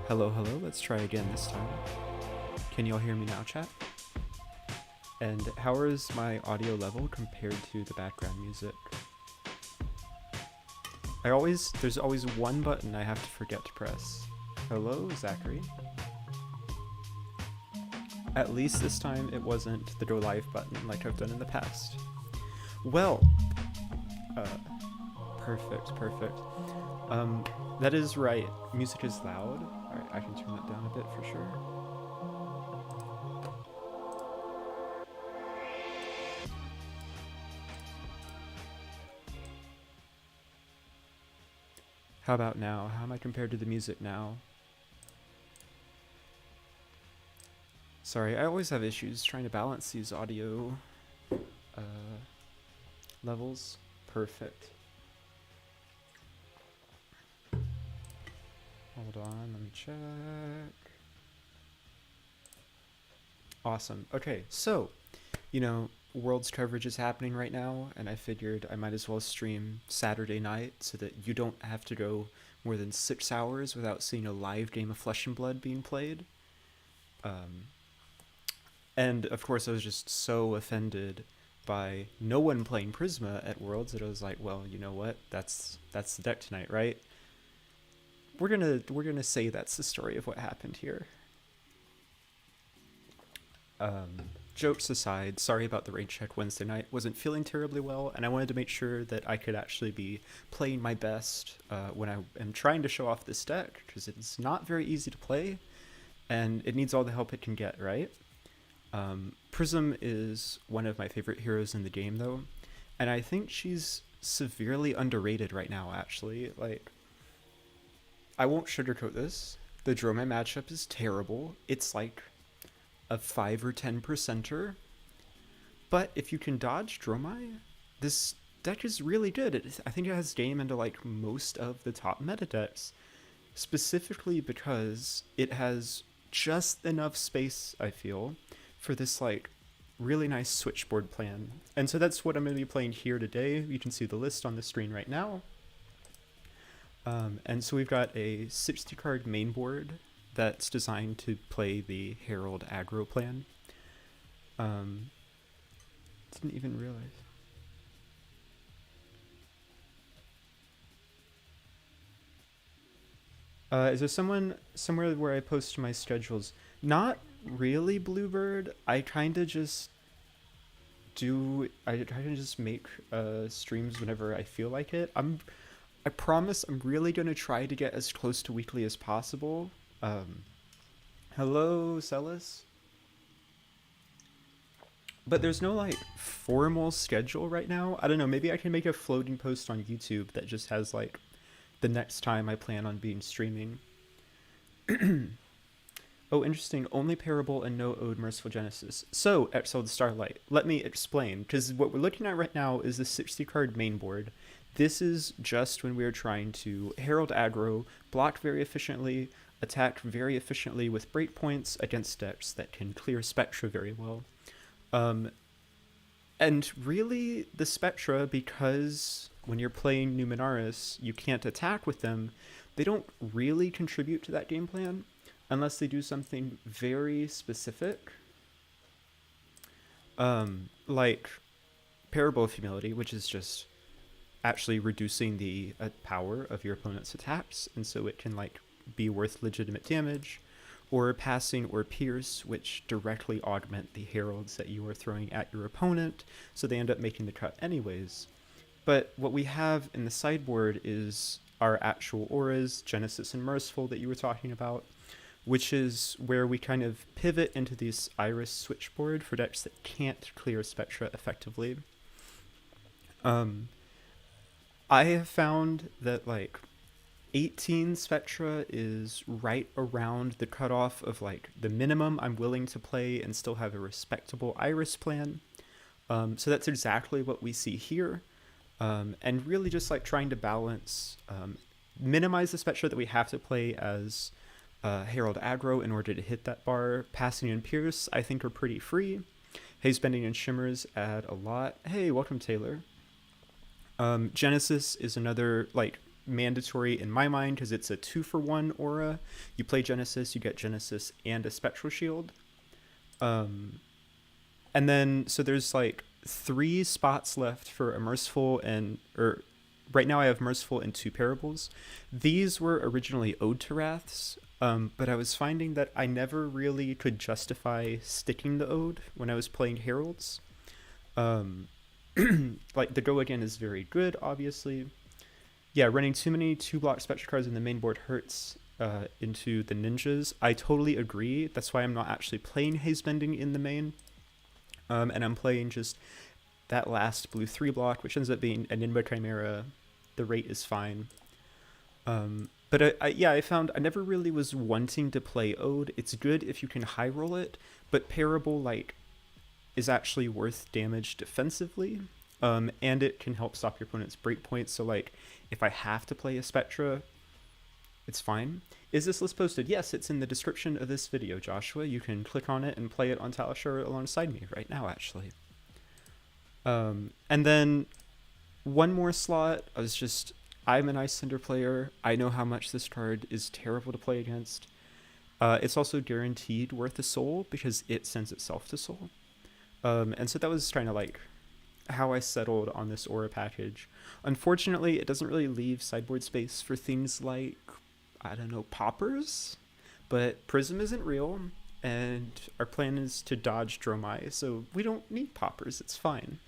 Hello, hello, let's try again this time. Can y'all hear me now, chat? And how is my audio level compared to the background music? There's always one button I have to forget to press. Hello, Zachary. At least this time it wasn't the go live button like I've done in the past. Well, perfect. That is right, music is loud. Alright, I can turn that down a bit for sure. How about now? How am I compared to the music now? Sorry, I always have issues trying to balance these audio levels. Perfect. Hold on, let me check. Awesome. Okay, so, Worlds coverage is happening right now, and I figured I might as well stream Saturday night so that you don't have to go more than 6 hours without seeing a live game of Flesh and Blood being played. And of course I was just so offended by no one playing Prisma at Worlds that I was like, well, you know what? That's the deck tonight, right? We're gonna say that's the story of what happened here. Jokes aside, sorry about the raid check Wednesday night. Wasn't feeling terribly well, and I wanted to make sure that I could actually be playing my best when I am trying to show off this deck, because it's not very easy to play, and it needs all the help it can get, right? Prism is one of my favorite heroes in the game, though, and I think she's severely underrated right now, actually. Like, I won't sugarcoat this. The Dromai matchup is terrible. It's like a 5 or 10%er, but if you can dodge Dromai, this deck is really good. I think it has game into like most of the top meta decks, specifically because it has just enough space, I feel, for this like really nice switchboard plan. And so that's what I'm going to be playing here today. You can see the list on the screen right now. And so we've got a 60 card main board that's designed to play the Herald aggro plan. Didn't even realize. Is there someone somewhere where I post my schedules? Not really, Bluebird. I try to just make streams whenever I feel like it. I promise I'm really gonna try to get as close to weekly as possible. Hello, Celis. But there's no like formal schedule right now. I don't know, maybe I can make a floating post on YouTube that just has like the next time I plan on being streaming. Oh, interesting. Only Parable and no Ode Merciful Genesis. So, Exiled Starlight, let me explain, because what we're looking at right now is the 60 card main board. This is just when we're trying to Herald aggro, block very efficiently, attack very efficiently with breakpoints against decks that can clear Spectra very well. And really, the Spectra, because when you're playing Numenaris, you can't attack with them, they don't really contribute to that game plan unless they do something very specific. Like Parable of Humility, which is just actually reducing the power of your opponent's attacks, and so it can like be worth legitimate damage, or Passing or Pierce, which directly augment the heralds that you are throwing at your opponent, so they end up making the cut anyways. But what we have in the sideboard is our actual auras, Genesis and Merciful, that you were talking about, which is where we kind of pivot into this Iris switchboard for decks that can't clear Spectra effectively. I have found that like 18 Spectra is right around the cutoff of like the minimum I'm willing to play and still have a respectable Iris plan. So that's exactly what we see here. And really just like trying to balance, minimize the Spectra that we have to play as Herald aggro in order to hit that bar. Passing and Pierce I think are pretty free. Haze Bending and Shimmers add a lot. Hey, welcome Taylor. Genesis is another like mandatory in my mind because it's a 2-for-1 aura. You play Genesis, you get Genesis and a Spectral Shield. And then, so there's like 3 spots left for a Merciful or right now I have Merciful and 2 Parables. These were originally Ode to Wraths, but I was finding that I never really could justify sticking the Ode when I was playing Heralds. Like, the Go Again is very good, obviously. Yeah, running too many 2-block Spectre cards in the main board hurts into the ninjas. I totally agree. That's why I'm not actually playing Haze Bending in the main. And I'm playing just that last blue 3-block, which ends up being a Ninja Chimera. The rate is fine. But I found I never really was wanting to play Ode. It's good if you can high roll it, but Parable, like, is actually worth damage defensively. And it can help stop your opponent's breakpoints. So, like, if I have to play a Spectra, it's fine. Is this list posted? Yes, it's in the description of this video, Joshua. You can click on it and play it on Talishar alongside me right now, actually. And then one more slot. I'm an Iyslander player. I know how much this card is terrible to play against. It's also guaranteed worth a soul because it sends itself to soul. And so that was kind of like how I settled on this aura package. Unfortunately, it doesn't really leave sideboard space for things like, I don't know, poppers, but Prism isn't real, and our plan is to dodge Dromai, so we don't need poppers, it's fine.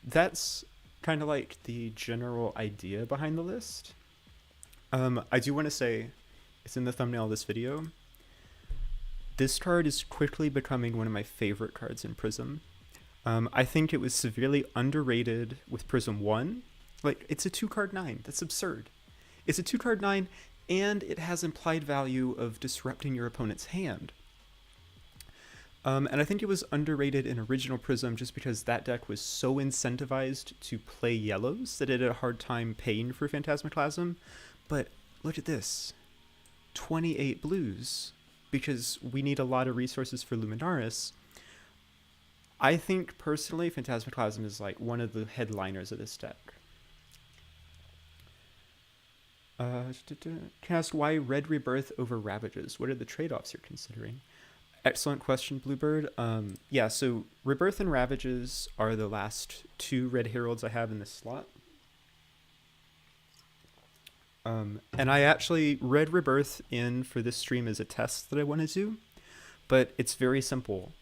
That's kind of like the general idea behind the list. I do want to say, it's in the thumbnail of this video, this card is quickly becoming one of my favorite cards in Prism. I think it was severely underrated with Prism 1. Like, it's a 2-card 9. That's absurd. It's a 2-card 9, and it has implied value of disrupting your opponent's hand. And I think it was underrated in original Prism just because that deck was so incentivized to play yellows that it had a hard time paying for Phantasmaclasm. But look at this. 28 blues. Because we need a lot of resources for Luminaris. I think, personally, Phantasmaclasm is like one of the headliners of this deck. Cast why Red Rebirth over Ravages? What are the trade-offs you're considering? Excellent question, Bluebird. Yeah, so Rebirth and Ravages are the last 2 Red Heralds I have in this slot. And I actually read Rebirth in for this stream as a test that I want to do, but it's very simple.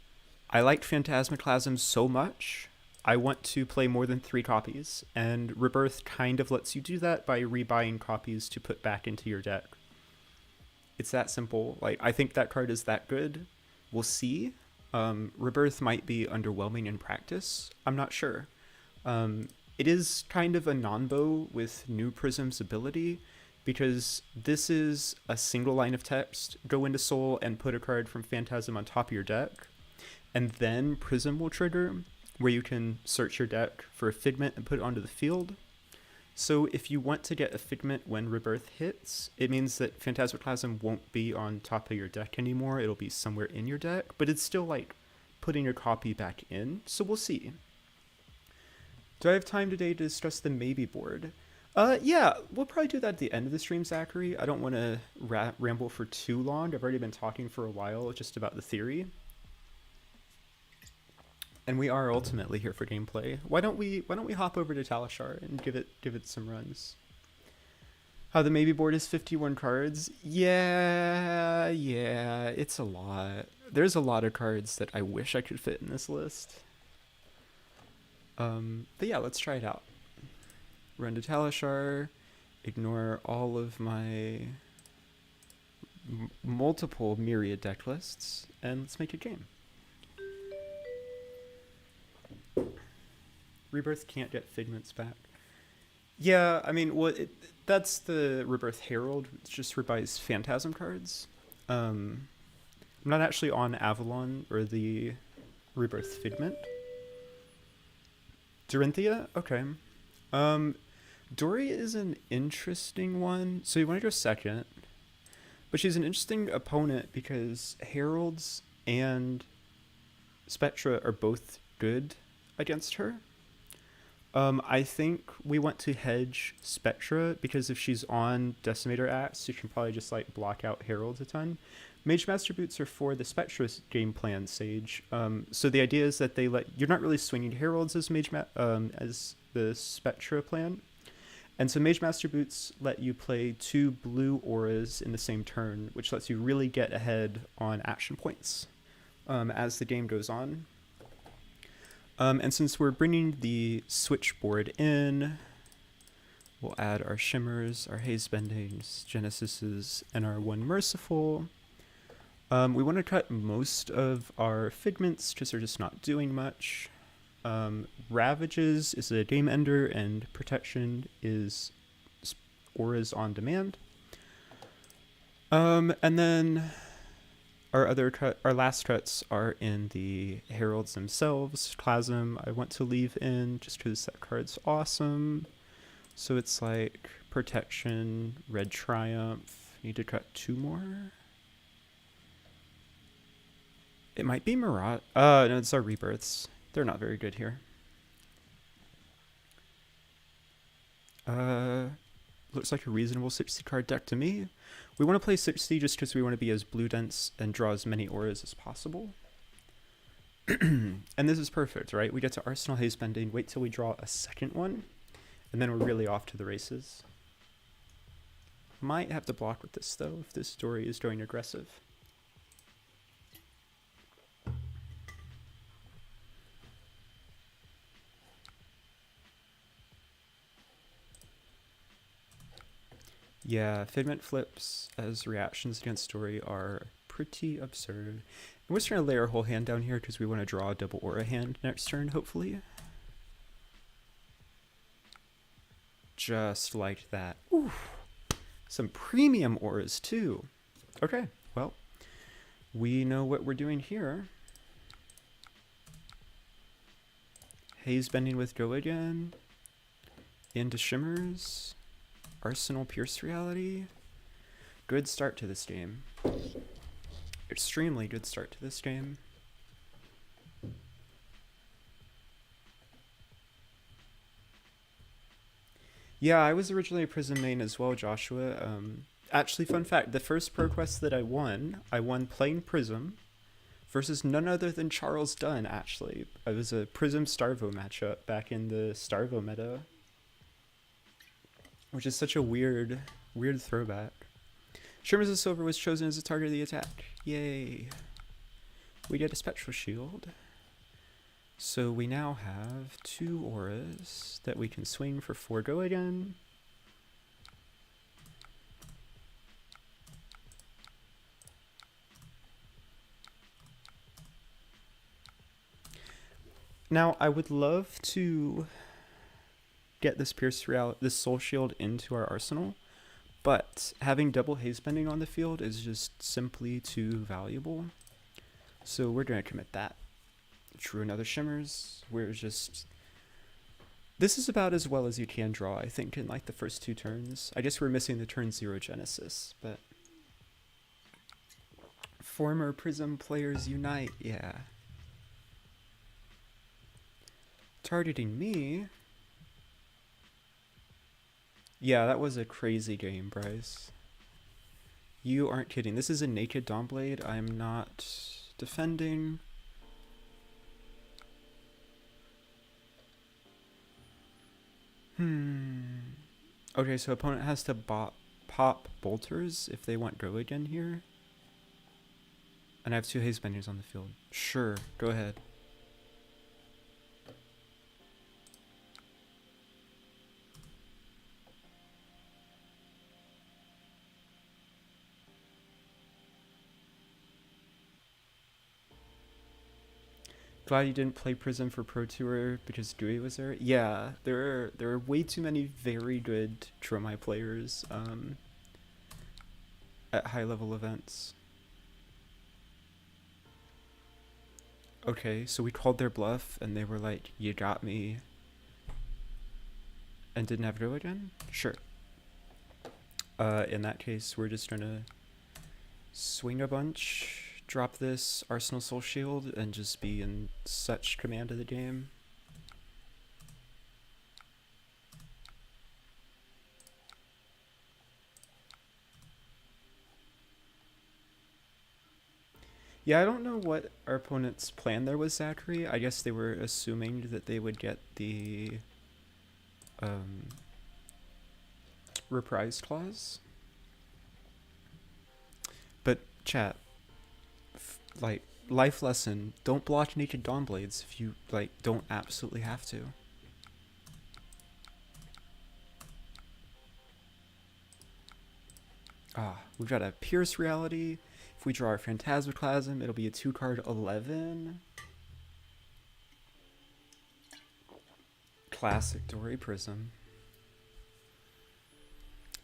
I liked Phantasmaclasm so much, I want to play more than 3 copies, and Rebirth kind of lets you do that by rebuying copies to put back into your deck. It's that simple. Like, I think that card is that good. We'll see. Rebirth might be underwhelming in practice. I'm not sure. It is kind of a non-bow with New Prism's ability, because this is a single line of text, go into Soul and put a card from Phantasm on top of your deck, and then Prism will trigger, where you can search your deck for a Figment and put it onto the field. So if you want to get a Figment when Rebirth hits, it means that Phantasmaclasm won't be on top of your deck anymore, it'll be somewhere in your deck, but it's still like putting your copy back in, so we'll see. Do I have time today to discuss the MaybeBoard? Yeah, we'll probably do that at the end of the stream, Zachary. I don't want to ramble for too long. I've already been talking for a while just about the theory. And we are ultimately here for gameplay. Why don't we hop over to Talishar and give it some runs? How the MaybeBoard is 51 cards? Yeah, it's a lot. There's a lot of cards that I wish I could fit in this list. But yeah, let's try it out. Run to Talishar, ignore all of my multiple myriad deck lists, and let's make a game. Rebirth can't get Figments back. Yeah, I mean, that's the Rebirth Herald. It just rebuys Phantasm cards. I'm not actually on Avalon or the Rebirth Figment. Dorinthea? Okay. Dory is an interesting one. So you want to go second. But she's an interesting opponent because Heralds and Spectra are both good against her. I think we want to hedge Spectra because if she's on Decimator Axe, you can probably just like block out Heralds a ton. Mage Master Boots are for the Spectra game plan, Sage. So the idea is that you're not really swinging Heralds as as the Spectra plan. And so Mage Master Boots let you play 2 blue auras in the same turn, which lets you really get ahead on action points as the game goes on. And since we're bringing the switchboard in, we'll add our shimmers, our haze bendings, genesises, and our 1 merciful. We want to cut most of our figments because they're just not doing much. Ravages is a game ender, and protection is auras on demand. And then our last cuts are in the heralds themselves. Plasm I want to leave in just because that card's awesome. So it's like protection, red triumph. Need to cut 2 more. It might be Mirage. No, it's our rebirths. They're not very good here. Looks like a reasonable 60 card deck to me. We want to play 60 just because we want to be as blue dense and draw as many auras as possible. And this is perfect, right? We get to Arsenal Haze Bending, wait till we draw a second one, and then we're really off to the races. Might have to block with this though if this story is going aggressive. Yeah, Figment flips as reactions against story are pretty absurd. And we're just going to lay our whole hand down here because we want to draw a double aura hand next turn, hopefully. Just like that. Ooh, some premium auras too. Okay, well, we know what we're doing here. Haze Bending with Go again. Into Shimmers. Arsenal Pierce Reality. Good start to this game. Extremely good start to this game. Yeah, I was originally a Prism main as well, Joshua. Actually, fun fact, the first pro quest that I won playing Prism versus none other than Charles Dunn, actually. It was a Prism Starvo matchup back in the Starvo meta. Which is such a weird throwback. Shimmers of Silver was chosen as the target of the attack. Yay. We get a Spectral Shield. So we now have 2 auras that we can swing for 4 Go again. Now, I would love to get this this Soul Shield into our arsenal, but having double haze bending on the field is just simply too valuable. So we're gonna commit that. Drew another Shimmers. This is about as well as you can draw, I think, in like the first 2 turns. I guess we're missing the turn 0 Genesis, but former Prism players unite, yeah. Targeting me. Yeah, that was a crazy game, Bryce. You aren't kidding. This is a naked Dawnblade. I'm not defending. Okay, so opponent has to pop bolters if they want Go again here. And I have 2 haze benders on the field. Sure, go ahead. Glad you didn't play Prism for Pro Tour because Dewey was there. Yeah, there are way too many very good Dromai players at high level events. Okay, so we called their bluff and they were like, "You got me," and didn't have Go again? Sure. In that case, we're just gonna swing a bunch. Drop this Arsenal Soul Shield and just be in such command of the game. Yeah, I don't know what our opponent's plan there was, Zachary. I guess they were assuming that they would get the reprise clause. But chat, like, life lesson, don't block Naked Dawnblades if you, like, don't absolutely have to. We've got a Pierce Reality. If we draw our Phantasmaclasm, it'll be a 2-card 11. Classic Dory Prism.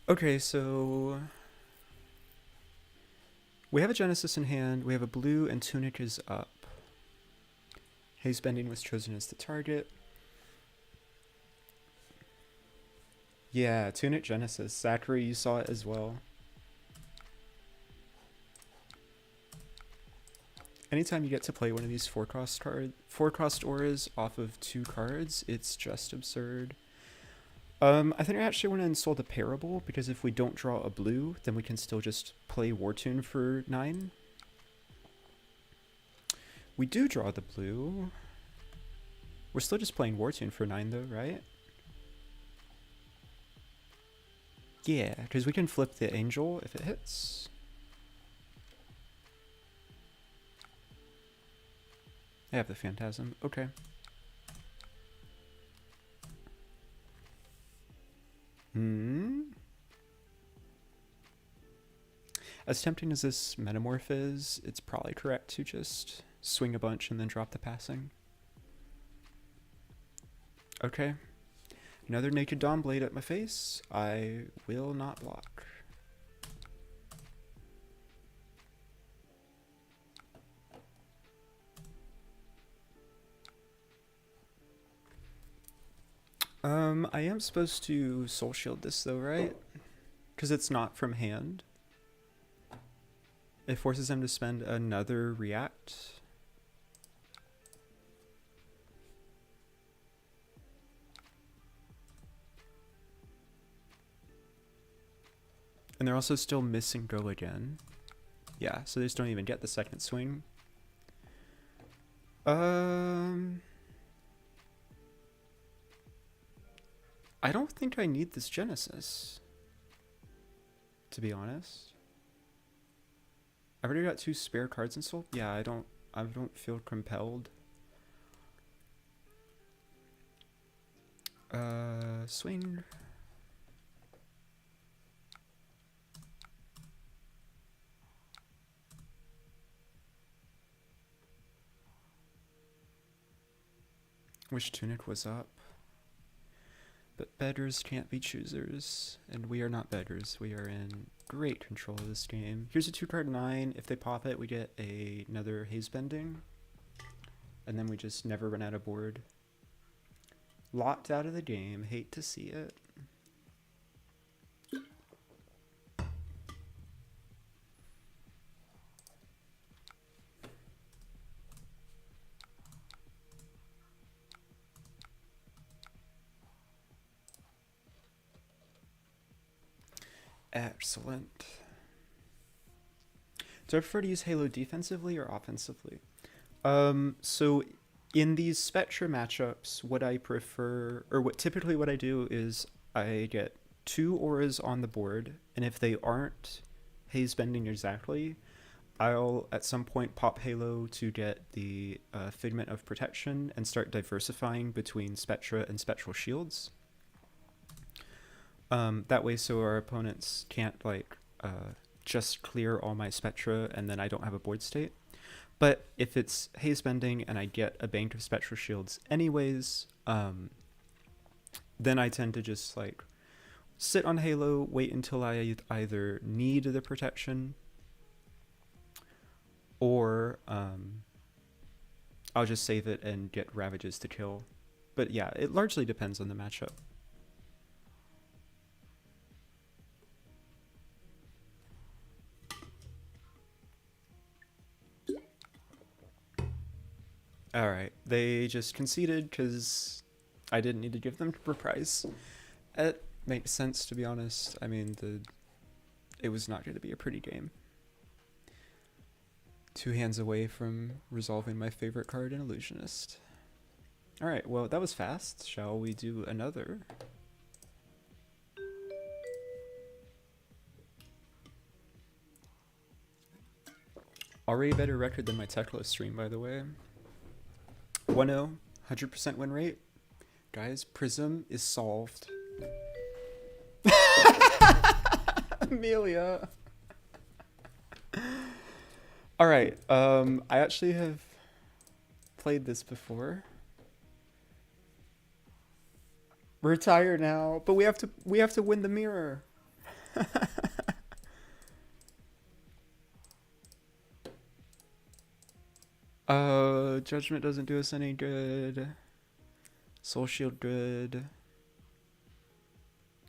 Okay, so we have a Genesis in hand, we have a blue, and Tunic is up. Haze Bending was chosen as the target. Yeah, Tunic Genesis. Zachary, you saw it as well. Anytime you get to play one of these four-cost auras off of 2 cards, it's just absurd. I think I actually want to install the Parable, because if we don't draw a blue, then we can still just play War Tune for 9. We do draw the blue. We're still just playing War Tune for 9 though, right? Yeah, because we can flip the Angel if it hits. I have the Phantasm, okay. As tempting as this Metamorph is, it's probably correct to just swing a bunch and then drop the passing. Okay. Another Naked Dawnblade at my face. I will not block. I am supposed to Soul Shield this though, right? Because it's not from hand. It forces him to spend another react. And they're also still missing Go Again. Yeah, so they just don't even get the second swing. I don't think I need this Genesis, to be honest. I've already got 2 spare cards installed. Yeah, I don't feel compelled. Swing. Wish Tunic was up. But beggars can't be choosers, and we are not beggars. We are in great control of this game. Here's a 2-card 9. If they pop it, we get another Haze Bending, and then we just never run out of board. Locked out of the game. Hate to see it. Excellent. Do I prefer to use Halo defensively or offensively? So in these Spectra matchups, what I prefer, or typically what I do is I get 2 auras on the board, and if they aren't Haze Bending exactly, I'll at some point pop Halo to get the Figment of Protection and start diversifying between Spectra and Spectral Shields. That way so our opponents can't just clear all my Spectra and then I don't have a board state. But if it's Haze Bending and I get a bank of Spectral Shields anyways, then I tend to just sit on Halo, wait until I either need the protection or I'll just save it and get Ravages to kill. But yeah, it largely depends on the matchup. Alright, they just conceded because I didn't need to give them reprise. It makes sense, to be honest. I mean, it was not going to be a pretty game. 2 hands away from resolving my favorite card in Illusionist. Alright, well, that was fast. Shall we do another? Already a better record than my Teklo stream, by the way. 1-0, 100% win rate. Guys, Prism is solved. Amelia. Alright, I actually have played this before. Retire now, but we have to win the mirror. Judgment doesn't do us any good. Soul Shield good.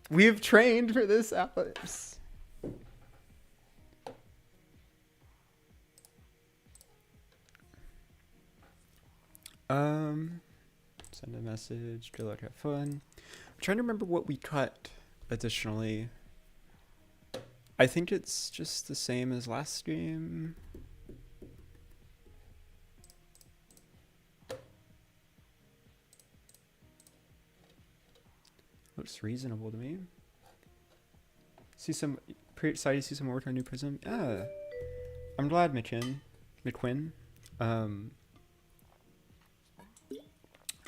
We've trained for this, Alex. Send a message. Good luck, have fun. I'm trying to remember what we cut additionally. I think it's just the same as last game. Looks reasonable to me. Pretty excited to see some work on new Prism. Yeah, I'm glad, McQuinn.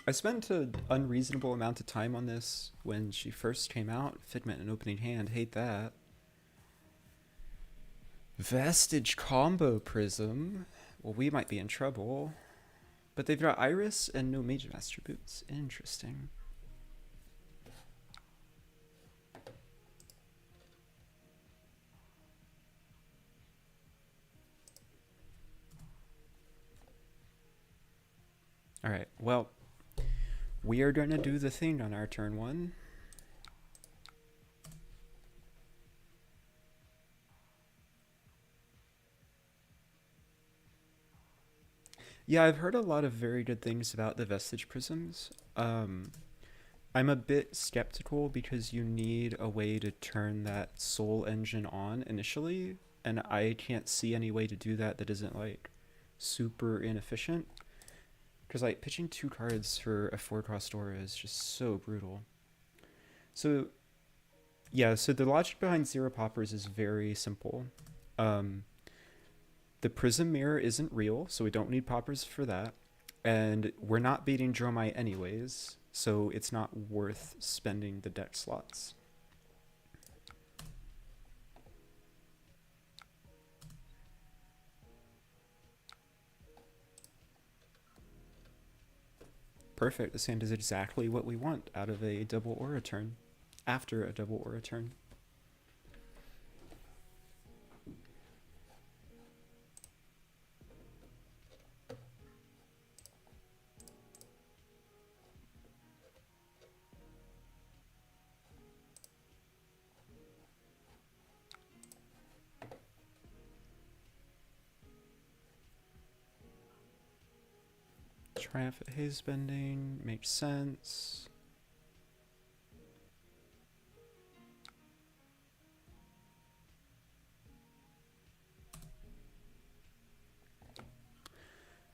I spent an unreasonable amount of time on this when she first came out. Figment and Opening Hand, hate that. Vestige combo Prism. Well, we might be in trouble. But they've got Iris and no Major Master Boots. Interesting. Alright, well, we are going to do the thing on our turn 1. Yeah, I've heard a lot of very good things about the Vestige Prisms. I'm a bit skeptical because you need a way to turn that Soul Engine on initially, and I can't see any way to do that that isn't, like, super inefficient. Because, like, pitching 2 cards for a 4-cost aura is just so brutal. So, yeah, so the logic behind Zero Poppers is very simple. The Prism Mirror isn't real, so we don't need Poppers for that. And we're not beating Dromai anyways, so it's not worth spending the deck slots. Perfect. This hand is exactly what we want out of a double aura turn. After a double aura turn. Triumphant Haze Bending makes sense.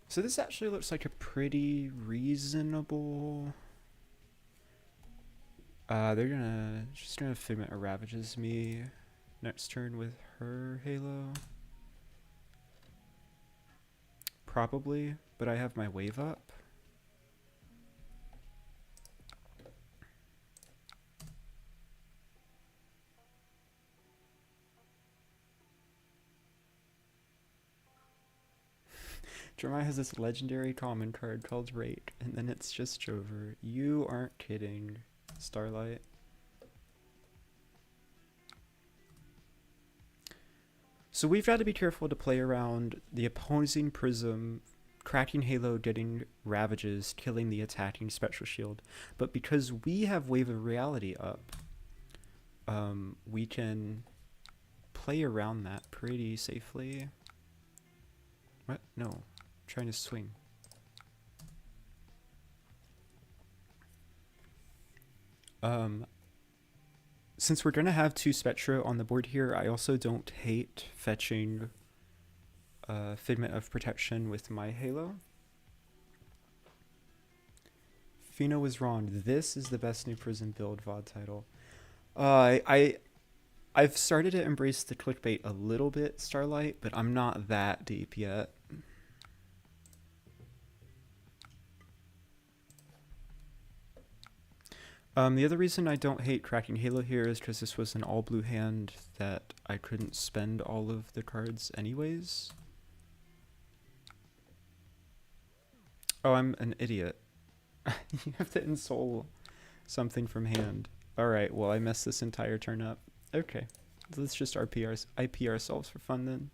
So this actually looks like a pretty reasonable... they're just gonna Figment Ravages me next turn with her Halo. Probably, but I have my wave up. Dromai has this legendary common card called Rake, and then it's just over. You aren't kidding, Starlight. So we've got to be careful to play around the opposing Prism, cracking Halo, getting Ravages, killing the attacking Spectral Shield. But because we have Wave of Reality up, we can play around that pretty safely. What? No. I'm trying to swing. Since we're going to have 2 Spectra on the board here, I also don't hate fetching Figment of Protection with my Halo. Fino was wrong. This is the best new Prism build VOD title. I've started to embrace the clickbait a little bit, Starlight, but I'm not that deep yet. The other reason I don't hate cracking Halo here is because this was an all blue hand that I couldn't spend all of the cards anyways. Oh, I'm an idiot. You have to insole something from hand. Alright, well I messed this entire turn up. Okay, let's just IP ourselves for fun then.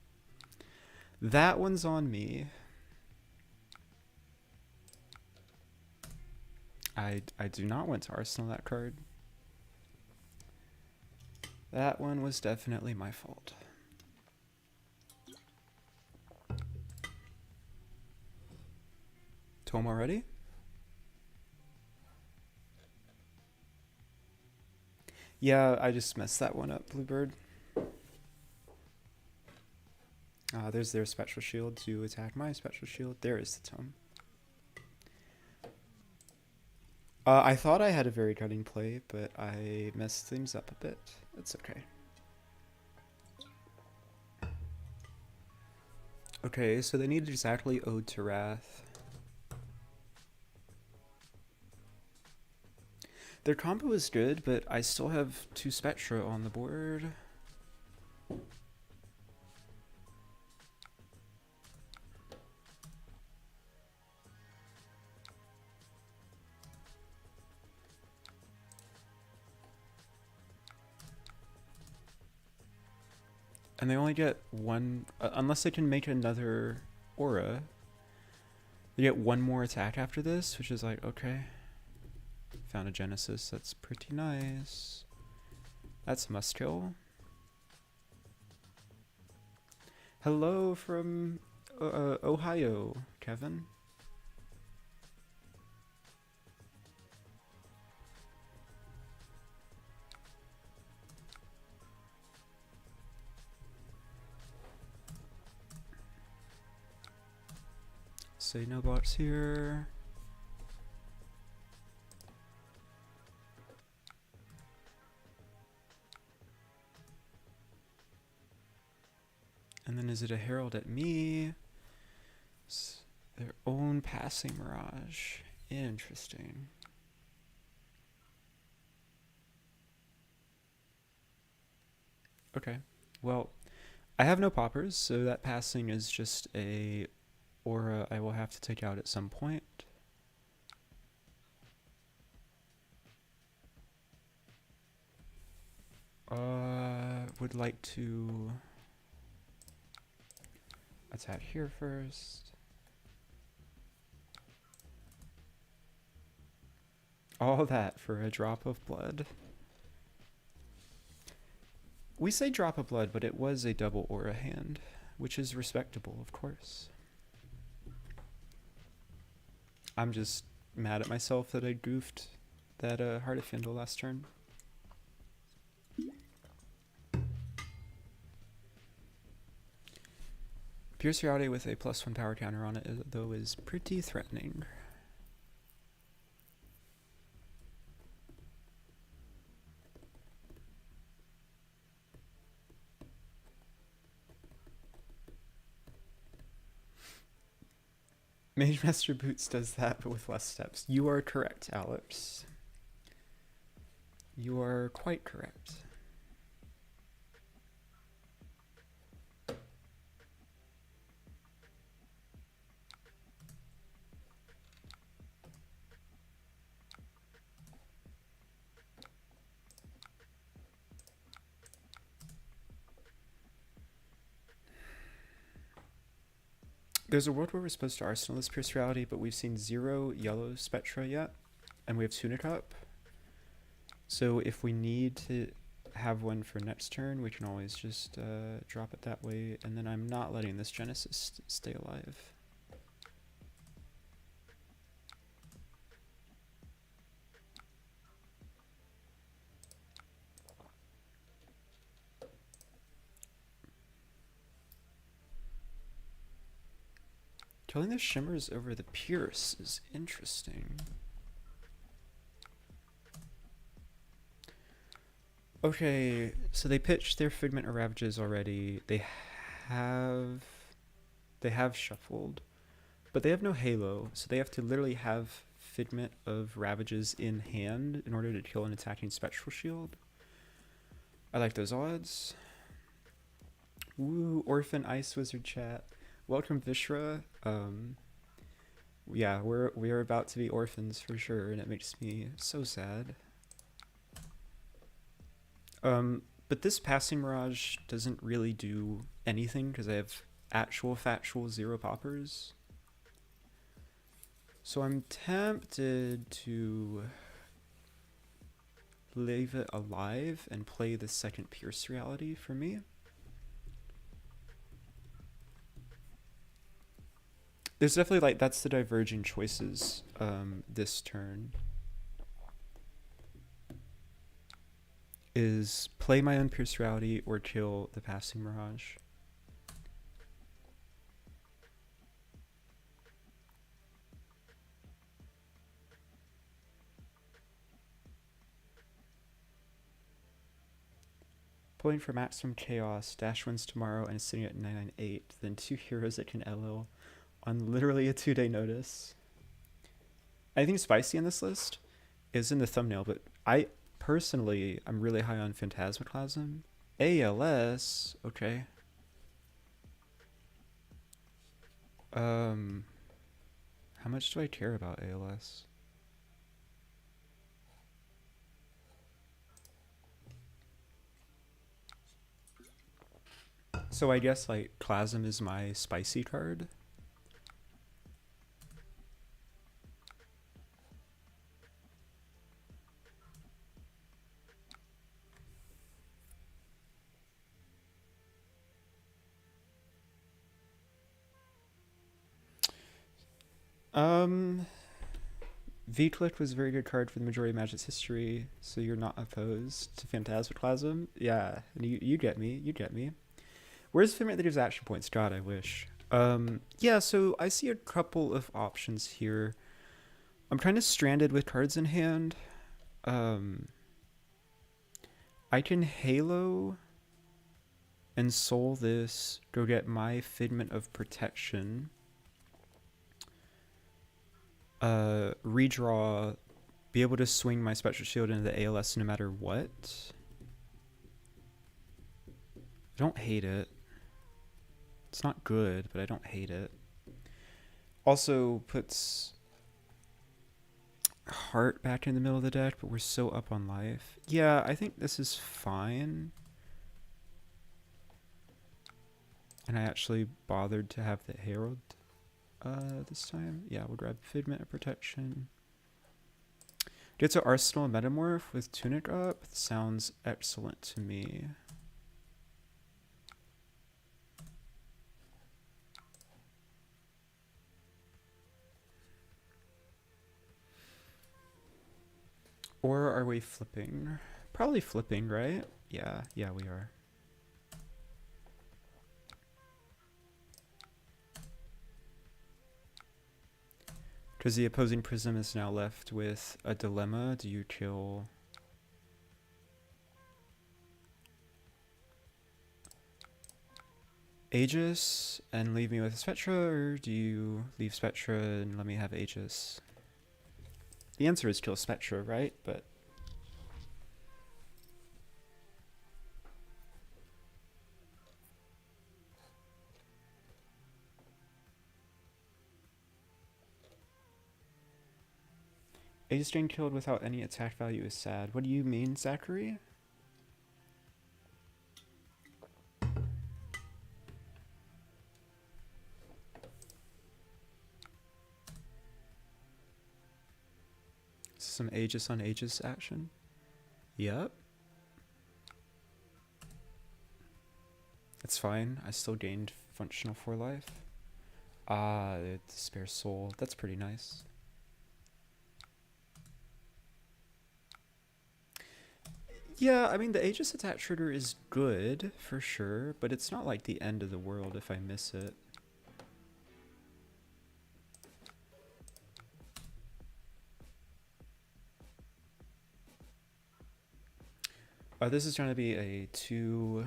That one's on me. I do not want to arsenal that card. That one was definitely my fault. Tome already? Yeah, I just messed that one up, Bluebird. There's their special shield to attack my special shield. There is the tome. I thought I had a very cutting play, but I messed things up a bit. It's okay. Okay, so they need exactly Ode to Wrath. Their combo is good, but I still have 2 Spectra on the board. And they only get one, unless they can make another aura, they get one more attack after this, which is like, okay. Found a Genesis, that's pretty nice. That's a must kill. Hello from Ohio, Kevin. Say no bots here. And then is it a herald at me? It's their own passing mirage. Interesting. Okay. Well, I have no poppers, so that passing is just a aura I will have to take out at some point. Would like to attack here first. All that for a drop of blood. We say drop of blood, but it was a double aura hand, which is respectable, of course. I'm just mad at myself that I goofed that Heart of Findle last turn. Pierce Reality with a +1 power counter on it, though, is pretty threatening. Mage Master Boots does that, but with less steps. You are correct, Alex. You are quite correct. There's a world where we're supposed to arsenal this Pierce Reality, but we've seen 0 yellow Spectra yet, and we have Tunic up. So if we need to have one for next turn, we can always just drop it that way, and then I'm not letting this Genesis stay alive. Killing the shimmers over the pierce is interesting. Okay, so they pitched their Figment of Ravages already. They have shuffled, but they have no Halo, so they have to literally have Figment of Ravages in hand in order to kill an attacking Spectral Shield. I like those odds. Woo, Orphan Ice Wizard chat. Welcome, Vishra. Yeah, we're about to be orphans for sure, and it makes me so sad. But this Passing Mirage doesn't really do anything because I have actual factual 0 poppers. So I'm tempted to leave it alive and play the second Pierce reality for me. There's definitely like, that's the diverging choices this turn. Is play my own Pierce reality or kill the Passing Mirage. Pulling for maximum chaos, dash wins tomorrow and sitting at 998, then 2 heroes that can LL on literally a 2-day notice. Anything spicy in this list is in the thumbnail, but I personally, I'm really high on Phantasmaclasm. ALS, okay. How much do I care about ALS? So I guess like Clasm is my spicy card. V-Click was a very good card for the majority of Magic's history, so you're not opposed to Phantasmaclasm. Yeah, you get me, you get me. Where's Figment that gives action points? God, I wish. Yeah, so I see a couple of options here. I'm kind of stranded with cards in hand. I can Halo and Soul this, go get my Figment of Protection. Redraw, be able to swing my Spectral Shield into the ALS no matter what. I don't hate it. It's not good, but I don't hate it. Also puts Heart back in the middle of the deck, but we're so up on life. Yeah, I think this is fine. And I actually bothered to have the Herald this time. Yeah, we'll grab Figment of Protection. Get to Arsenal and Metamorph with Tunic up. Sounds excellent to me. Or are we flipping? Probably flipping, right? Yeah, we are. Because the opposing Prism is now left with a dilemma. Do you kill Aegis and leave me with Spectra, or do you leave Spectra and let me have Aegis? The answer is kill Spectra, right? But Aegis Drain killed without any attack value is sad. What do you mean, Zachary? Some Aegis on Aegis action. Yep. It's fine. I still gained functional for life. Ah, the spare soul. That's pretty nice. Yeah, I mean, the Aegis attack trigger is good, for sure, but it's not like the end of the world if I miss it. This is going to be a two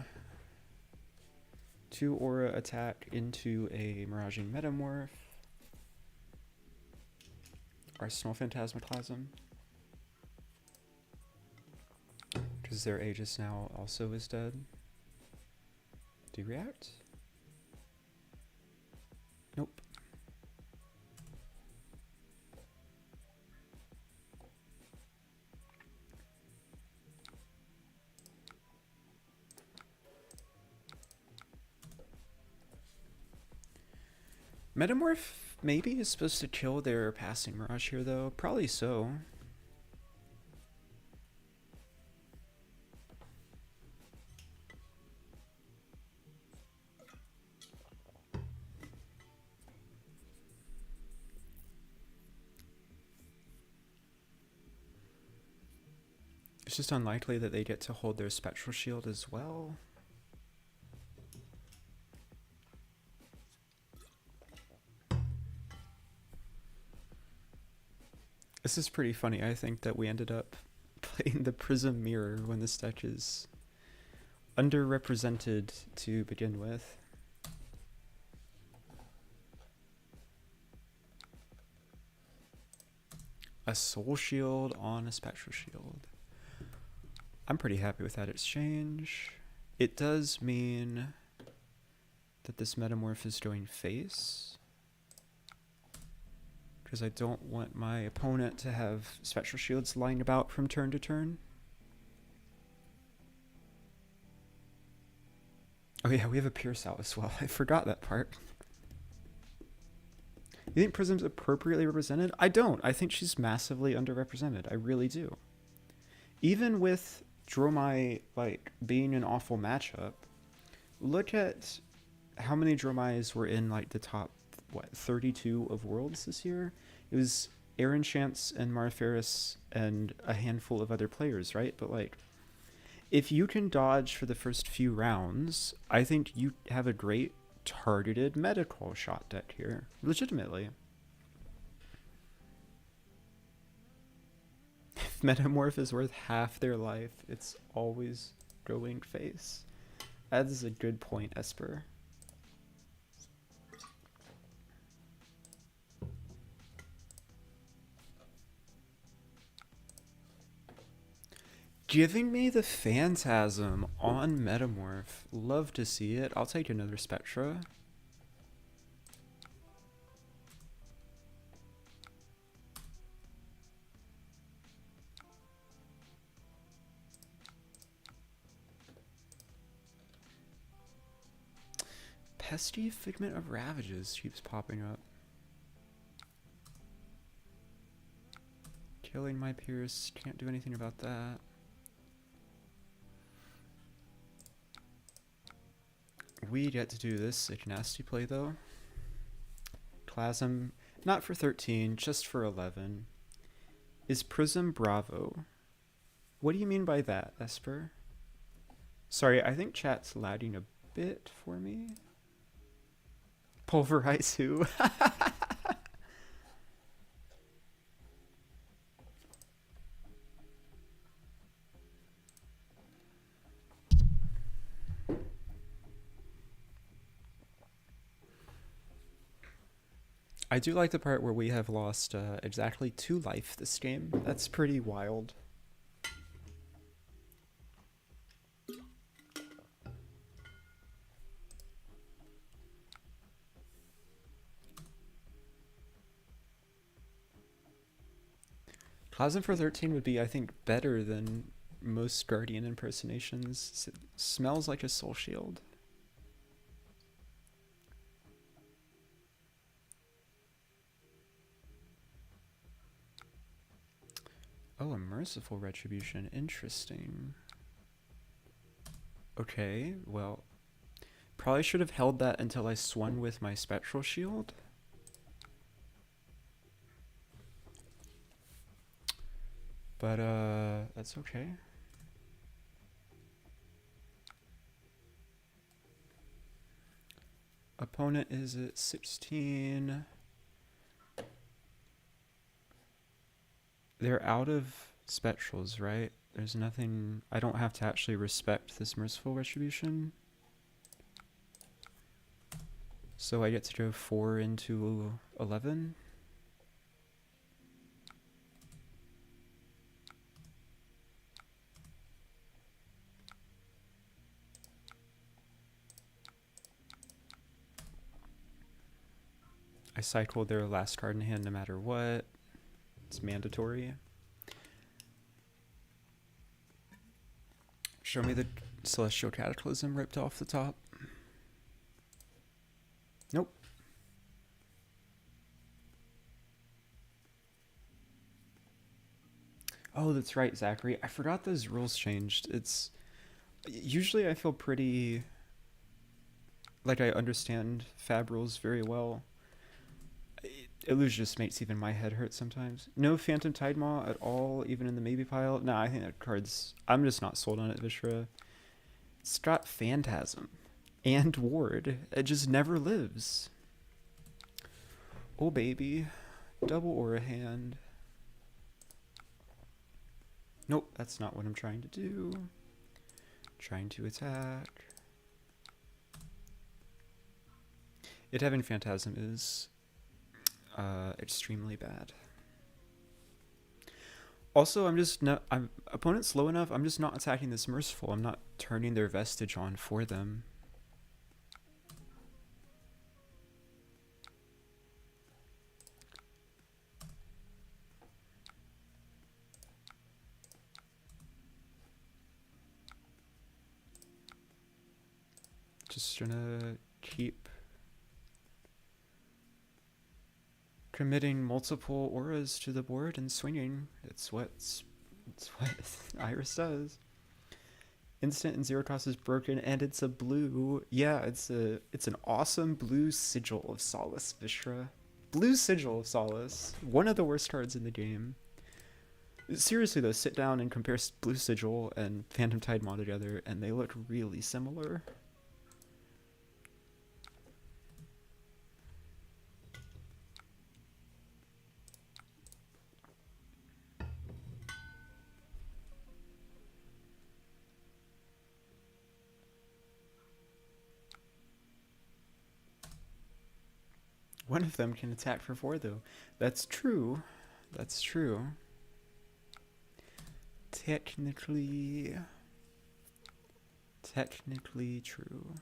aura attack into a Miraging Metamorph. Arsenal Phantasmaclasm. Because their Aegis now also is dead. Do you react? Nope. Metamorph maybe is supposed to kill their passing Mirage here though. Probably so. It's just unlikely that they get to hold their Spectral Shield as well. This is pretty funny, I think, that we ended up playing the Prism Mirror when this deck is underrepresented to begin with. A Soul Shield on a Spectral Shield. I'm pretty happy with that exchange. It does mean that this Metamorph is going face, because I don't want my opponent to have Spectral Shields lying about from turn to turn. Oh yeah, we have a Pierce out as well. I forgot that part. You think Prism's appropriately represented? I don't. I think she's massively underrepresented. I really do. Even with Dromai like being an awful matchup, look at how many Dromais were in like the top 32 of Worlds this year. It was Aaron Chance and Marferis and a handful of other players, right? But like, if you can dodge for the first few rounds, I think you have a great targeted medical shot deck here, legitimately. If Metamorph is worth half their life, it's always going face. That is a good point, Esper. Giving me the Phantasm on Metamorph. Love to see it. I'll take another Spectra. Pesky Figment of Ravages keeps popping up. Killing my Pierce. Can't do anything about that. We get to do this sick nasty play though. Clasm, not for 13, just for 11. Is Prism Bravo? What do you mean by that, Esper? Sorry, I think chat's lagging a bit for me. Pulverize who? I do like the part where we have lost exactly 2 life this game. That's pretty wild. Cosm for 13 would be, I think, better than most Guardian impersonations. It smells like a Soul Shield. Oh, a Merciful Retribution. Interesting. Okay, well, probably should have held that until I swung with my Spectral Shield. But, that's okay. Opponent is at 16. They're out of Spectrals, right? There's nothing... I don't have to actually respect this Merciful Retribution. So I get to go 4 into 11. I cycle their last card in hand no matter what. It's mandatory. Show me the Celestial Cataclysm ripped off the top. Nope. Oh, that's right, Zachary. I forgot those rules changed. It's... Usually I feel pretty... like I understand Fab rules very well. Illusion just makes even my head hurt sometimes. No Phantom Tidemaw at all, even in the maybe pile. Nah, I think that card's... I'm just not sold on it, Vishra. It's got Phantasm and Ward. It just never lives. Oh, baby. Double Aura Hand. Nope, that's not what I'm trying to do. Trying to attack. It having Phantasm is... extremely bad. Also, I'm opponent's slow enough, I'm just not attacking this Merciful. I'm not turning their Vestige on for them. Just gonna keep committing multiple auras to the board and swinging. It's what Iris does. Instant and 0 cost is broken, and it's a blue. Yeah, it's an awesome blue Sigil of Solace, Vishra. Blue Sigil of Solace. One of the worst cards in the game. Seriously though, sit down and compare Blue Sigil and Phantom Tidemaw together, and they look really similar. One of them can attack for 4, though. That's true. That's true. Technically true.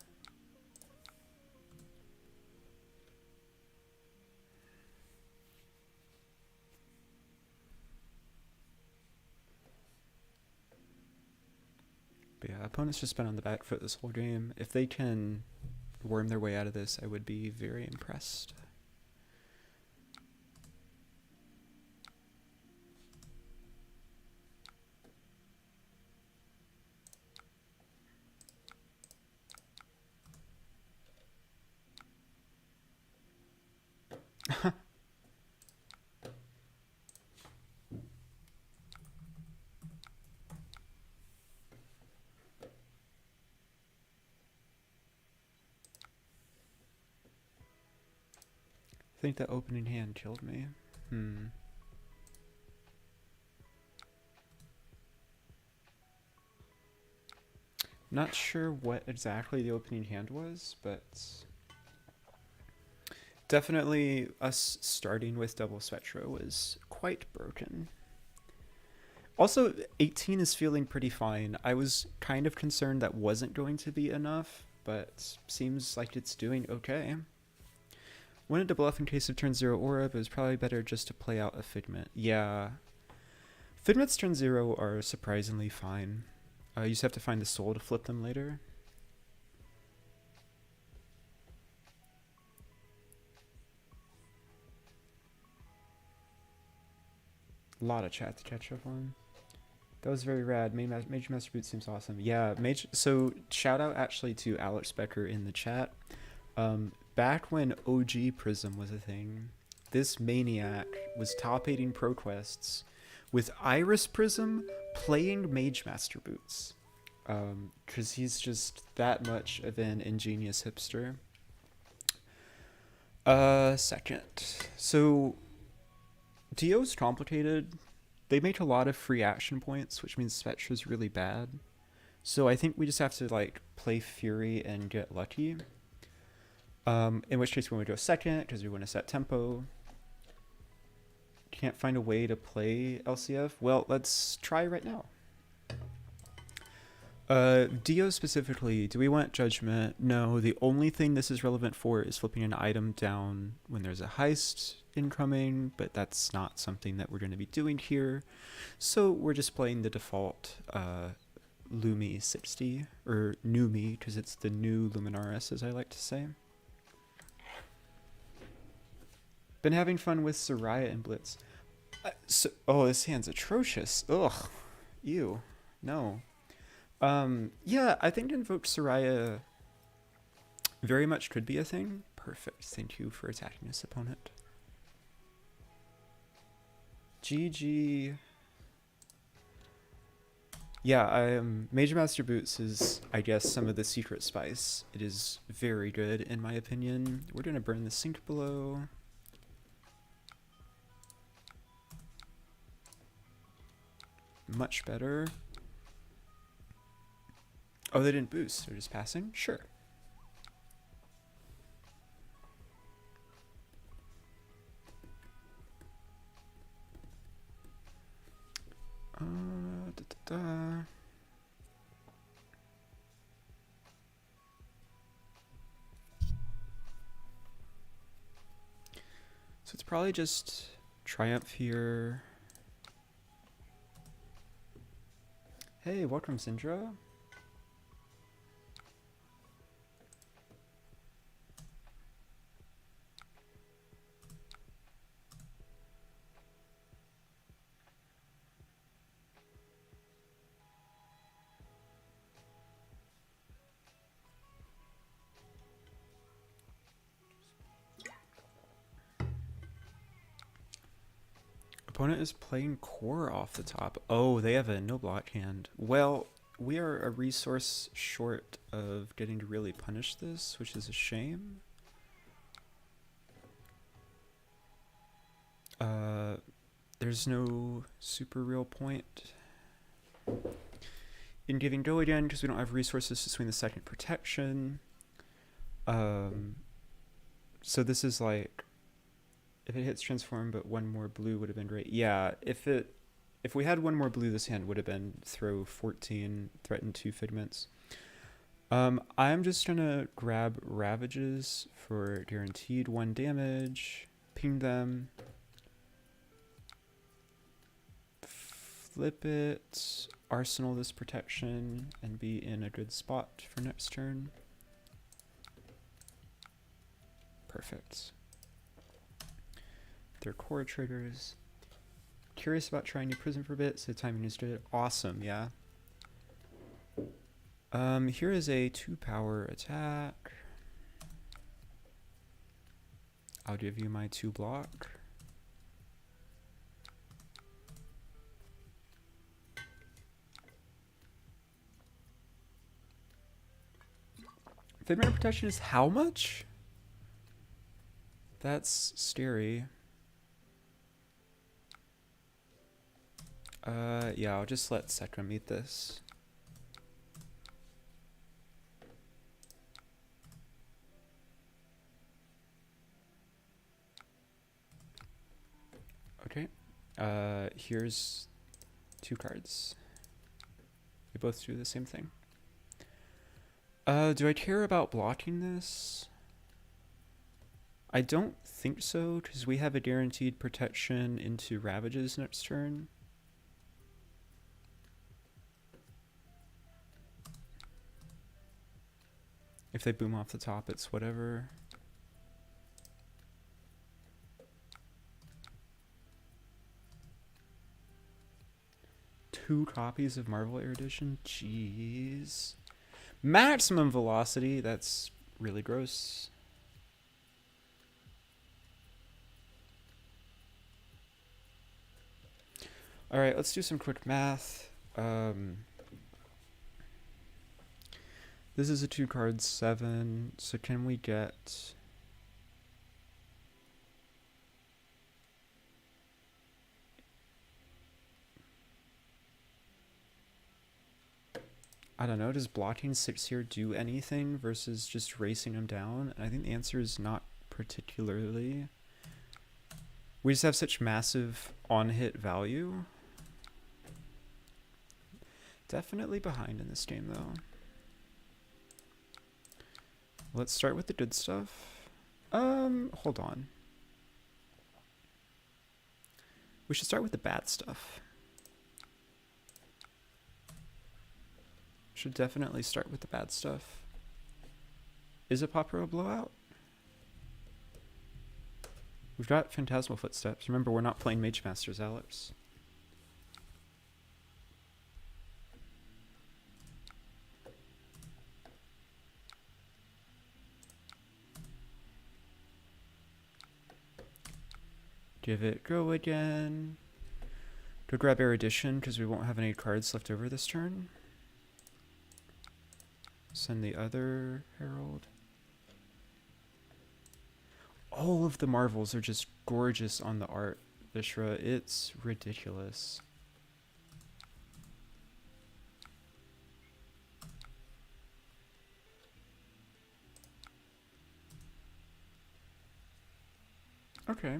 But yeah, opponents just been on the back foot this whole game. If they can worm their way out of this, I would be very impressed. I think that opening hand killed me. Not sure what exactly the opening hand was, but definitely us starting with double Spectra was quite broken. Also, 18 is feeling pretty fine. I was kind of concerned that wasn't going to be enough, but seems like it's doing okay. Wanted to bluff in case of turn 0 aura, but it was probably better just to play out a Figment. Yeah. Figments turn 0 are surprisingly fine. You just have to find the soul to flip them later. A lot of chat to catch up on. That was very rad. Mage Master Boot seems awesome. Yeah, so shout out actually to Alex Becker in the chat. Back when OG Prism was a thing, this maniac was top 8ing ProQuests with Iris Prism playing Mage Master Boots. Because he's just that much of an ingenious hipster. Second. So, DO's complicated. they make a lot of free action points, which means Spectra's really bad. So I think we just have to like play Fury and get lucky. In which case we want to go second because we want to set tempo. Can't find a way to play LCF? Well, let's try right now. Dio specifically, do we want Judgment? No, the only thing this is relevant for is flipping an item down when there's a heist incoming, but that's not something that we're going to be doing here. So we're just playing the default Lumi 60, or Numi, because it's the new Luminaris, as I like to say. Been having fun with Soraya and Blitz. Oh, this hand's atrocious. Ugh. Ew. No. Yeah, I think Invoke Soraya very much could be a thing. Perfect. Thank you for attacking this opponent. GG. Yeah, Major Master Boots is, I guess, some of the secret spice. It is very good, in my opinion. We're going to burn the sink below. Much better. Oh, they didn't boost. They're just passing? Sure. So it's probably just Triumph here. Hey, welcome, Syndra. Opponent is playing core off the top. Oh, they have a no block hand. Well, we are a resource short of getting to really punish this, which is a shame. There's no super real point in giving go again because we don't have resources to swing the second protection. So this is like, if it hits transform, but one more blue would have been great. Yeah, if we had one more blue, this hand would have been throw 14, threaten 2 figments. I'm just gonna grab Ravages for guaranteed 1 damage, ping them, flip it, arsenal this protection, and be in a good spot for next turn. Perfect. Their core triggers. Curious about trying new Prism for a bit, so timing is good. Awesome, yeah. Here is a 2-power attack. I'll give you my 2 block. Figment protection is how much? That's scary. Yeah, I'll just let Sekra meet this. Okay. Here's 2 cards. They both do the same thing. Do I care about blocking this? I don't think so, because we have a guaranteed protection into Ravages next turn. If they boom off the top, it's whatever. Two copies of Marvel Air Edition? Jeez. Maximum velocity? That's really gross. Alright, let's do some quick math. This is a 2-card 7, so can we get... I don't know, does blocking 6 here do anything versus just racing him down? And I think the answer is not particularly. We just have such massive on-hit value. Definitely behind in this game, though. Let's start with the good stuff. Hold on. We should start with the bad stuff. Should definitely start with the bad stuff. Is a Popper a blowout? We've got Phantasmal Footsteps. Remember, we're not playing Mage Masters, Alex. Give it go again. Go grab Erudition, because we won't have any cards left over this turn. Send the other Herald. All of the marvels are just gorgeous on the art, Vishra. It's ridiculous. Okay.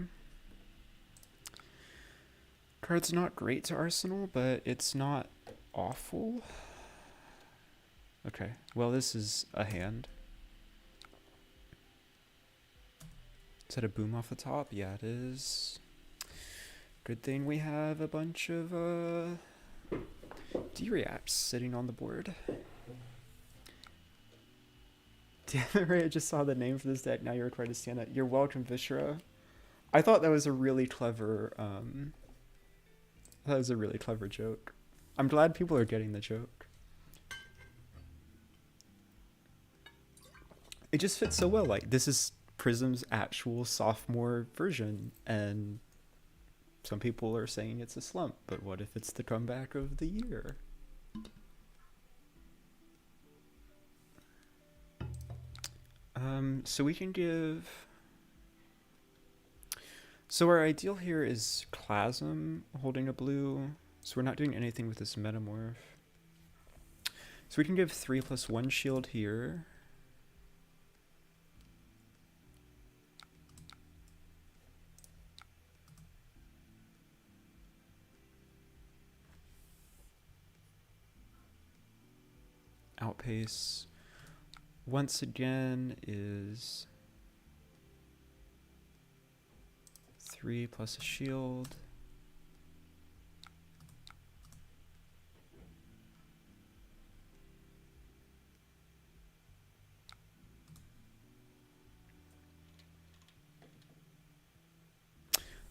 Card's not great to Arsenal, but it's not awful. Okay, well, this is a hand. Is that a boom off the top? Yeah, it is. Good thing we have a bunch of D-reacts sitting on the board. Damn it, Ray, I just saw the name for this deck. Now you're required to stand up. You're welcome, Vishra. I thought that was a really clever, that was a really clever joke. I'm glad people are getting the joke. It just fits so well. Like, this is Prism's actual sophomore version, and some people are saying it's a slump, but what if it's the comeback of the year? So we can give... So our ideal here is Clasm holding a blue, so we're not doing anything with this Metamorph. So we can give 3+1 shield here. Outpace once again is 3 plus a shield.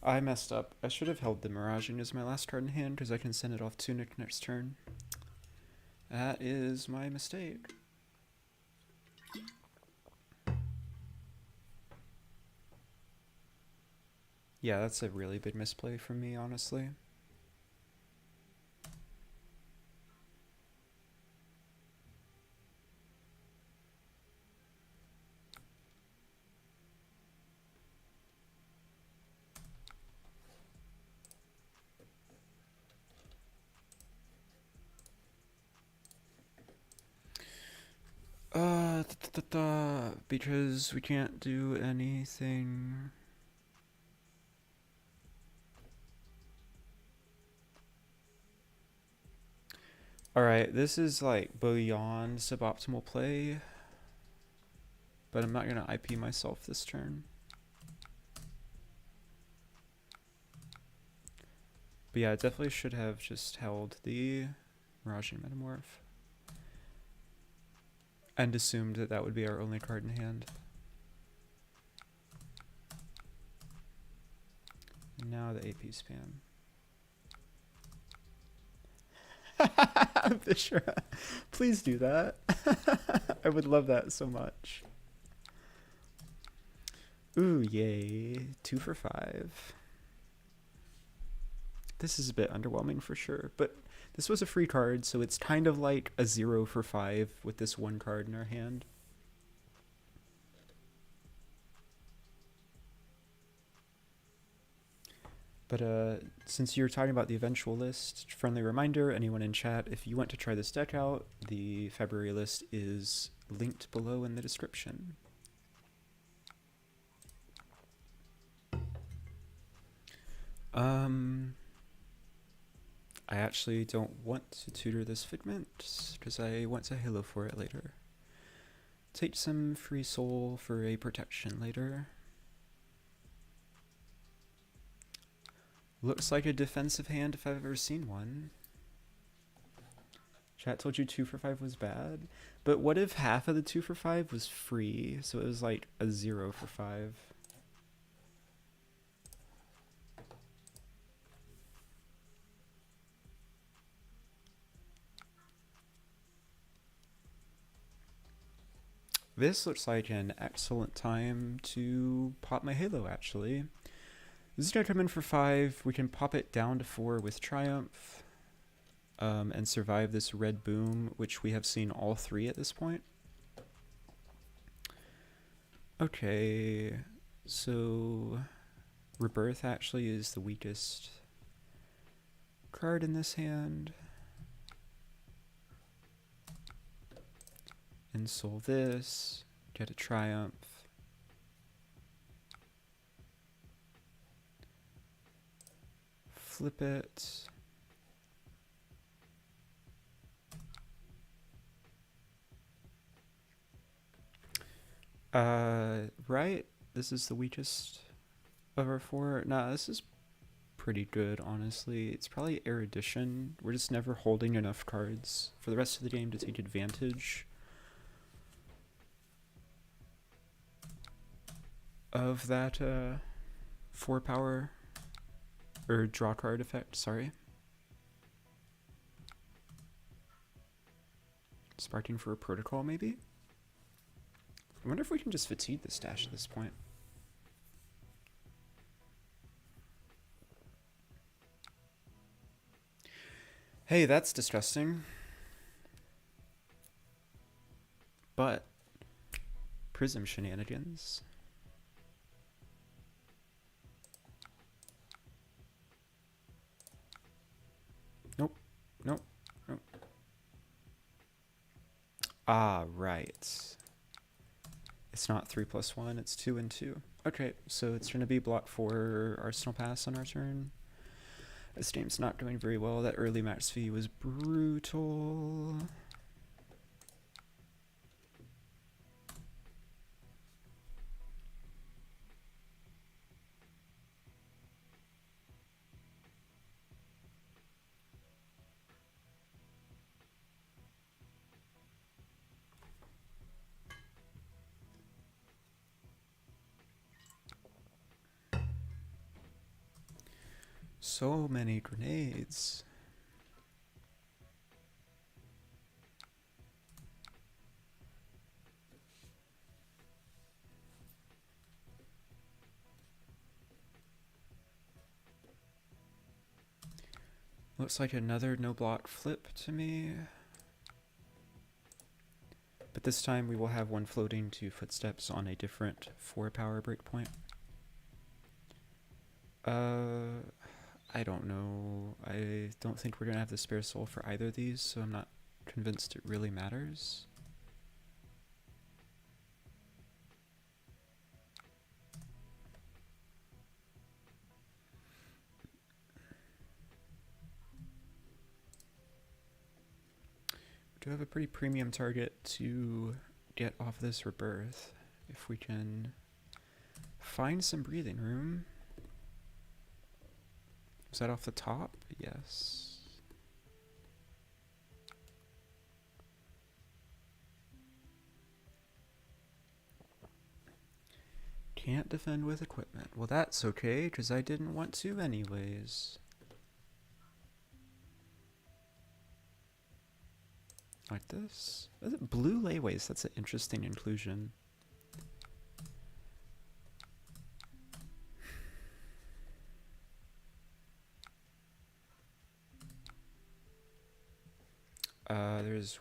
I messed up. I should have held the Miraging as my last card in hand because I can send it off Tunic next turn. That is my mistake. Yeah, that's a really big misplay from me, honestly. Because we can't do anything. Alright, this is like beyond suboptimal play, but I'm not gonna IP myself this turn. But yeah, I definitely should have just held the Miraging Metamorph and assumed that that would be our only card in hand. And now the AP spam. Vishra, please do that. I would love that so much. Ooh, yay. 2 for 5. This is a bit underwhelming for sure, but this was a free card, so it's kind of like a 0 for 5 with this one card in our hand. But since you're talking about the eventual list, friendly reminder, anyone in chat, if you want to try this deck out, the February list is linked below in the description. I actually don't want to tutor this Figment, because I want to Halo for it later. Take some free soul for a protection later. Looks like a defensive hand if I've ever seen one. Chat told you 2 for 5 was bad, but what if half of the 2 for 5 was free, so it was like a 0 for 5? This looks like an excellent time to pop my Halo, actually. This is going to come in for 5. We can pop it down to 4 with Triumph, and survive this red boom, which we have seen all 3 at this point. Okay, so Rebirth actually is the weakest card in this hand. Ensoul this, get a Triumph. Flip it. Right? This is the weakest of our 4. Nah, this is pretty good, honestly. It's probably Erudition. We're just never holding enough cards for the rest of the game to take advantage of that 4 power or draw card effect, sorry. Sparking for a protocol, maybe? I wonder if we can just fatigue the stash at this point. Hey, that's disgusting. But Prism shenanigans. Nope. Nope. Nope. Ah, right. It's not 3+1, it's 2 and 2. Okay, so it's going to be block 4 Arsenal Pass on our turn. This game's not doing very well. That early max fee was brutal. So many grenades. Looks like another no block flip to me. But this time we will have one floating to footsteps on a different 4 power breakpoint. I don't know. I don't think we're going to have the spare soul for either of these, so I'm not convinced it really matters. We do have a pretty premium target to get off this Rebirth if we can find some breathing room. Was that off the top? Yes. Can't defend with equipment. Well, that's okay, because I didn't want to anyways. Like this? Is it blue layways? That's an interesting inclusion. There's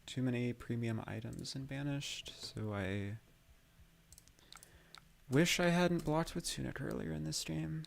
too many premium items in Banished, so I wish I hadn't blocked with Tunic earlier in this game.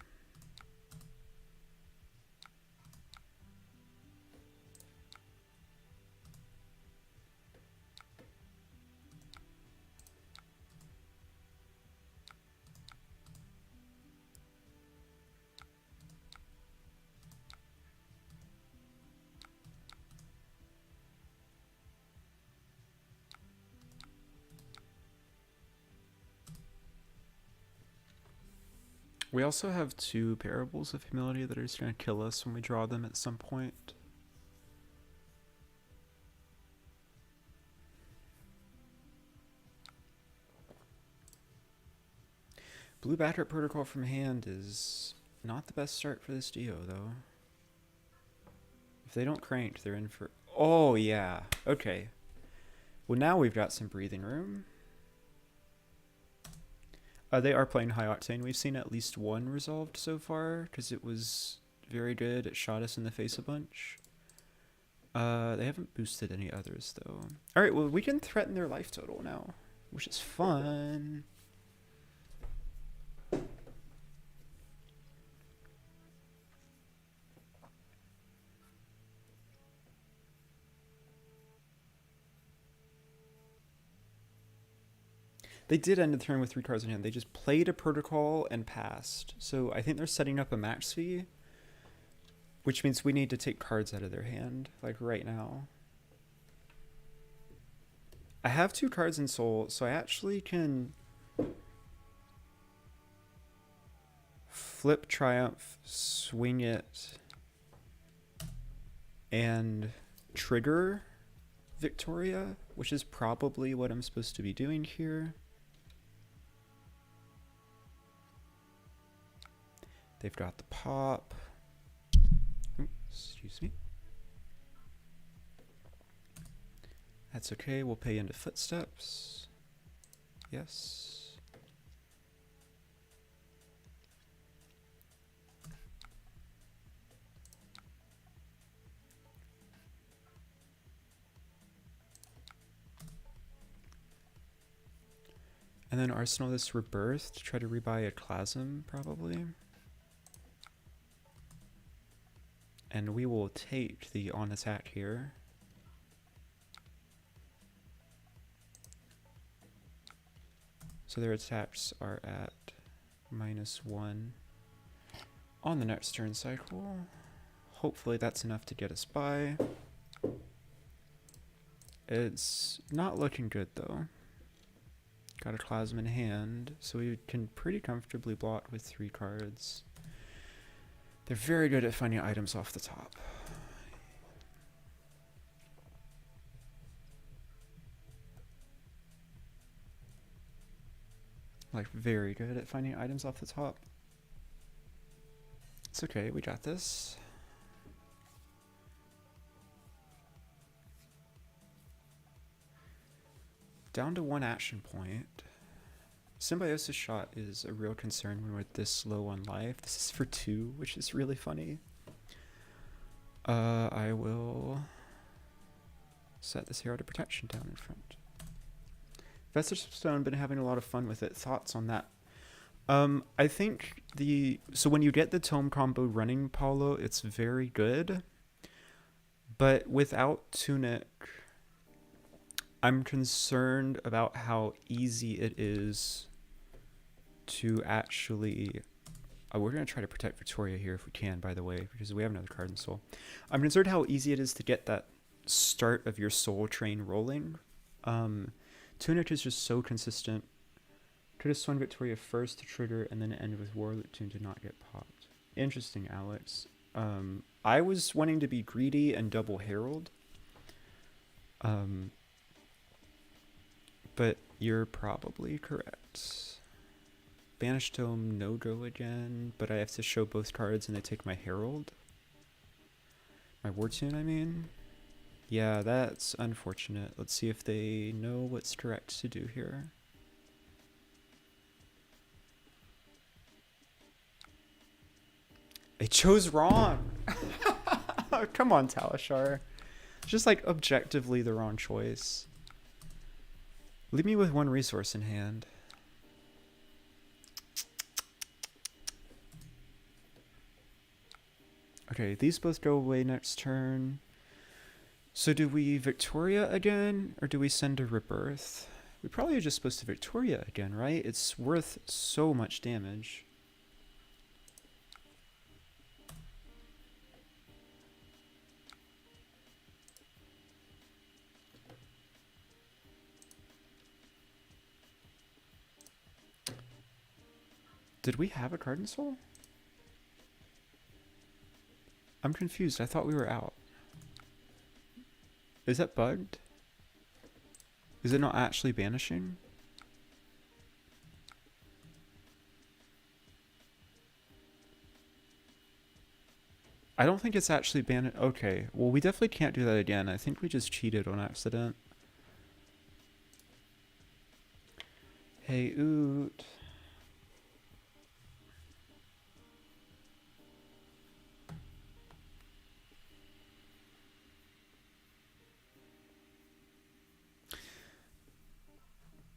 We also have 2 parables of humility that are just going to kill us when we draw them at some point. Blue Batter Protocol from hand is not the best start for this Dio, though. If they don't crank, they're in for... Oh, yeah. Okay. Well, now we've got some breathing room. They are playing High Octane. We've seen at least one resolved so far, because it was very good. It shot us in the face a bunch. They haven't boosted any others, though. Alright, well, we can threaten their life total now, which is fun. They did end the turn with 3 cards in hand. They just played a protocol and passed. So I think they're setting up a max fee, which means we need to take cards out of their hand, like right now. I have 2 cards in Soul, so I actually can flip Triumph, swing it, and trigger Victoria, which is probably what I'm supposed to be doing here. They've got the pop. Ooh, excuse me. That's okay, we'll pay into footsteps. Yes. And then Arsenal this Rebirth to try to rebuy a Clasm, probably. And we will take the on attack here. So their attacks are at -1 on the next turn cycle. Hopefully that's enough to get us by. It's not looking good though. Got a Clasm in hand, so we can pretty comfortably block with 3 cards. They're very good at finding items off the top. Like, very good at finding items off the top. It's okay, we got this. Down to 1 action point. Symbiosis shot is a real concern when we're this low on life. This is for 2, which is really funny. I will set this Herald of Protection down in front. Vestige of Stone, been having a lot of fun with it. Thoughts on that? I think so when you get the tome combo running, Paulo, it's very good. But without Tunic, I'm concerned about how easy it is to actually... Oh, we're going to try to protect Victoria here if we can, by the way, because we have another card in Soul. I'm concerned how easy it is to get that start of your Soul train rolling. Tunic is just so consistent. Could have swung Victoria first to trigger and then end with Warlock Tune to not get popped. Interesting, Alex. I was wanting to be greedy and double Herald. But you're probably correct. Banished Tome, no go again, but I have to show both cards and they take my Herald. My War Tune, I mean. Yeah, that's unfortunate. Let's see if they know what's correct to do here. They chose wrong! Come on, Talishar. Just like objectively the wrong choice. Leave me with 1 resource in hand. Okay, these both go away next turn. So do we Victoria again, or do we send a Rebirth? We probably are just supposed to Victoria again, right? It's worth so much damage. Did we have a card in Soul? I'm confused. I thought we were out. Is that bugged? Is it not actually banishing? I don't think it's actually banned. Okay, well, we definitely can't do that again. I think we just cheated on accident. Hey, Oot.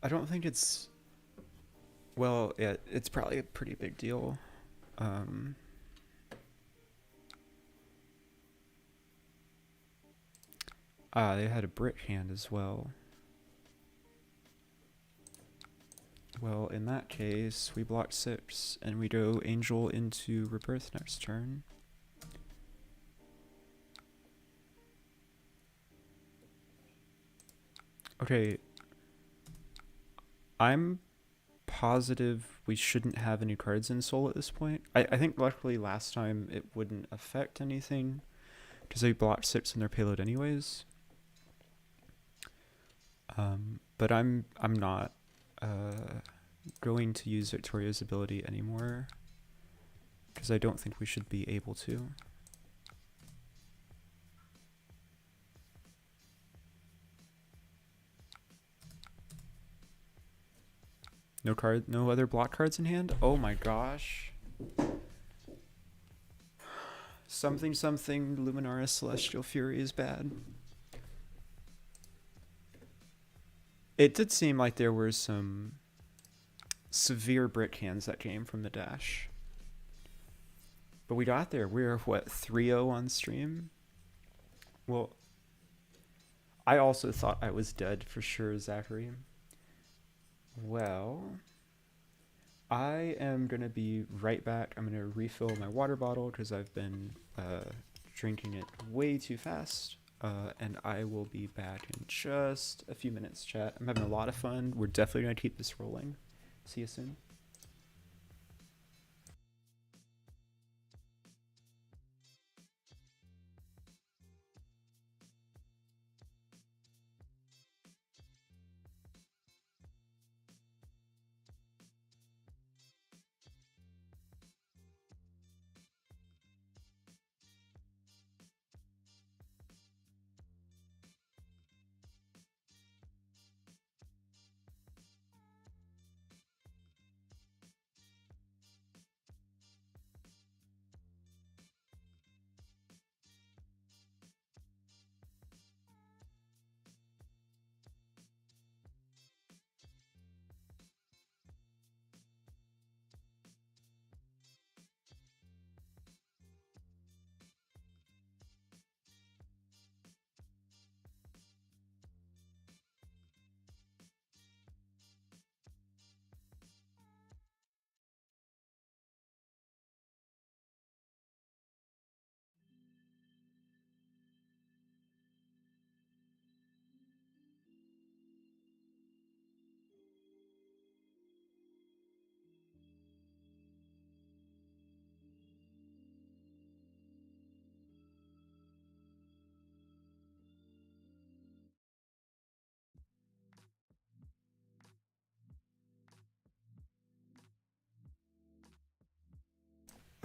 I don't think it's... Well, yeah, it's probably a pretty big deal. They had a brick hand as well. Well, in that case, we block 6, and we go Angel into Rebirth next turn. Okay. I'm positive we shouldn't have any cards in Soul at this point. I think luckily last time it wouldn't affect anything, because they blocked 6 in their payload anyways. But I'm not going to use Victoria's ability anymore, because I don't think we should be able to. No other block cards in hand? Oh my gosh. Something Luminaris Celestial Fury is bad. It did seem like there were some severe brick hands that came from the dash. But we got there. We were, what, 3-0 on stream? Well, I also thought I was dead for sure, Zachary. Well, I am going to be right back. I'm going to refill my water bottle because I've been drinking it way too fast. And I will be back in just a few minutes, chat. I'm having a lot of fun. We're definitely going to keep this rolling. See you soon.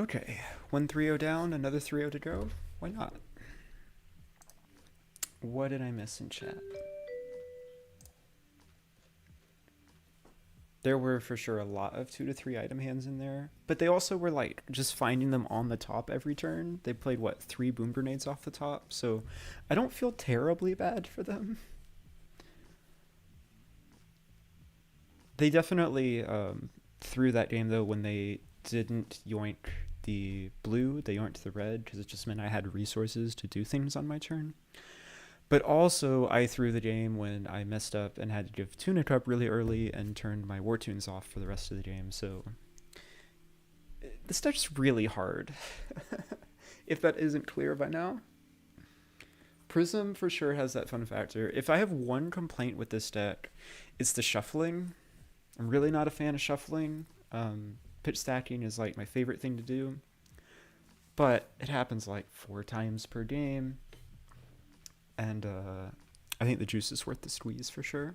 Okay, 1-3-0 down, another 3-0 to go. Why not? What did I miss in chat? There were for sure a lot of 2 to 3 item hands in there, but they also were like just finding them on the top every turn. They played what, 3 boom grenades off the top, so I don't feel terribly bad for them. They definitely threw that game though when they didn't yoink the blue, they yoinked the red because it just meant I had resources to do things on my turn. But also, I threw the game when I messed up and had to give Tunic up really early and turned my War Tunes off for the rest of the game, so... This deck's really hard, if that isn't clear by now. Prism for sure has that fun factor. If I have one complaint with this deck, it's the shuffling. I'm really not a fan of shuffling. pitch stacking is like my favorite thing to do, but it happens like 4 times per game, and I think the juice is worth the squeeze for sure.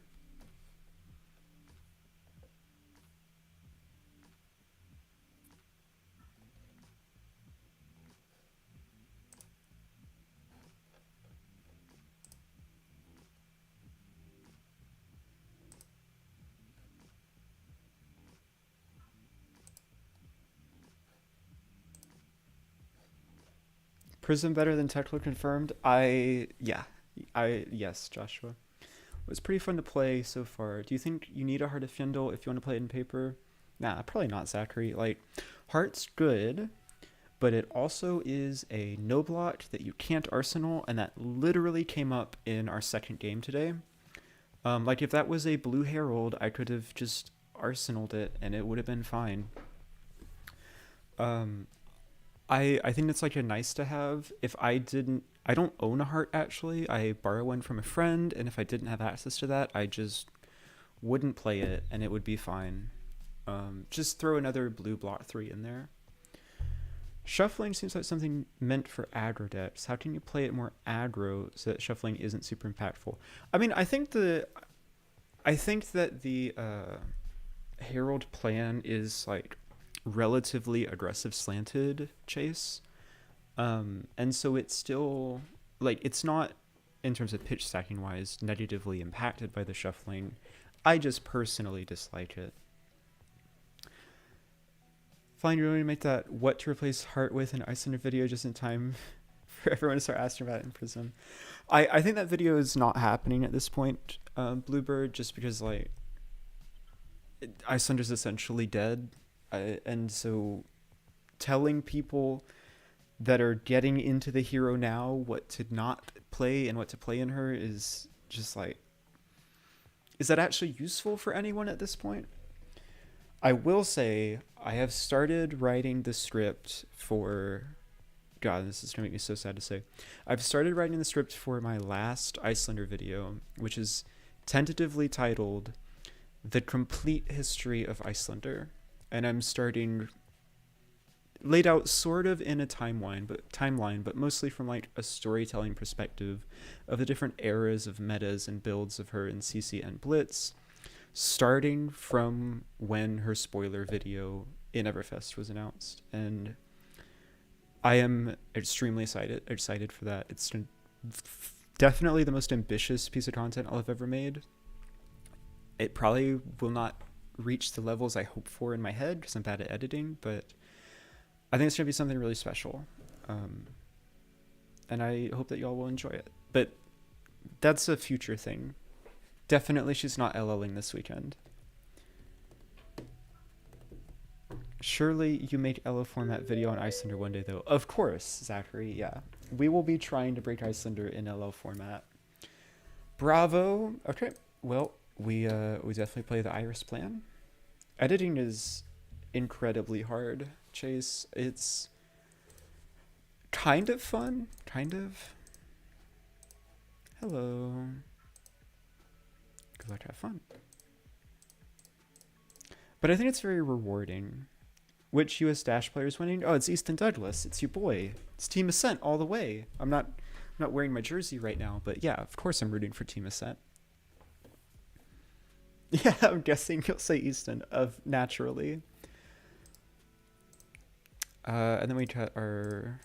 Prism better than Teklo confirmed? Yes, Joshua. It was pretty fun to play so far. Do you think you need a Heart of Fyendal if you want to play it in paper? Nah, probably not, Zachary. Like, Heart's good, but it also is a no block that you can't arsenal, and that literally came up in our second game today. Like, if that was a blue Herald, I could have just arsenaled it, and it would have been fine. I think it's like a nice to have. If I don't own a heart actually. I borrow one from a friend, and if I didn't have access to that, I just wouldn't play it, and it would be fine. Just throw another blue block 3 in there. Shuffling seems like something meant for aggro decks. How can you play it more aggro so that shuffling isn't super impactful? I mean, I think that the Herald plan is like relatively aggressive slanted chase, and so it's still like, it's not, in terms of pitch stacking wise, negatively impacted by the shuffling. I just personally dislike it. Fine, you're going to make that what to replace heart with an Iyslander video just in time for everyone to start asking about it in Prism. I think that video is not happening at this point, Bluebird, just because like Iyslander's essentially dead. And so telling people that are getting into the hero now what to not play and what to play in her is just like, is that actually useful for anyone at this point? I will say I have started writing the script for, God, this is gonna make me so sad to say. I've started writing the script for my last Iyslander video, which is tentatively titled The Complete History of Iyslander. And I'm starting laid out sort of in a timeline, but mostly from like a storytelling perspective of the different eras of metas and builds of her in CC and Blitz, starting from when her spoiler video in Everfest was announced. And I am extremely excited for that. It's definitely the most ambitious piece of content I'll have ever made. It probably will not reach the levels I hope for in my head because I'm bad at editing, but I think it's going to be something really special. And I hope that y'all will enjoy it. But that's a future thing. Definitely she's not LLing this weekend. Surely you make LO format video on Iyslander one day though. Of course, Zachary, yeah. We will be trying to break Iyslander in LO format. Bravo. Okay, well, we definitely play the Iris plan. Editing is incredibly hard, Chase. It's kind of fun, kind of. Hello. Good luck, have fun. But I think it's very rewarding. Which US Dash player is winning? Oh, it's Easton Douglas. It's your boy. It's Team Ascent all the way. I'm not wearing my jersey right now, but yeah, of course I'm rooting for Team Ascent. Yeah, I'm guessing you'll say Easton naturally. And then we got our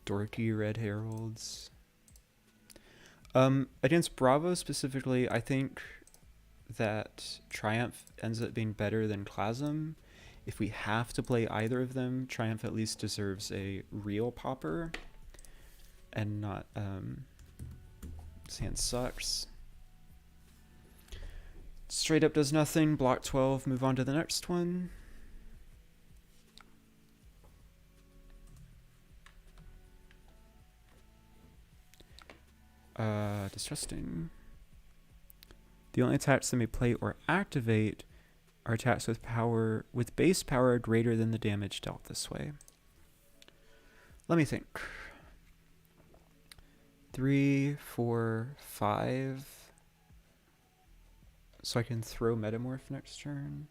dorky red heralds. Against Bravo specifically, I think that Triumph ends up being better than Klasm. If we have to play either of them, Triumph at least deserves a real popper and not Sand sucks. Straight up does nothing. Block 12, move on to the next one. Distrusting. The only attacks that may play or activate are attacks with base power greater than the damage dealt this way. Let me think. 3, 4, 5. So I can throw Metamorph next turn.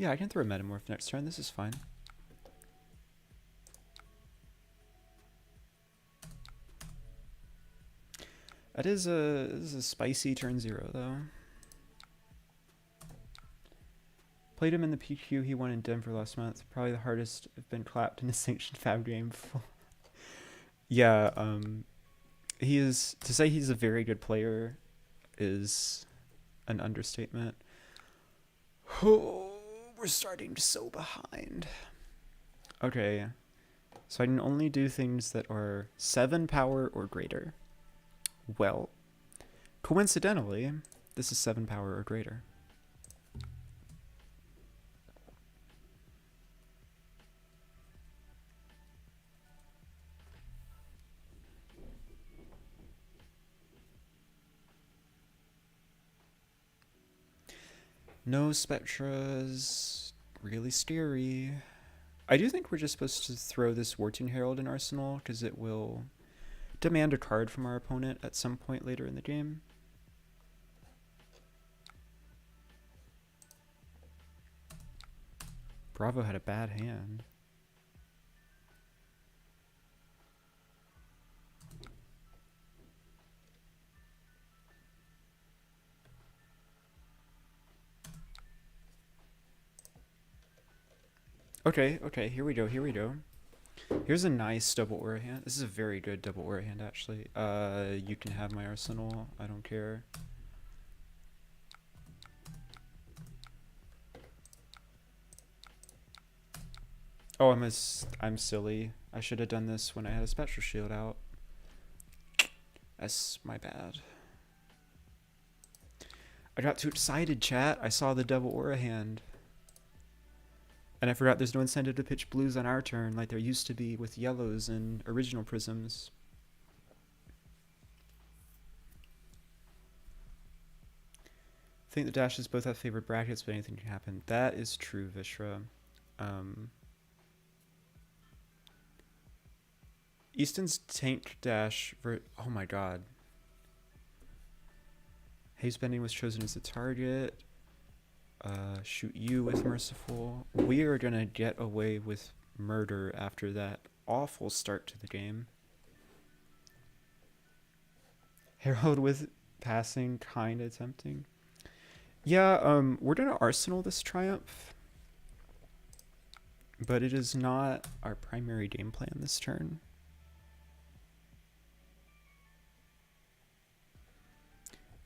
Yeah, I can throw a Metamorph next turn. This is fine. This is a spicy turn 0 though. Played him in the PQ. He won in Denver last month. Probably the hardest I've been clapped in a sanctioned fab game before. Yeah, he is, to say he's a very good player is an understatement. Oh, we're starting so behind. Okay, so I can only do things that are 7 power or greater. Well, coincidentally, this is 7 power or greater. No Spectras, really scary. I do think we're just supposed to throw this Warting Herald in Arsenal because it will demand a card from our opponent at some point later in the game. Bravo had a bad hand. Okay, here we go. Here's a nice double aura hand. This is a very good double aura hand, actually. You can have my arsenal. I don't care. Oh, I'm silly. I should have done this when I had a Spectral Shield out. That's my bad. I got too excited, chat. I saw the double aura hand. And I forgot there's no incentive to pitch blues on our turn like there used to be with yellows and original prisms. I think the dashes both have favored brackets, but anything can happen. That is true, Vishra. Easton's tank dash, oh my god. Haze Bending was chosen as the target. Shoot you with Merciful. We are gonna get away with murder after that awful start to the game. Herald with passing, kinda tempting. Yeah, we're gonna Arsenal this Triumph. But it is not our primary game plan this turn.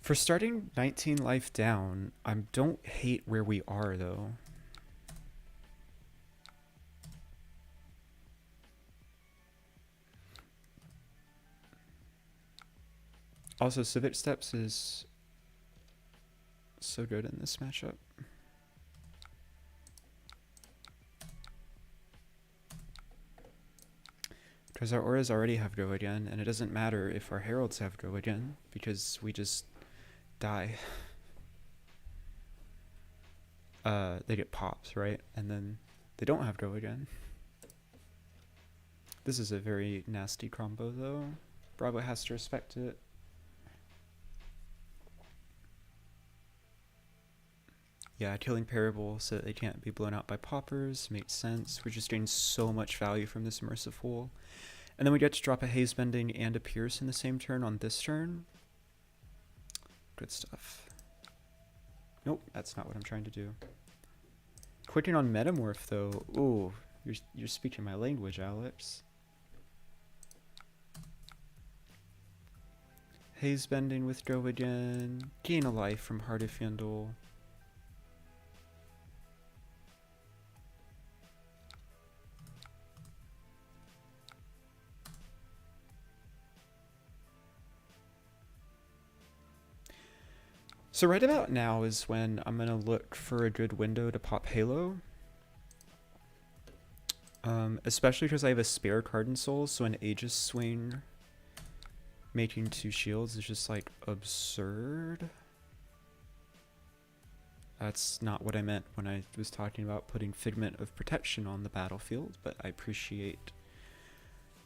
For starting 19 life down, I don't hate where we are though. Also, Civic Steps is so good in this matchup. Because our auras already have go again, and it doesn't matter if our heralds have go again, because we just die. They get pops, right? And then they don't have go again. This is a very nasty combo though. Bravo has to respect it. Yeah, killing Parable so that they can't be blown out by poppers makes sense. We're just getting so much value from this Merciful. And then we get to drop a Haze Bending and a Pierce in the same turn on this turn. Good stuff. Nope, that's not what I'm trying to do. Quicking on Metamorph though. Ooh, you're speaking my language, Alex. Haze Bending with go again. Gain a life from Heart of Fyendal. So right about now is when I'm going to look for a good window to pop Halo. Especially because I have a spare card in Souls, so an Aegis swing making 2 shields is just like absurd. That's not what I meant when I was talking about putting Figment of Protection on the battlefield, but I appreciate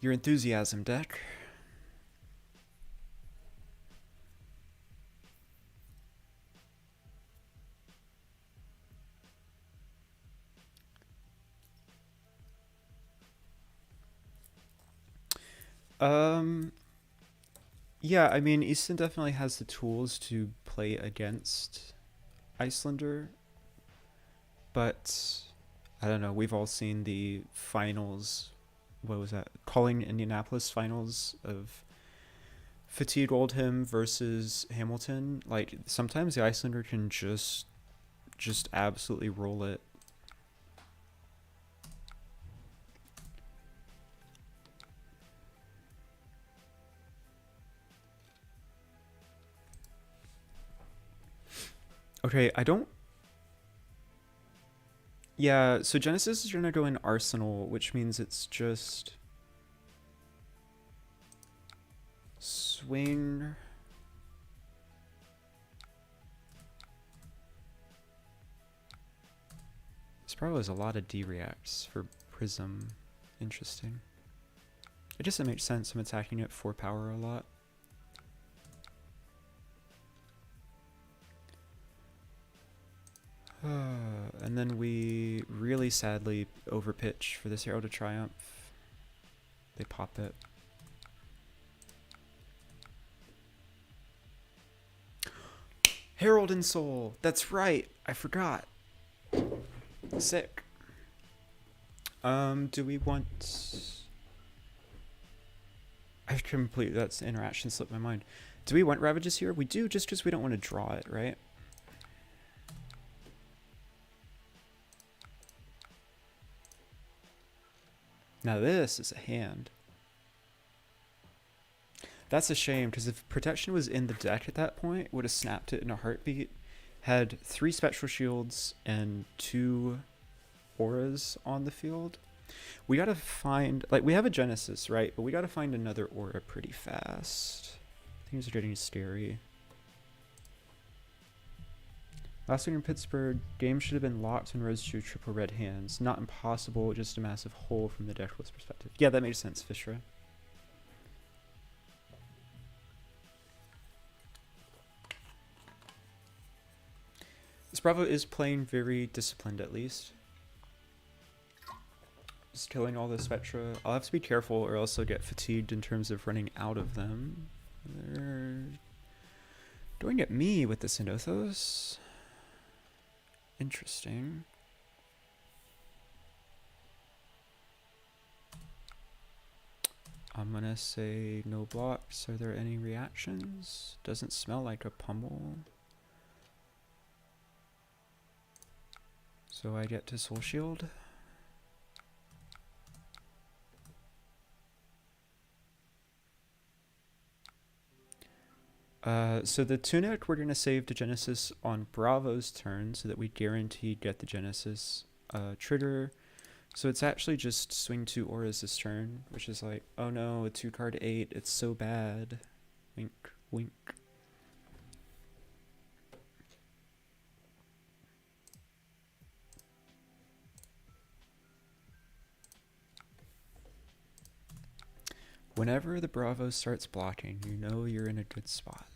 your enthusiasm, deck. Yeah, I mean, Easton definitely has the tools to play against Iyslander, but I don't know. We've all seen the finals. What was that? Calling Indianapolis finals of Fatigue Oldham versus Hamilton. Like sometimes the Iyslander can just absolutely roll it. Okay, I don't. Yeah, so Genesis is gonna go in Arsenal, which means it's just swing. This probably has a lot of D-reacts for Prism. Interesting. It just makes sense. I'm attacking it for power a lot. And then we really sadly overpitch for this Herald of Triumph. They pop it. Herald and Soul. That's right. I forgot. Sick. Do we want... I've completely... That's interaction slipped my mind. Do we want Ravages here? We do, just because we don't want to draw it, right? Now this is a hand. That's a shame, because if Protection was in the deck at that point, it would have snapped it in a heartbeat. Had 3 Spectral Shields and 2 auras on the field. We gotta find... Like, we have a Genesis, right? But we gotta find another aura pretty fast. Things are getting scary. Last week in Pittsburgh, game should have been locked when Rose drew triple red hands. Not impossible, just a massive hole from the decklist perspective. Yeah, that makes sense, Fishra. This Bravo is playing very disciplined, at least. Just killing all the Spectra. I'll have to be careful or else I'll get fatigued in terms of running out of them. They're doing it me with the Sinothos. Interesting. I'm gonna say no blocks. Are there any reactions? Doesn't smell like a pummel. So I get to Soul Shield. So the Tunic we're going to save to Genesis on Bravo's turn so that we guarantee get the Genesis trigger. So it's actually just swing 2 auras this turn, which is like, oh no, a 2-card 8, it's so bad. Wink, wink. Whenever the Bravo starts blocking, you know you're in a good spot.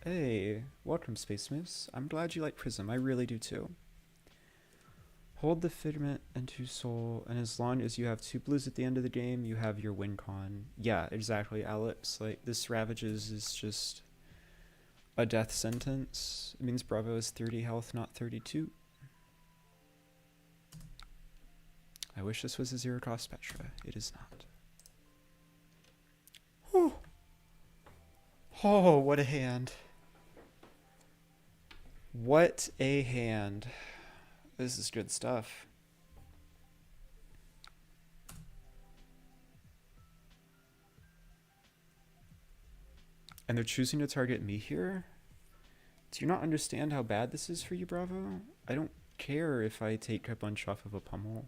Hey, welcome Space Moose. I'm glad you like Prism, I really do too. Hold the Figment and 2 Soul, and as long as you have 2 blues at the end of the game, you have your win con. Yeah, exactly, Alex. Like, this Ravages is just a death sentence. It means Bravo is 30 health, not 32. I wish this was a 0-cost Spectra. It is not. Whew. Oh, what a hand. What a hand. This is good stuff. And they're choosing to target me here? Do you not understand how bad this is for you, Bravo? I don't care if I take a bunch off of a pummel.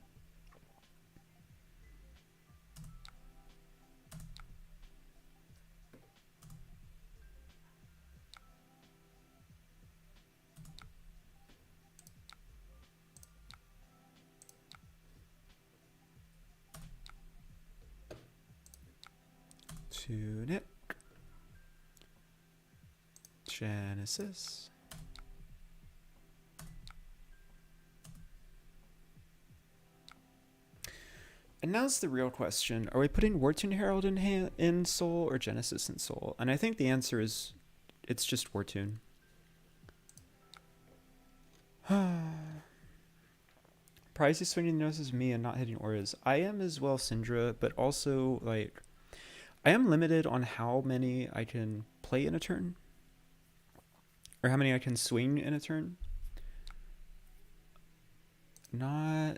Tunic. Genesis. And now's the real question. Are we putting Wartune Herald in Soul or Genesis in Soul? And I think the answer is it's just Wartune. Pricey swinging noses me and not hitting auras. I am as well, Syndra, but also, like, I am limited on how many I can play in a turn. Or how many I can swing in a turn. Not...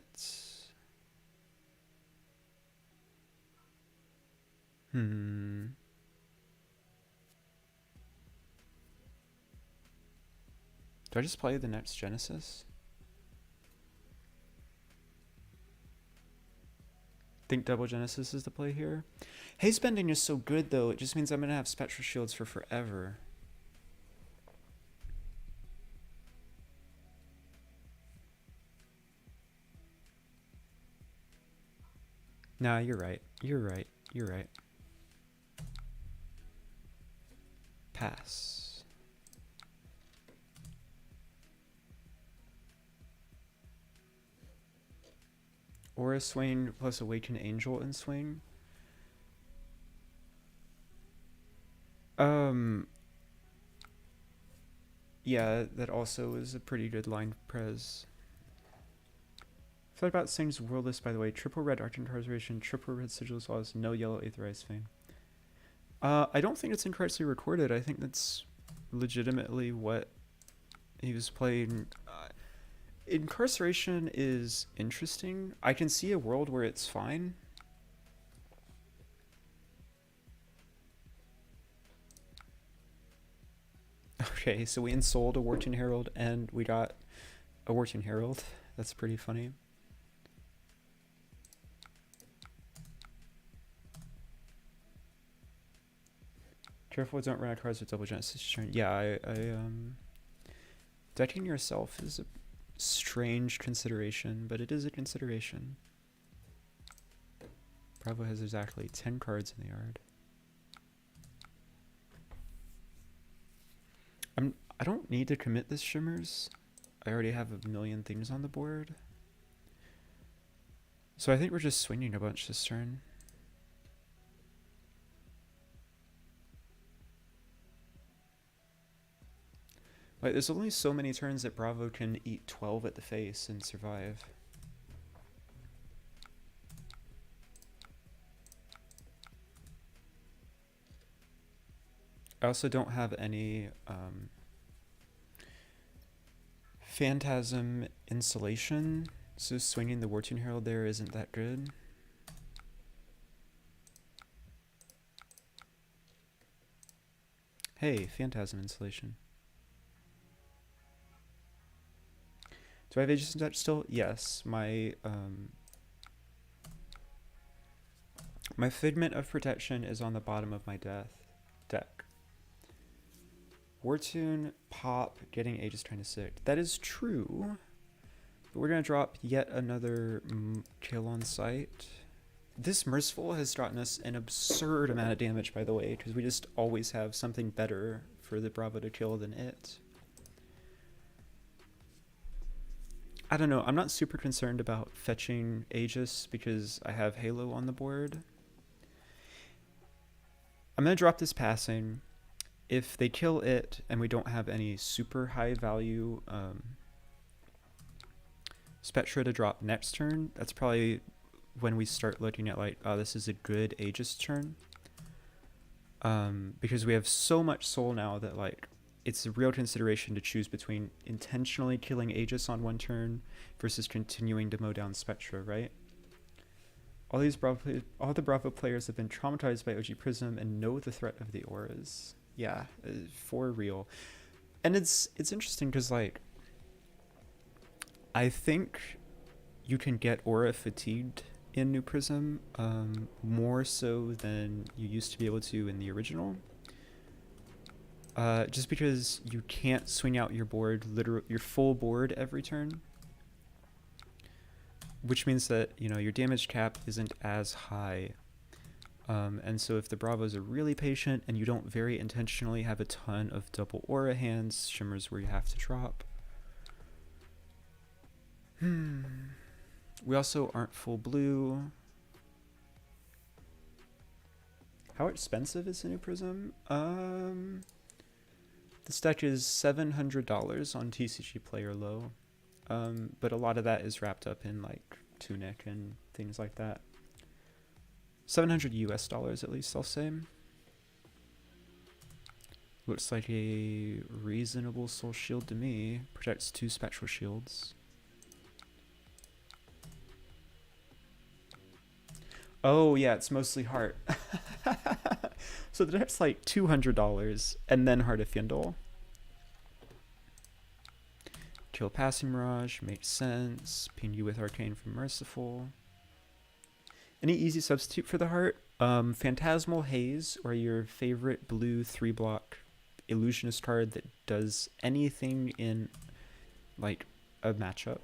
Do I just play the next Genesis? Think double Genesis is the play here. Haze bending is so good though, it just means I'm gonna have spectral shields for forever. Nah, you're right. You're right. You're right. Pass. Aura swing plus Awaken Angel in swing. Yeah, that also is a pretty good line pres. Thought about Sing's Worldless, by the way. Triple red Arch Incarceration, triple red Sigillus Laws, no yellow Aetherized Fane. I don't think it's incorrectly recorded. I think that's legitimately what he was playing. Incarceration is interesting. I can see a world where it's fine. Okay, so we ensouled a Wartune Herald and we got a Wartune Herald. That's pretty funny. Careful, don't run out of cards with double Genesis turn. Yeah, decking yourself is a strange consideration, but it is a consideration. Bravo has exactly 10 cards in the yard. I don't need to commit this Shimmers. I already have a million things on the board. So I think we're just swinging a bunch this turn. Like, there's only so many turns that Bravo can eat 12 at the face and survive. I also don't have any Phantasm Insulation, so swinging the Wartune Herald there isn't that good. Hey, Phantasm Insulation. Do I have Aegis in Touch still? Yes. My my Figment of Protection is on the bottom of my deck. Wartune, pop, getting Aegis 26. That is true. But we're going to drop yet another kill on sight. This Merciful has gotten us an absurd amount of damage, by the way, because we just always have something better for the Bravo to kill than it. I don't know. I'm not super concerned about fetching Aegis because I have Halo on the board. I'm going to drop this passing. If they kill it and we don't have any super high value Spectra to drop next turn, that's probably when we start looking at like, oh, this is a good Aegis turn. Because we have so much soul now that like, it's a real consideration to choose between intentionally killing Aegis on one turn versus continuing to mow down Spectra, right? All the Bravo players have been traumatized by OG Prism and know the threat of the auras. Yeah, for real. And it's interesting because like, I think you can get aura fatigued in New Prism more so than you used to be able to in the original. Just because you can't swing out your board, your full board every turn, which means that, you know, your damage cap isn't as high. And so if the Bravos are really patient and you don't very intentionally have a ton of double aura hands, Shimmers where you have to drop. We also aren't full blue. How expensive is the new Prism? This deck is $700 on TCG Player Low, but a lot of that is wrapped up in like Tunic and things like that. $700 US at least, I'll say. Looks like a reasonable soul shield to me. Protects 2 spectral shields. Oh yeah, it's mostly heart. So the deck's like $200 and then Heart of Fyendal. Kill Passing Mirage, makes sense. Ping you with Arcane from Merciful. Any easy substitute for the heart? Phantasmal Haze, or your favorite blue 3-block illusionist card that does anything in like a matchup.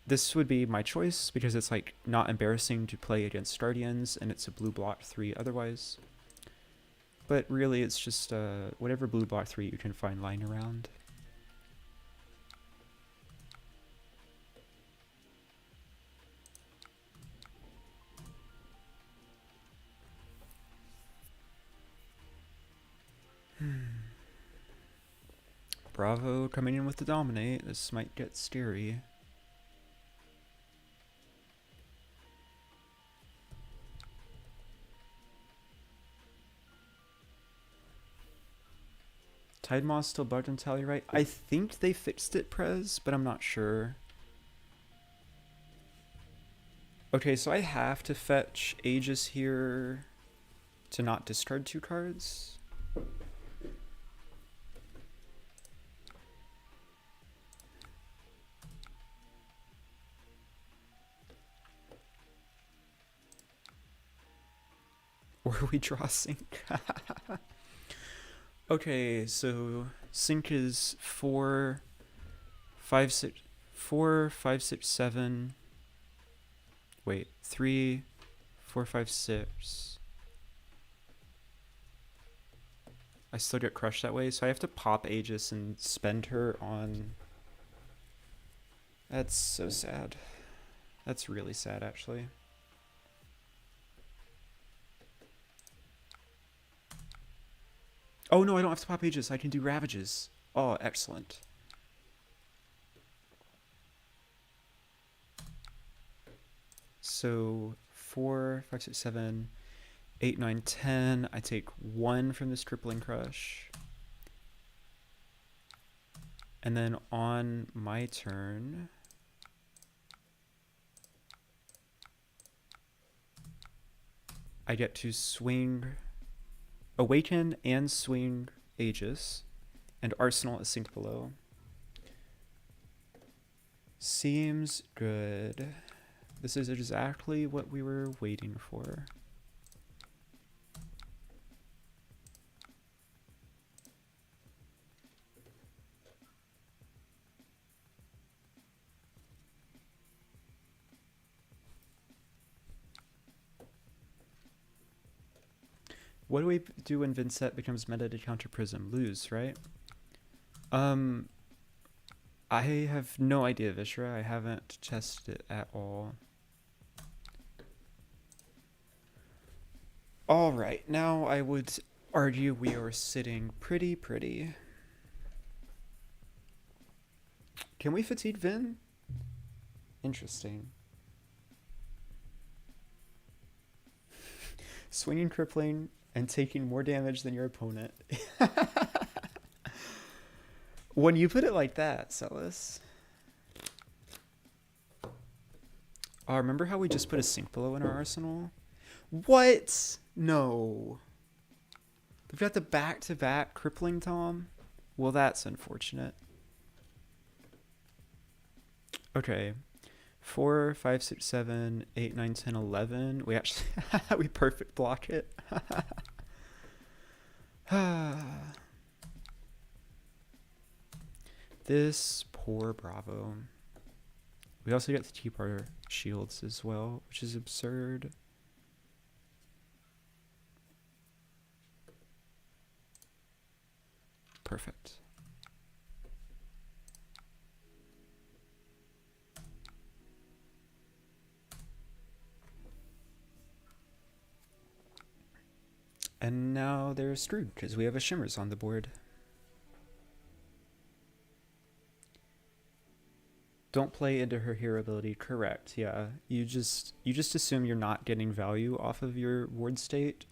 This would be my choice because it's like not embarrassing to play against Guardians and it's a blue block 3 otherwise. But really it's just whatever blue block 3 you can find lying around. Bravo coming in with the dominate. This might get scary. Tide Moss still bugged on Tally, I think they fixed it, Prez, but I'm not sure. Okay, so I have to fetch Aegis here to not discard 2 cards. Or we draw Sync. Okay, so Sync is 4, 5, 6, 4, 5, 6, 7. Wait, 3, 4, 5, 6. I still get crushed that way, so I have to pop Aegis and spend her on... That's so sad. That's really sad, actually. Oh no, I don't have to pop Aegis. I can do Ravages. Oh, excellent. So 4, 5, 6, 7, 8, 9, 10. I take 1 from this Crippling Crush. And then on my turn, I get to swing... Awaken and swing Aegis, and Arsenal is synced below. Seems good. This is exactly what we were waiting for. What do we do when Vincent becomes meta to counter Prism? Lose, right? I have no idea, Vishra. I haven't tested it at all. Alright, now I would argue we are sitting pretty. Can we fatigue Vin? Interesting. Swinging Crippling and taking more damage than your opponent. When you put it like that, Celis. Oh, remember how we just put a Sync below in our arsenal? What? No. We've got the back-to-back Crippling Tom? Well, that's unfortunate. Okay. 4, 5, 6, 7, 8, 9, 10, 11. We actually we perfect block it. This poor Bravo. We also get to keep our shields as well, which is absurd. Perfect. And now they're screwed because we have a Shimmers on the board. Don't play into her hero ability. Correct. Yeah. You just assume you're not getting value off of your ward state,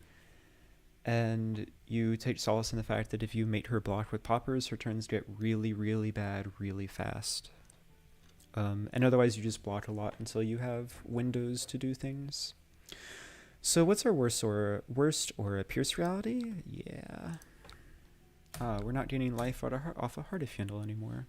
and you take solace in the fact that if you mate her block with poppers, her turns get really, really bad really fast. And otherwise you just block a lot until you have windows to do things. So what's our worst aura? Pierce reality? Yeah. We're not gaining life off a Heart of Handle anymore.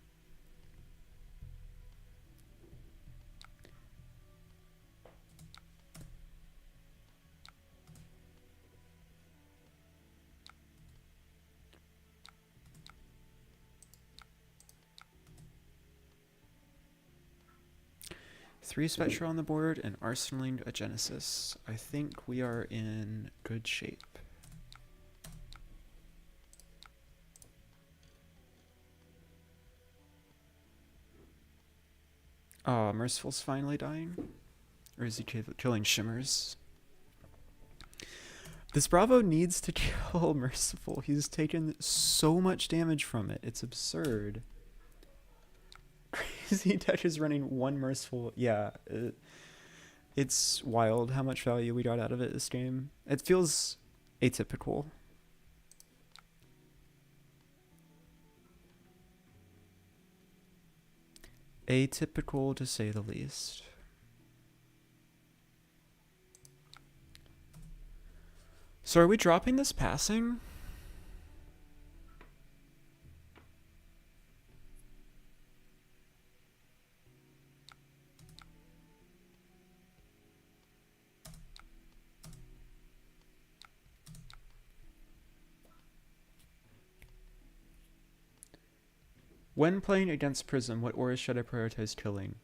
Three Spectra on the board and arsenaling a Genesis. I think we are in good shape. Merciful's finally dying? Or is he killing Shimmers? This Bravo needs to kill Merciful. He's taken so much damage from it. It's absurd. Crazy Tech is running one Merciful. Yeah, it's wild how much value we got out of it this game. It feels atypical. Atypical to say the least. So are we dropping this passing? When playing against Prism, what auras should I prioritize killing?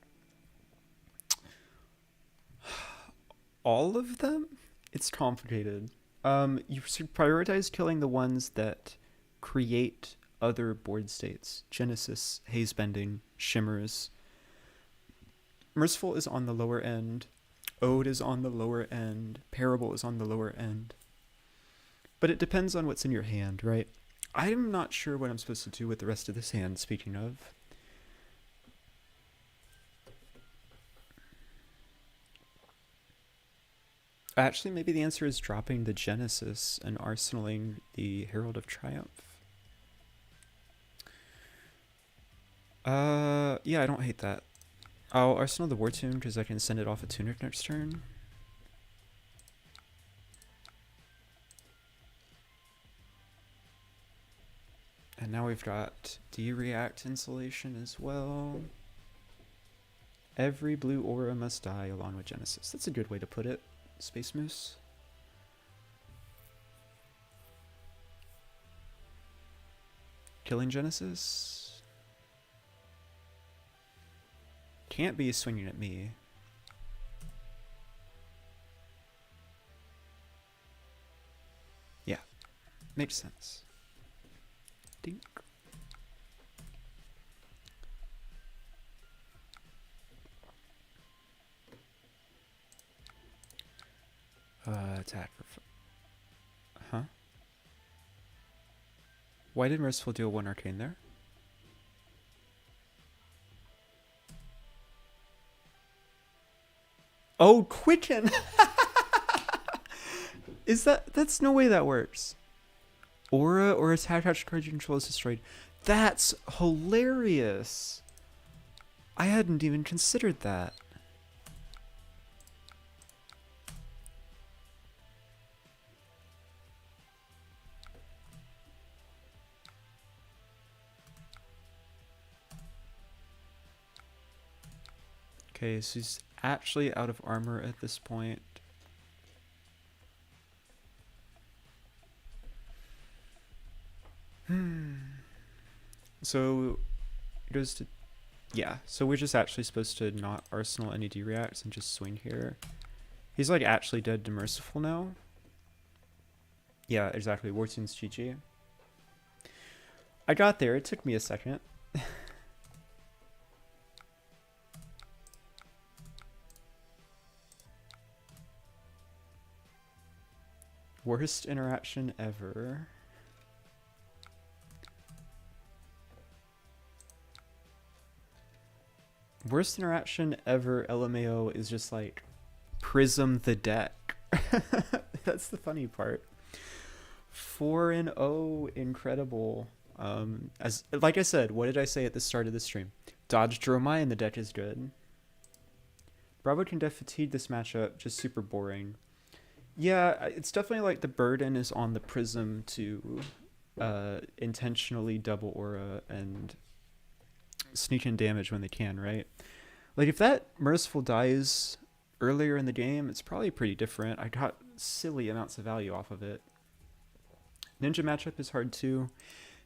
All of them? It's complicated. You should prioritize killing the ones that create other board states. Genesis, Haze Bending, Shimmers. Merciful is on the lower end. Ode is on the lower end. Parable is on the lower end. But it depends on what's in your hand, right? I'm not sure what I'm supposed to do with the rest of this hand, speaking of. Actually, maybe the answer is dropping the Genesis and arsenaling the Herald of Triumph. Yeah, I don't hate that. I'll arsenal the War Tune because I can send it off a Tunic next turn. And now we've got D-React insulation as well. Every blue aura must die along with Genesis. That's a good way to put it, Space Moose. Killing Genesis? Can't be swinging at me. Yeah, makes sense. Dink. Attack for... Huh? Why did Merciful deal one arcane there? Oh, Quicken! That's no way that works. Aura or attack after card you control is destroyed. That's hilarious. I hadn't even considered that. Okay, so he's actually out of armor at this point. So it goes to... Yeah, so we're just actually supposed to not arsenal any D-reacts and just swing here. He's like actually dead to Merciful now. Yeah, exactly. War Tune's GG. I got there. It took me a second. Worst interaction ever. Worst interaction ever, LMAO, is just like Prism the deck. That's the funny part. 4-0, incredible. As like I said, what did I say at the start of the stream? Dodge Dromai and the deck is good. Bravo can def fatigue this matchup, just super boring. Yeah, it's definitely like the burden is on the Prism to intentionally double aura and sneak in damage when they can, right? Like if that Merciful dies earlier in the game, it's probably pretty different. I got silly amounts of value off of it. Ninja matchup is hard too.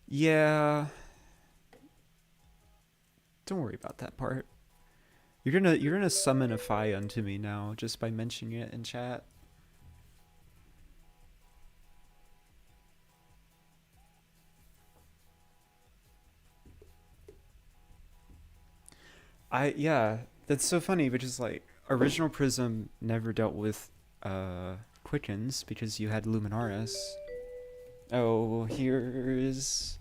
Yeah. Don't worry about that part. You're gonna summon a Fi unto me now just by mentioning it in chat. Yeah, that's so funny, which is like original Prism never dealt with Quickens because you had Luminaris. Oh, here's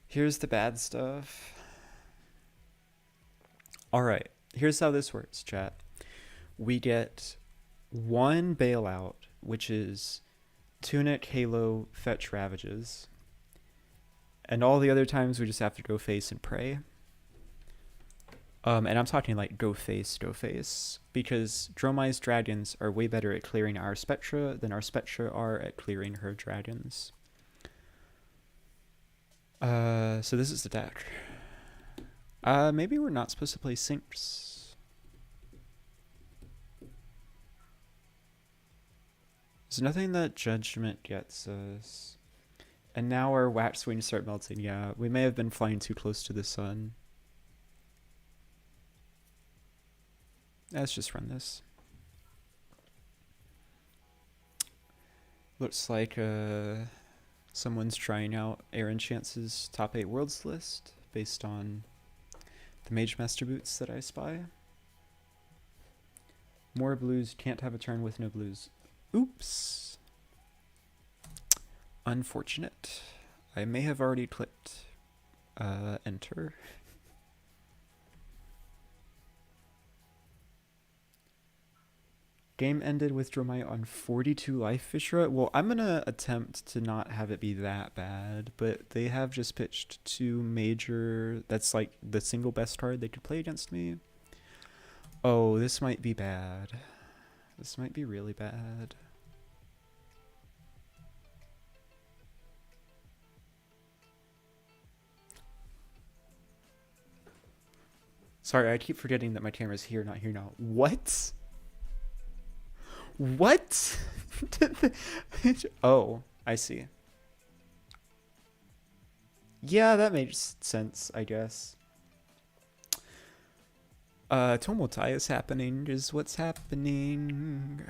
the bad stuff. Alright, here's how this works, chat. We get one bailout, which is Tunic, Halo, Fetch, Ravages. And all the other times we just have to go face and pray. And I'm talking like go face, because Dromai's dragons are way better at clearing our Spectra than our Spectra are at clearing her dragons. So this is the deck. Maybe we're not supposed to play Syncs. There's nothing that Judgment gets us. And now our wax wings start melting. Yeah, we may have been flying too close to the sun. Let's just run this. Looks like someone's trying out Aaron Chance's top 8 worlds list based on the Mage Master boots that I spy. More blues, can't have a turn with no blues. Oops. Unfortunate. I may have already clicked enter. Game ended with Dromai on 42 life, Fishra. Well, I'm going to attempt to not have it be that bad, but they have just pitched 2 major... That's like the single best card they could play against me. Oh, this might be bad. This might be really bad. Sorry, I keep forgetting that my camera's here, not here now. What? What? Oh, I see. Yeah, that makes sense, I guess. Tomotai is happening, is what's happening.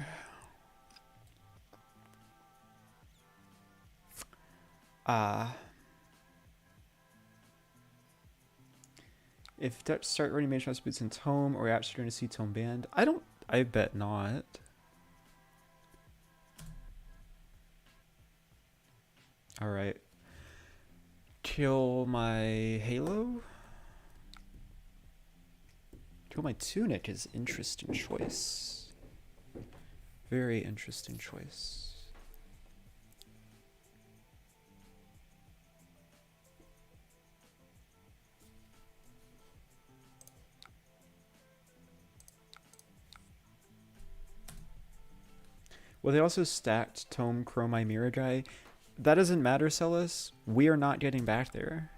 If Dutch start running Mage Master boots in Tome, or actually going to see Tome banned? I bet not. Alright. Kill my Halo? Kill my Tunic is interesting choice. Very interesting choice. Well, they also stacked Tome Chromai Miragai. That doesn't matter, Celis. We are not getting back there.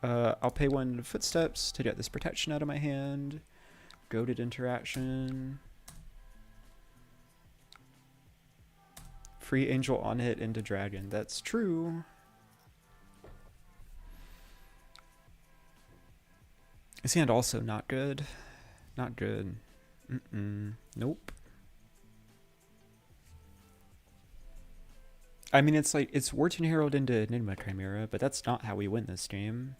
I'll pay 1 footsteps to get this protection out of my hand. Goated interaction. Free angel on hit into dragon. That's true. His hand also not good. Not good. Nope. I mean, it's like, it's Wharton Herald into Enigma Chimera, but that's not how we win this game.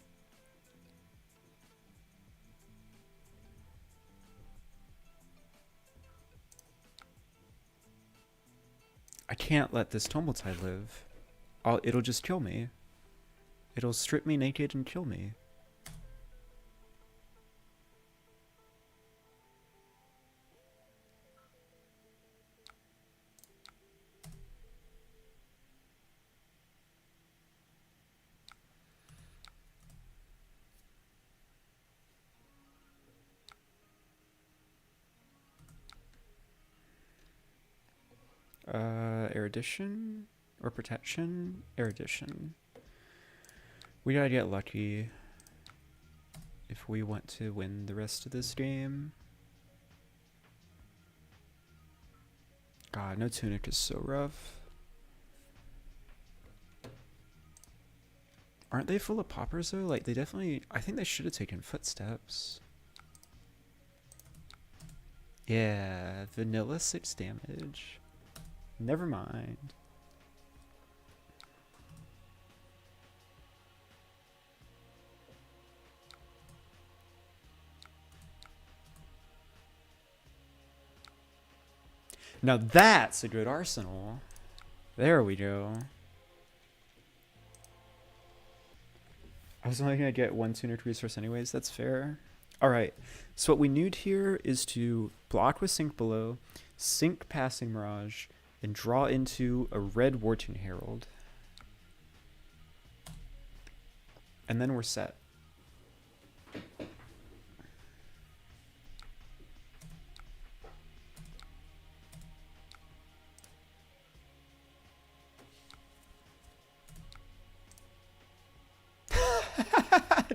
I can't let this Tumultide live. It'll just kill me. It'll strip me naked and kill me. Erudition or protection? Erudition. We gotta get lucky if we want to win the rest of this game. God, no tunic is so rough. Aren't they full of poppers though? Like they definitely, I think they should have taken footsteps. Yeah, vanilla 6 damage. Never mind. Now that's a good arsenal. There we go. I was only gonna get 1 tunic resource anyways, that's fair. Alright, so what we need here is to block with Sink Below, sink Passing Mirage, and draw into a red Wartune Herald. And then we're set.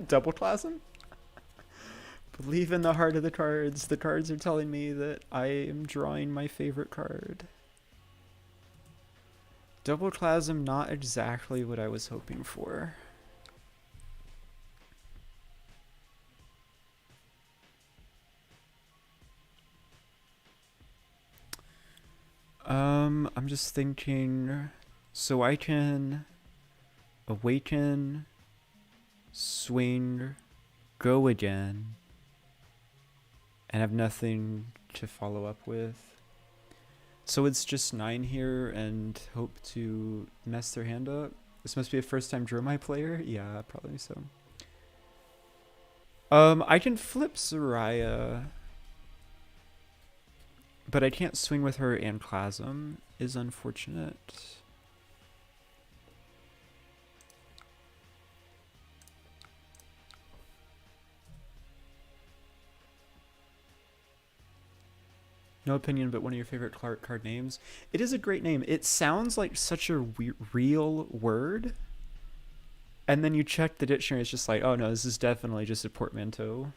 Double Plasm? Believe in the heart of the cards. The cards are telling me that I am drawing my favorite card. Double Plasm, not exactly what I was hoping for. I'm just thinking, so I can awaken, swing, go again, and have nothing to follow up with. So it's just 9 here and hope to mess their hand up. This must be a first time Dromai player. Yeah, probably so. I can flip Soraya, but I can't swing with her, and Plasm is unfortunate. No opinion, but one of your favorite card names. It is a great name. It sounds like such a real word. And then you check the dictionary, it's just like, oh no, this is definitely just a portmanteau.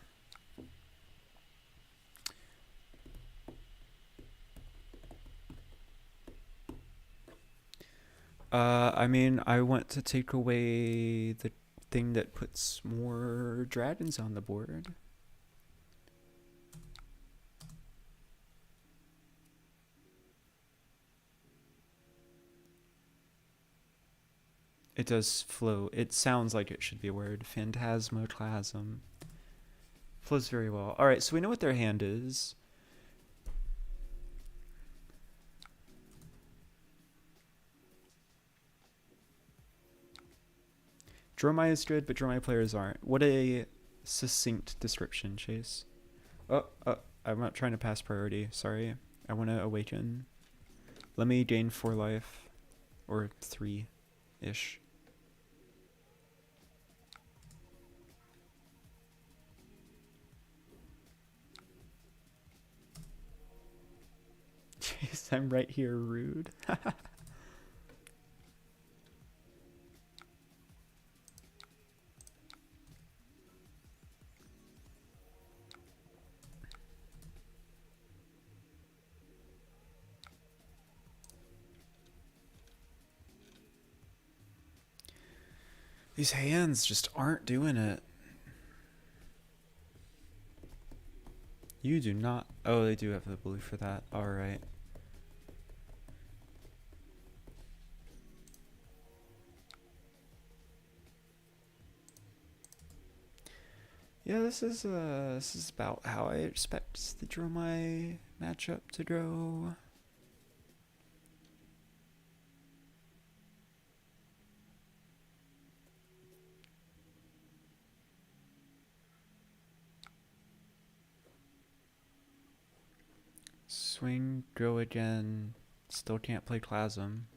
I mean, I want to take away the thing that puts more dragons on the board. It does flow. It sounds like it should be a word. Phantasmoclasm. Flows very well. Alright, so we know what their hand is. Dromai is good, but Dromai players aren't. What a succinct description, Chase. I'm not trying to pass priority. Sorry. I want to awaken. Let me gain 4 life. Or 3-ish. Jeez, I'm right here, rude. These hands just aren't doing it. You do not. Oh, they do have the blue for that. All right. Yeah, this is about how I expect the Dromai matchup to go. Swing, go again. Still can't play Clasm.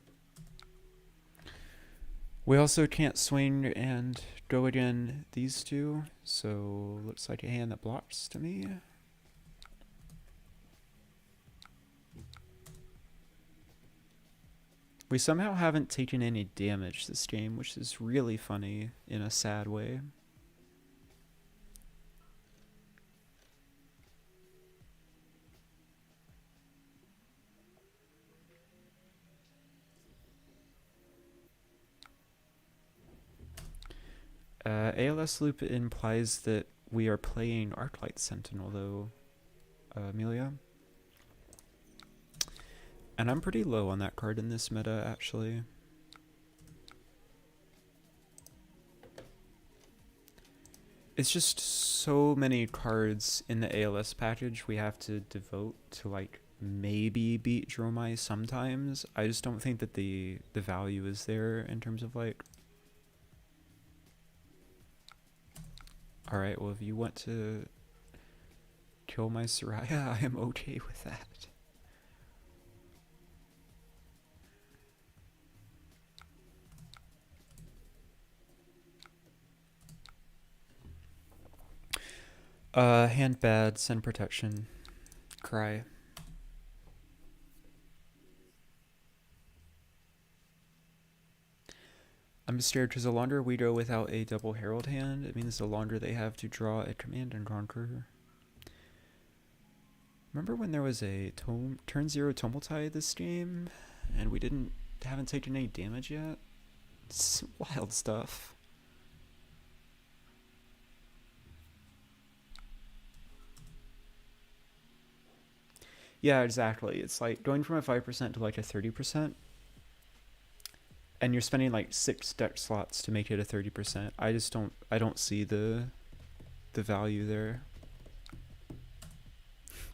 We also can't swing and go again these two, so looks like a hand that blocks to me. We somehow haven't taken any damage this game, which is really funny in a sad way. ALS loop implies that we are playing Arclight Sentinel, though, Amelia. And I'm pretty low on that card in this meta, actually. It's just so many cards in the ALS package we have to devote to, like, maybe beat Dromai sometimes. I just don't think that the value is there in terms of, like... Alright, well, if you want to kill my Soraya, I am okay with that. Hand bad, send protection. Cry. I'm scared because the longer we go without a double herald hand, it means the longer they have to draw a command and conquer. Remember when there was a turn 0 Tumultide this game, and we haven't taken any damage yet? It's wild stuff. Yeah, exactly. It's like going from a 5% to like a 30%. And you're spending like 6 deck slots to make it a 30%. I don't see the value there.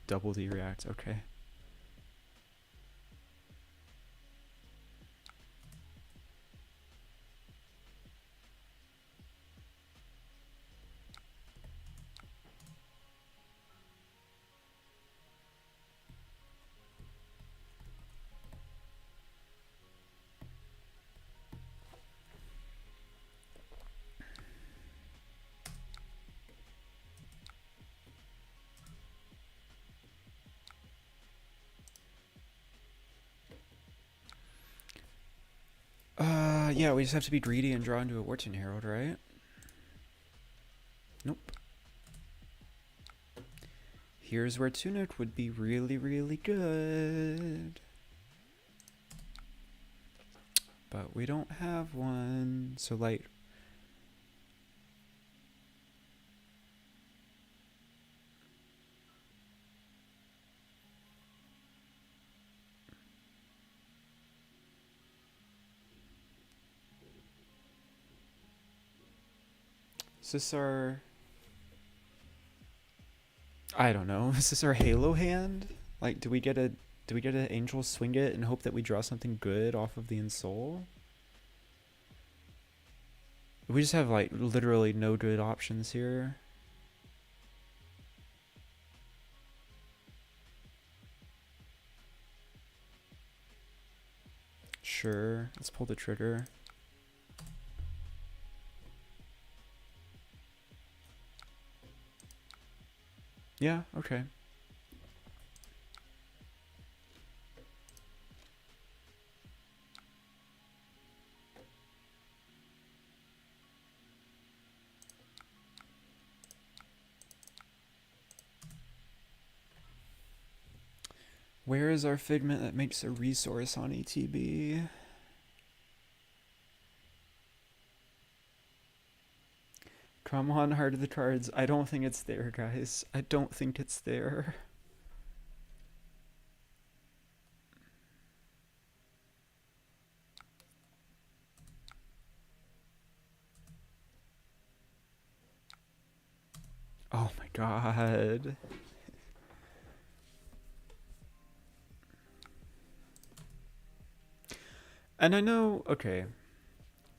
Double D react, okay. Yeah, we just have to be greedy and draw into a Wharton Herald, right? Nope. Here's where Tunic would be really, really good. But we don't have one, so like... Is this our... I don't know. Is this our Halo hand? Like, do we get an Angel swing it and hope that we draw something good off of the Ensoul? We just have, like, literally no good options here. Sure, let's pull the trigger. Yeah, okay. Where is our figment that makes a resource on ETB? Come on, Heart of the Cards. I don't think it's there, guys. I don't think it's there. Oh my god. And I know, okay.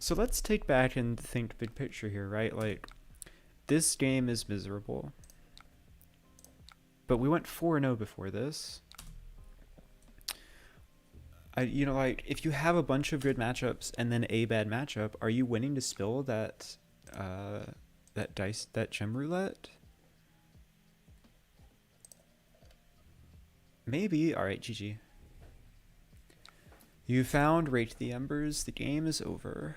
So let's take back and think big picture here, right? Like, this game is miserable. But we went 4-0 before this. You know, like if you have a bunch of good matchups and then a bad matchup, are you winning to spill that that gem roulette? Maybe. All right, GG. You found Rake the Embers. The game is over.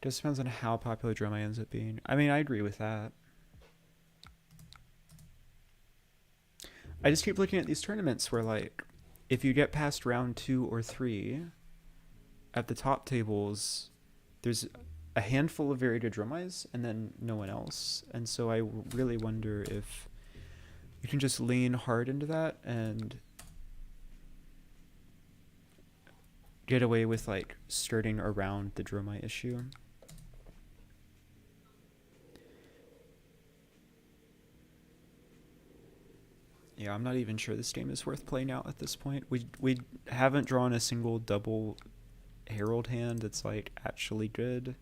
Just depends on how popular Dromai ends up being. I mean, I agree with that. I just keep looking at these tournaments where, like, if you get past round 2 or 3, at the top tables, there's a handful of very good Dromais and then no one else. And so I really wonder if you can just lean hard into that and get away with, like, skirting around the Dromai issue. Yeah, I'm not even sure this game is worth playing out at this point. We haven't drawn a single double Herald hand that's like actually good.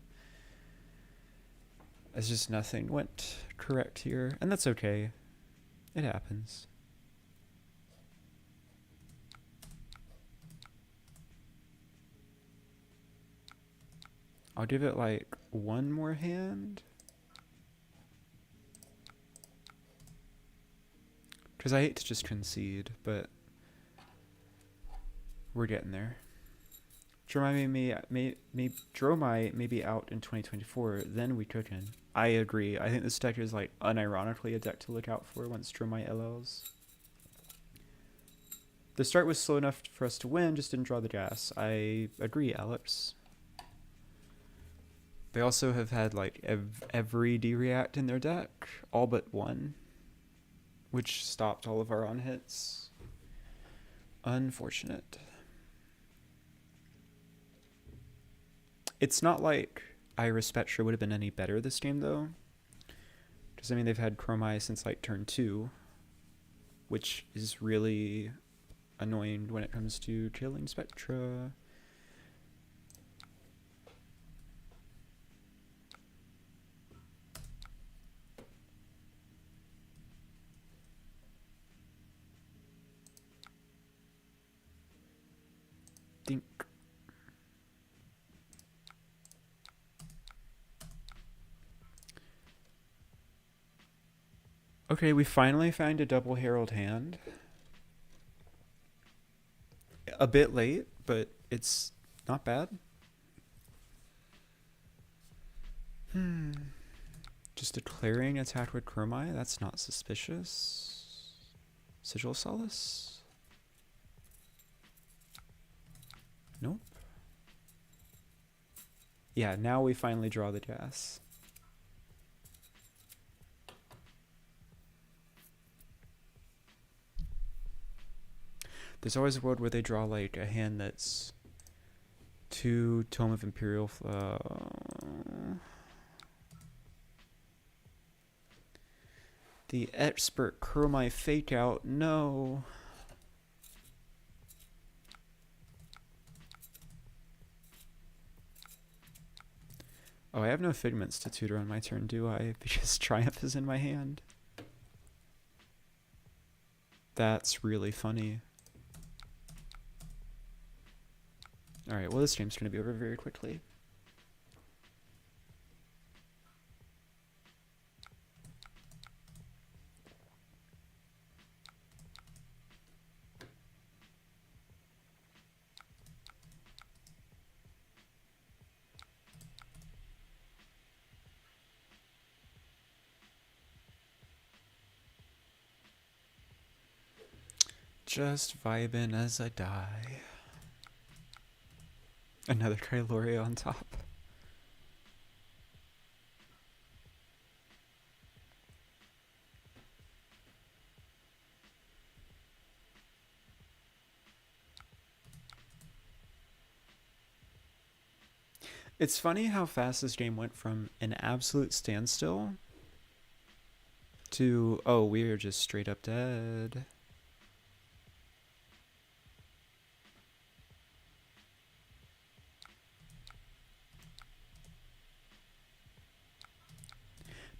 It's just nothing went correct here, and that's okay. It happens. I'll give it like one more hand. Because I hate to just concede, but we're getting there. Dromai may be out in 2024, then we cook in. I agree. I think this deck is like unironically a deck to look out for once Dromai LLs. The start was slow enough for us to win, just didn't draw the gas. I agree, Alex. They also have had like every D-React in their deck, all but one, which stopped all of our on hits. Unfortunate. It's not like Iris Spectra would have been any better this game though, because I mean they've had Chromai since like turn 2, which is really annoying when it comes to killing Spectra. Think. Okay, we finally found a double Herald hand. A bit late, but it's not bad. Just declaring attack with Chromai, that's not suspicious. Sigil Solace? Nope. Yeah, now we finally draw the gas. There's always a world where they draw like a hand that's 2 Tome of Imperial the expert Chromai fake out. No. Oh, I have no figments to tutor on my turn, do I? Because Triumph is in my hand. That's really funny. Alright, well this game's going to be over very quickly. Just vibing as I die. Another Kyloria on top. It's funny how fast this game went from an absolute standstill to, oh, we're just straight up dead.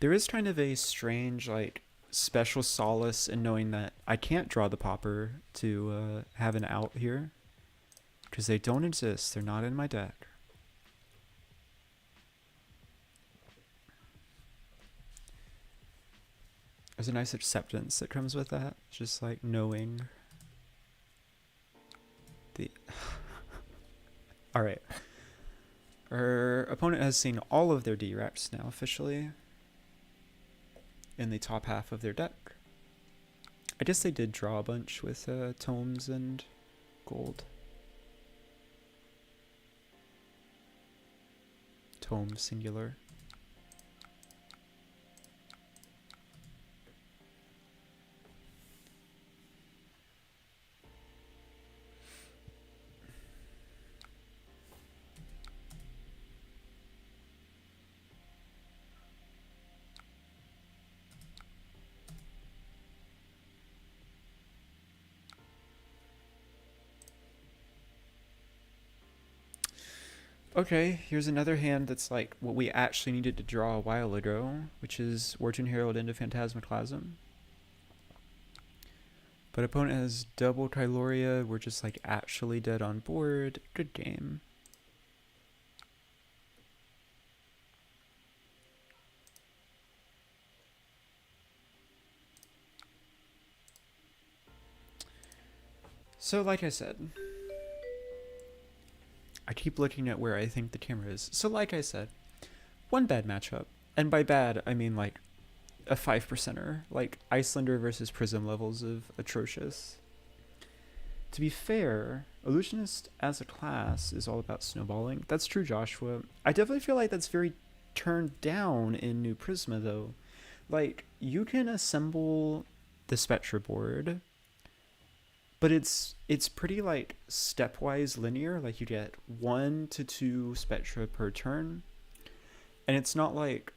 There is kind of a strange, like, special solace in knowing that I can't draw the popper to have an out here. Because they don't exist. They're not in my deck. There's a nice acceptance that comes with that. Just like knowing the... Alright. Our opponent has seen all of their D-Reps now officially in the top half of their deck. I guess they did draw a bunch with tomes and gold. Tome singular. Okay, here's another hand that's like what we actually needed to draw a while ago, which is Fortune Herald into Phantasmaclasm. But opponent has double Kyloria, we're just like actually dead on board. Good game. So like I said, I keep looking at where I think the camera is. So like I said, one bad matchup. And by bad, I mean like a 5%er. Like Iyslander versus Prism levels of atrocious. To be fair, Illusionist as a class is all about snowballing. That's true, Joshua. I definitely feel like that's very turned down in New Prisma though. Like, you can assemble the Spectra board, but it's pretty like stepwise linear. Like you get 1 to 2 Spectra per turn. And it's not like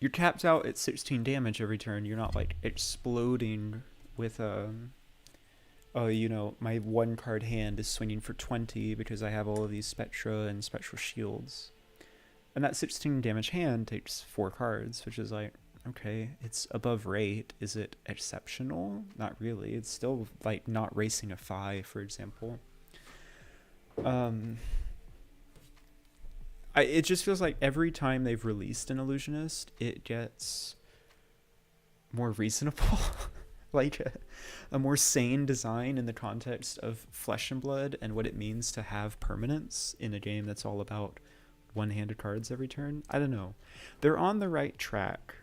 you're tapped out at 16 damage every turn. You're not like exploding with oh, you know, my 1 card hand is swinging for 20 because I have all of these Spectra and Spectral Shields. And that 16 damage hand takes 4 cards, which is like, okay, it's above rate. Is it exceptional? Not really. It's still like not racing a 5, for example. It just feels like every time they've released an Illusionist, it gets more reasonable. Like a more sane design in the context of Flesh and Blood and what it means to have permanence in a game that's all about one-handed cards every turn. I don't know. They're on the right track.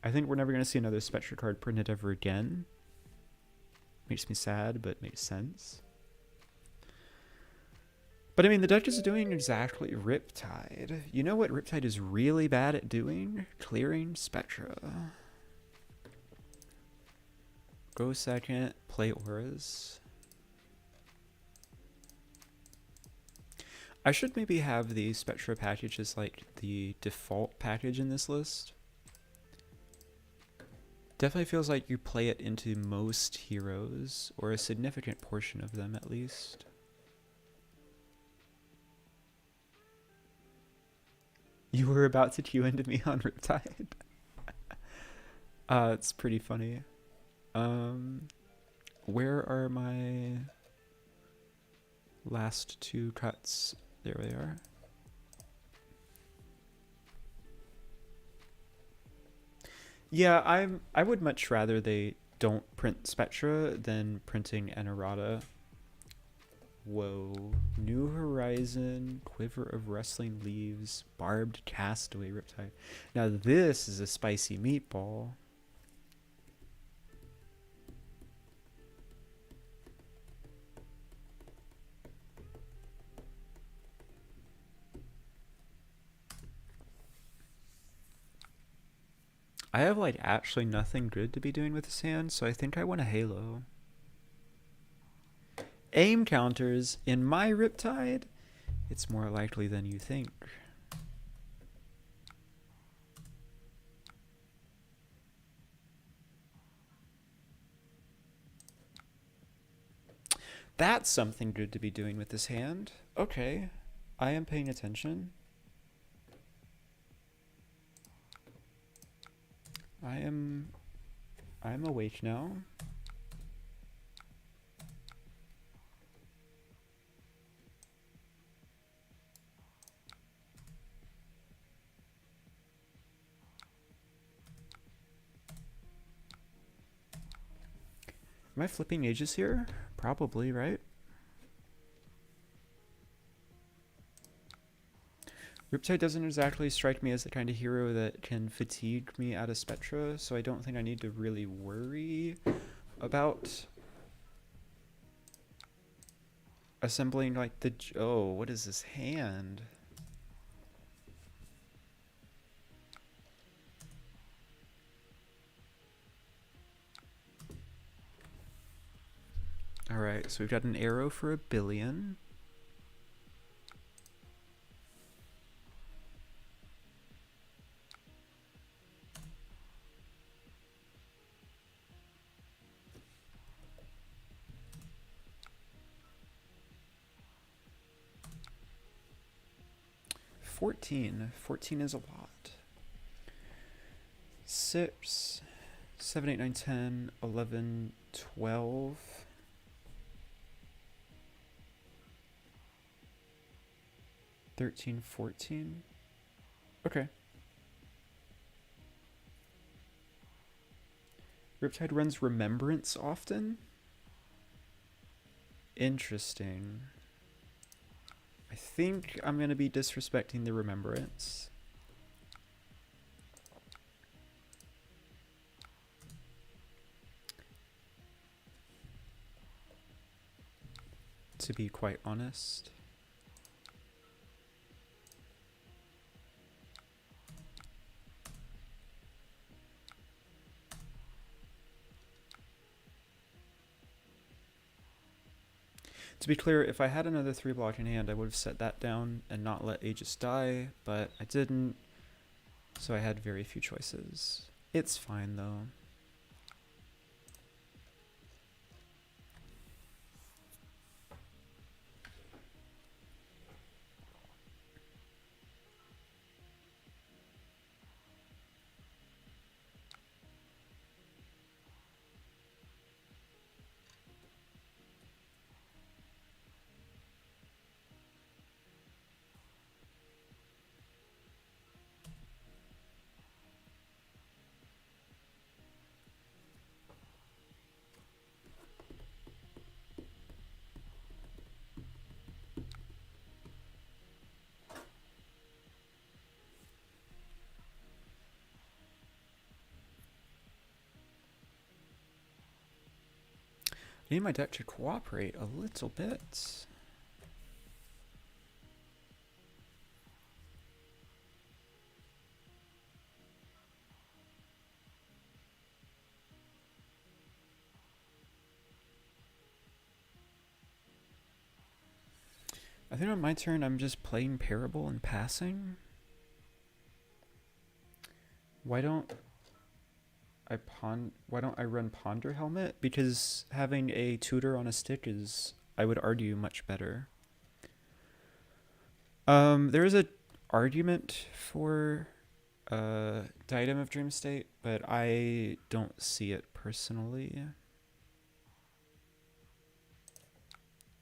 I think we're never going to see another Spectra card printed ever again. Makes me sad, but makes sense. But I mean, the deck is doing exactly Riptide. You know what Riptide is really bad at doing? Clearing Spectra. Go second, play auras. I should maybe have the Spectra package as like the default package in this list. Definitely feels like you play it into most heroes, or a significant portion of them at least. You were about to cue into me on Riptide. It's pretty funny. Where are my last 2 cuts? There they are. Yeah, I would much rather they don't print Spectra than printing an errata. Whoa. New Horizon, Quiver of Rustling Leaves, Barbed Castaway Riptide. Now this is a spicy meatball. I have like actually nothing good to be doing with this hand, so I think I want a Halo. Aim counters in my Riptide It's more likely than you think. That's something good to be doing with this hand. Okay, I am paying attention. I'm awake now. Am I flipping ages here? Probably, right? Riptide doesn't exactly strike me as the kind of hero that can fatigue me out of Spectra, so I don't think I need to really worry about assembling like the... Oh, what is this hand? Alright, so we've got an arrow for 1 billion. Fourteen is a lot. 6, 7, 8, 9, 10, 11, 12. 13, 14. Okay. Riptide runs Remembrance often? Interesting. I think I'm going to be disrespecting the Remembrance. To be quite honest. To be clear, if I had another 3-block in hand, I would have set that down and not let Aegis die, but I didn't, so I had very few choices. It's fine, though. I need my deck to cooperate a little bit. I think on my turn I'm just playing Parable and passing. Why don't I run Ponder Helmet? Because having a tutor on a stick is, I would argue, much better. There is a argument for Diadem of Dream State, but I don't see it personally.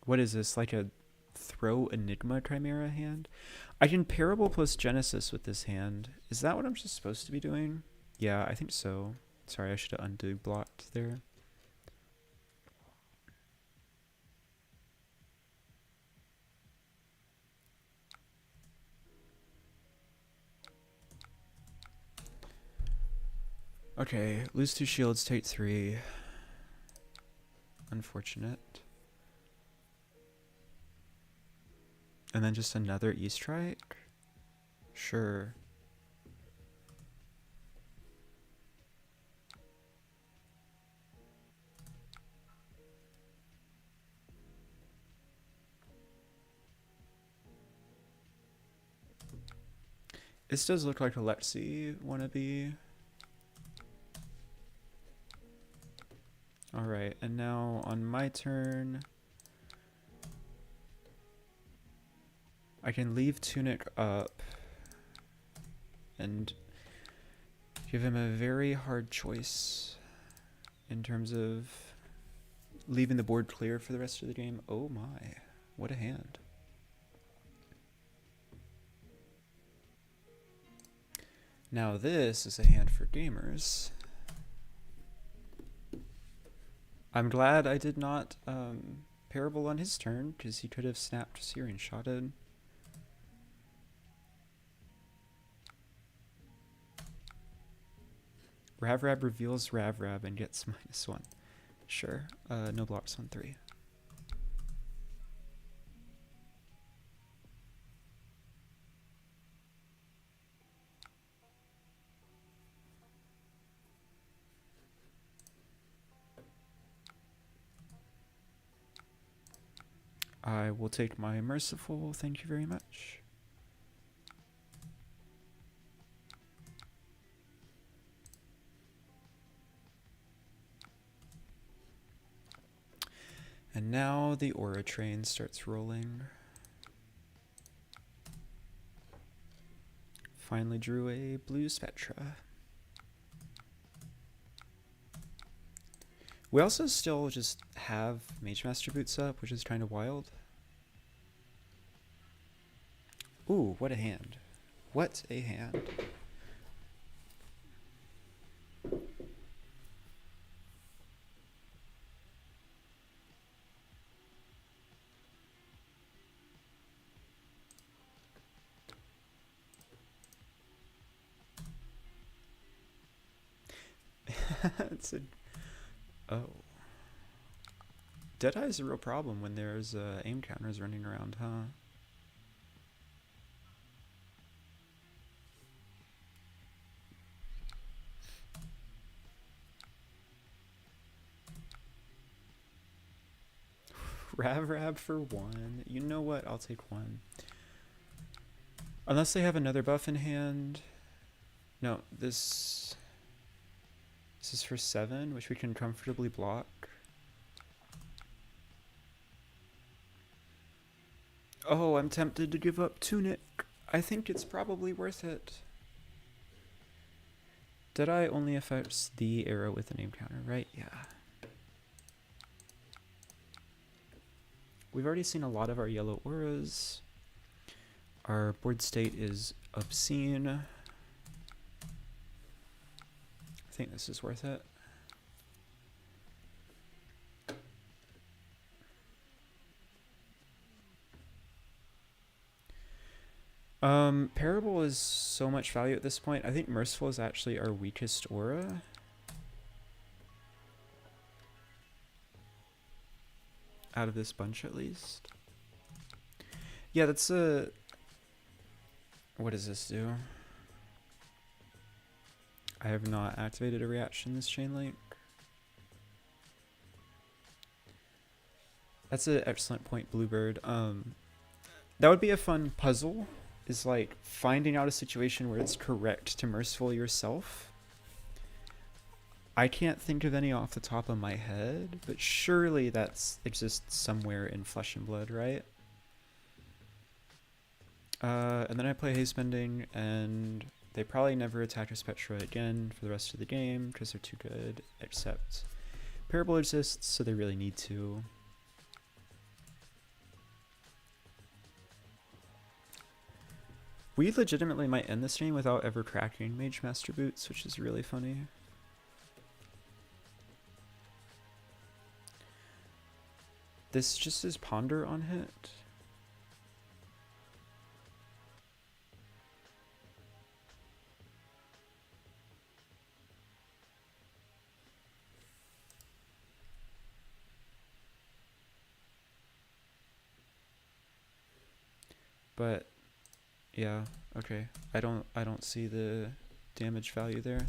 What is this, like a throw Enigma Chimera hand? I can Parable plus Genesis with this hand. Is that what I'm just supposed to be doing? Yeah, I think so. Sorry, I should have undo blocked there. Okay, lose 2 shields, take 3. Unfortunate. And then just another E-Strike? Sure. This does look like a Lexi wannabe. Alright, and now on my turn, I can leave Tunic up and give him a very hard choice in terms of leaving the board clear for the rest of the game. Oh my, what a hand. Now this is a hand for gamers. I'm glad I did not parable on his turn, because he could have snapped Searing Shotted. Ravrab reveals Ravrab and gets -1. Sure. No blocks on 3. I will take my Merciful, thank you very much. And now the Aura Train starts rolling. Finally drew a blue Spectra. We also still just have Mage Master Boots up, which is kind of wild. Ooh, what a hand. What a hand. It's a... Oh. Deadeye is a real problem when there's aim counters running around, huh? Ravrab for 1. You know what? I'll take 1. Unless they have another buff in hand. No, this is for 7, which we can comfortably block. Oh, I'm tempted to give up Tunic. I think it's probably worth it. Deadeye only affects the arrow with a name counter, right? Yeah. We've already seen a lot of our yellow auras. Our board state is obscene. I think this is worth it. Parable is so much value at this point. I think Merciful is actually our weakest aura. Out of this bunch, at least. Yeah, that's a... What does this do? I have not activated a reaction this chain link. That's an excellent point, Bluebird. That would be a fun puzzle, is like finding out a situation where it's correct to Merciful yourself. I can't think of any off the top of my head, but surely that exists somewhere in Flesh and Blood, right? And then I play Haze Bending, and they probably never attack a Spectra again for the rest of the game because they're too good, except Parable exists, so they really need to. We legitimately might end this game without ever cracking Mage Master Boots, which is really funny. This just is Ponder on hit. But yeah, okay. I don't see the damage value there.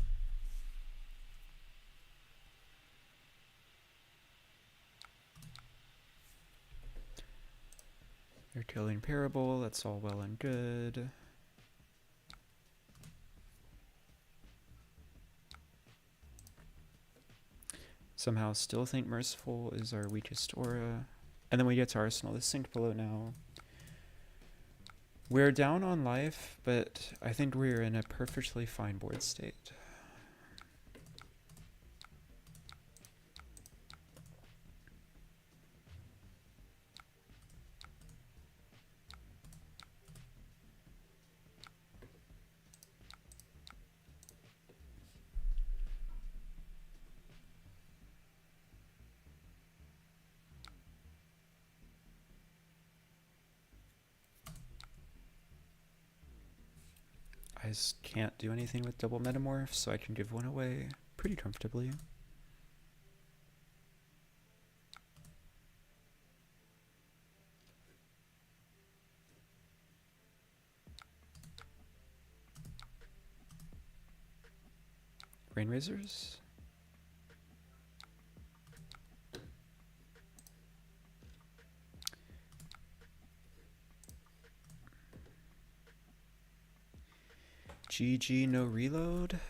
They're killing Parable, that's all well and good. somehow still think Merciful is our weakest aura. And then we get to Arsenal, the synced below now. We're down on life, but I think we're in a perfectly fine board state. I just can't do anything with double metamorph, so I can give one away pretty comfortably. Rain Razors. GG, no reload.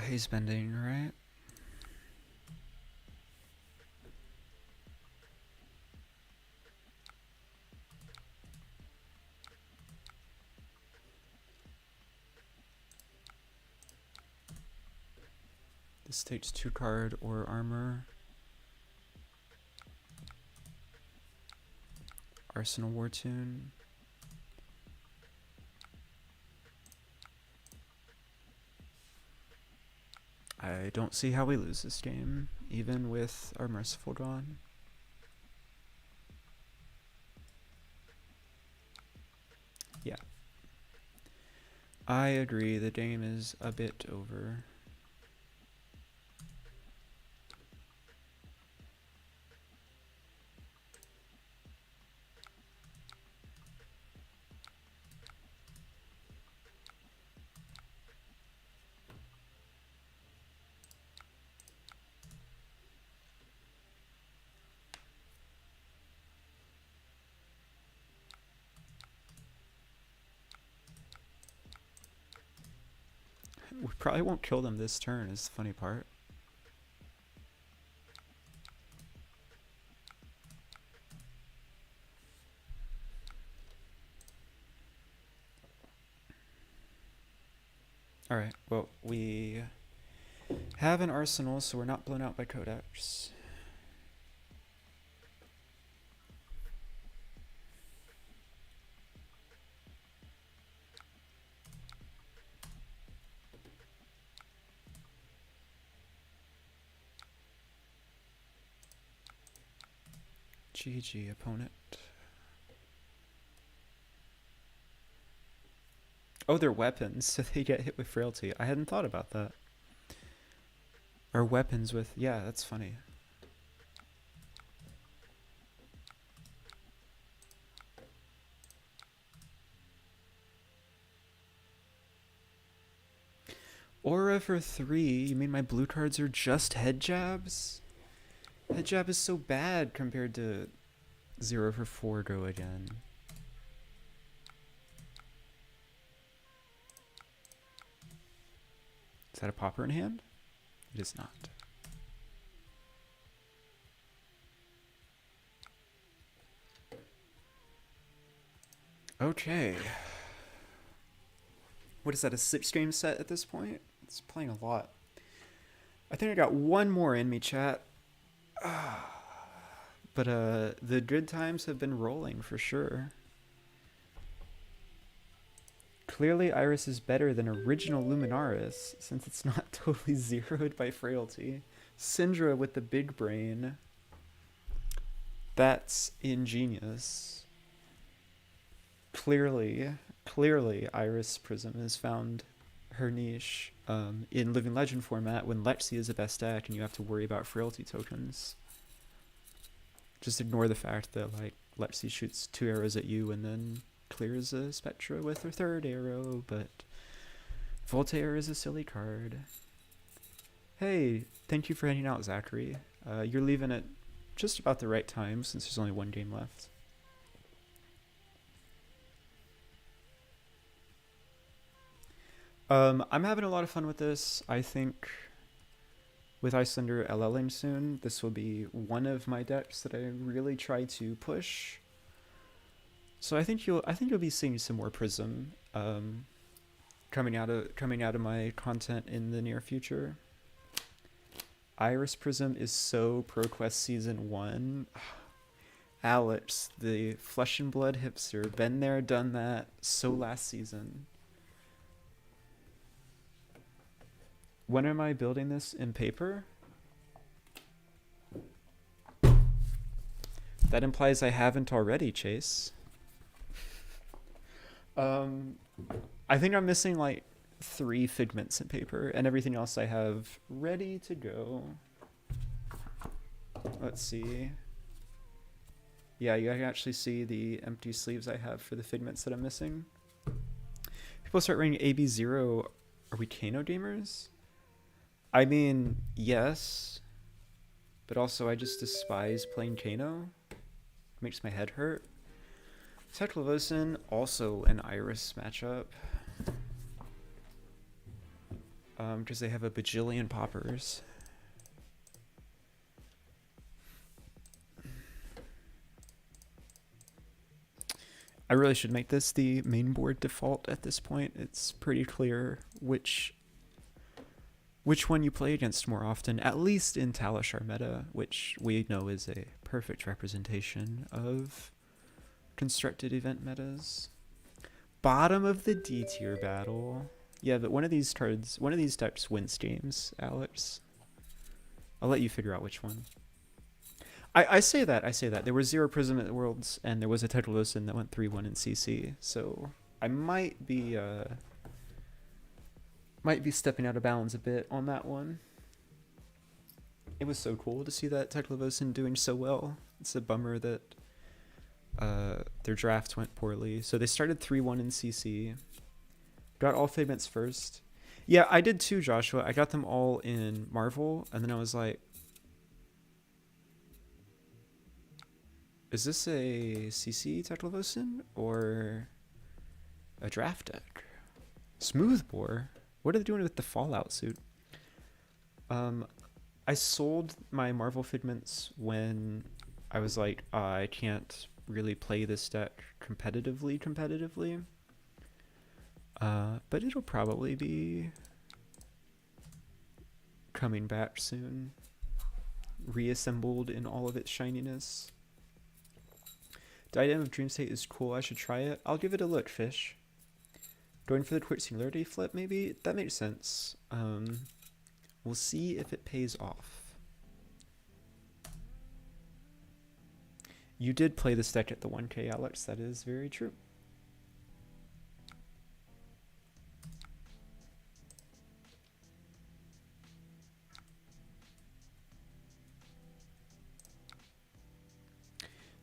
He's bending, right? This takes 2 card or armor. Arsenal War Tune. I don't see how we lose this game, even with our Merciful drawn. Yeah. I agree, the game is a bit over. We probably won't kill them this turn, is the funny part. Alright, well, we have an arsenal, so we're not blown out by Codex. GG, opponent. Oh, they're weapons, so they get hit with frailty. I hadn't thought about that. Or weapons with... yeah, that's funny. Aura for 3? You mean my blue cards are just head jabs? Head jab is so bad compared to 0 for 4 go again. Is that a popper in hand? It is not. Okay. What is that, a 6-game set at this point? It's playing a lot. I think I got one more in me, chat. But the good times have been rolling for sure. Clearly Iris is better than original Luminaris, since it's not totally zeroed by frailty. Syndra with the big brain. That's ingenious. Clearly Iris Prism has found her niche in Living Legend format when Lexi is the best deck and you have to worry about frailty tokens. Just ignore the fact that like Lexi shoots 2 arrows at you and then clears a Spectra with her 3rd arrow, but Voltaire is a silly card. Hey, thank you for hanging out, Zachary. You're leaving at just about the right time since there's only 1 game left. I'm having a lot of fun with this. I think with Iyslander LLing soon, this will be one of my decks that I really try to push. So I think you'll be seeing some more Prism coming out of my content in the near future. Iris Prism is so ProQuest Season 1. Alex, the flesh and blood hipster, been there, done that, so last season. When am I building this in paper? That implies I haven't already, Chase. I think I'm missing like 3 figments in paper, and everything else I have ready to go. Let's see. Yeah, you can actually see the empty sleeves I have for the figments that I'm missing. People start running AB0. Are we Kano gamers? I mean, yes, but also I just despise playing Kano. It makes my head hurt. Teklovossen, also an Iris matchup. Because they have a bajillion poppers. I really should make this the main board default at this point. It's pretty clear which one you play against more often, at least in Talishar meta, which we know is a perfect representation of constructed event metas. Bottom of the D tier battle. Yeah, but one of these decks wins games, Alex. I'll let you figure out which one. I say that. There was 0 Prism at the Worlds, and there was a Teklovossen that went 3-1 in CC, so I might be stepping out of bounds a bit on that one. It was so cool to see that Teklovossen doing so well. It's a bummer that their draft went poorly. So they started 3-1 in CC. Got all figments first. Yeah, I did too, Joshua. I got them all in Marvel, and then I was like, is this a CC Teklovossen or a draft deck? Smoothbore? What are they doing with the Fallout suit? I sold my Marvel figments when I was like, I can't really play this deck competitively. But it'll probably be coming back soon. Reassembled in all of its shininess. Diadem of Dream State is cool. I should try it. I'll give it a look, Fish. Going for the quick singularity flip, maybe? That makes sense. We'll see if it pays off. You did play this deck at the 1K, Alex. That is very true.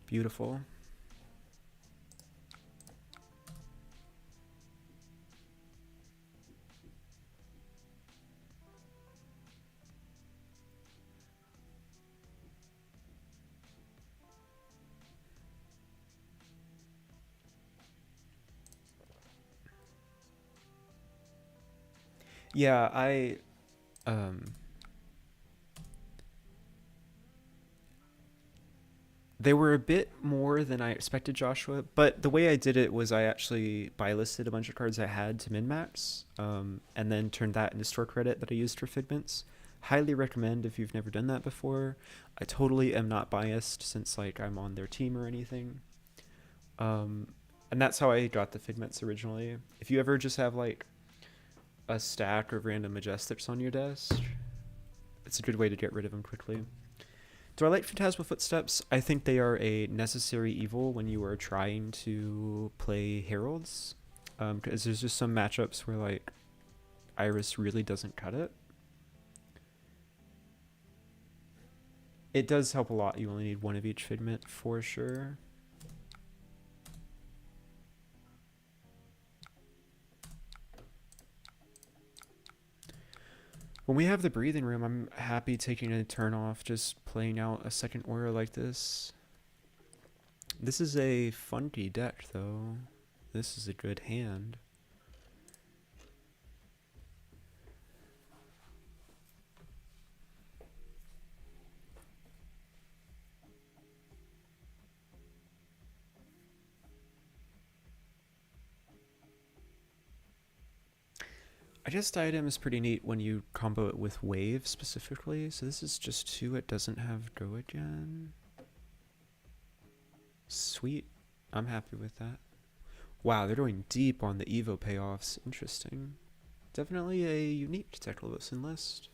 Beautiful. Yeah, they were a bit more than I expected, Joshua, but the way I did it was I actually buy listed a bunch of cards I had to min-max, and then turned that into store credit that I used for figments. Highly recommend if you've never done that before. I totally am not biased since like I'm on their team or anything. And that's how I got the figments originally. If you ever just have like a stack of random Majestics on your desk, it's a good way to get rid of them quickly. Do I like Phantasmal Footsteps? I think they are a necessary evil when you are trying to play Heralds, because there's just some matchups where like Iris really doesn't cut it. It does help a lot. You only need one of each figment for sure. When we have the breathing room, I'm happy taking a turn off, just playing out a second aura like this. This is a funky deck, though. This is a good hand. I guess Diadem is pretty neat when you combo it with Wave specifically. So this is just 2. It doesn't have Go again. Sweet. I'm happy with that. Wow, they're going deep on the Evo payoffs. Interesting. Definitely a unique Teklovossen list.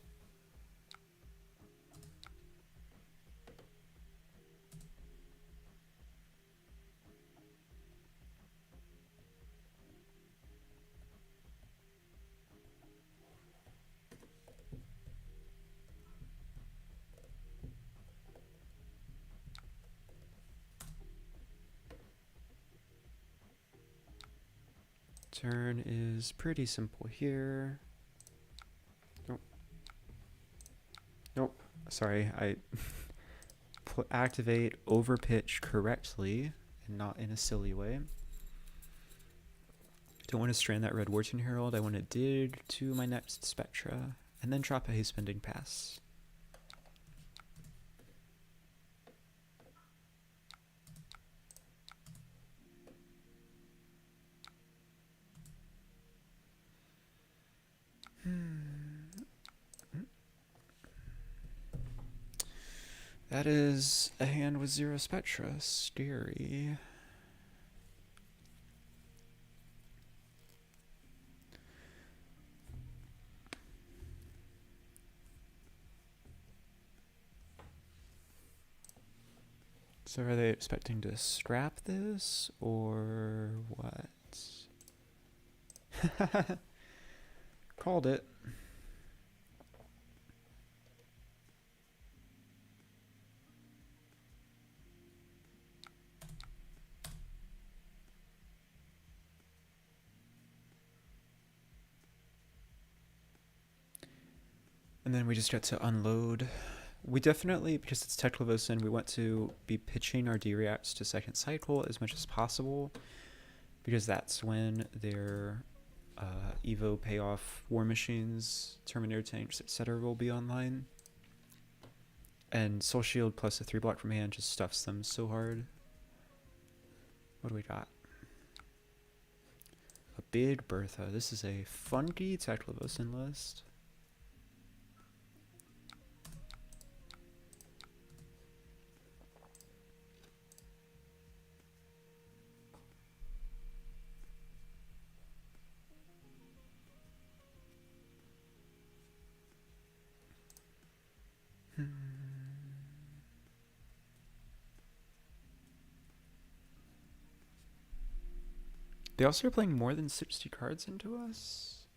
Turn is pretty simple here. Nope. Nope. Sorry, I activate overpitch correctly and not in a silly way. Don't want to strand that red Warton Herald. I want to dig to my next Spectra and then drop a haste bending pass. That is a hand with 0 Spectra. Scary. So are they expecting to scrap this or what? Called it. And then we just get to unload. We definitely, because it's Teklovossen, we want to be pitching our D-reacts to second cycle as much as possible, because that's when their Evo payoff war machines, Terminator tanks, etc. will be online. And Soul Shield plus a 3-block from hand just stuffs them so hard. What do we got? A big Bertha. This is a funky Teklovossen list. They also are playing more than 60 cards into us.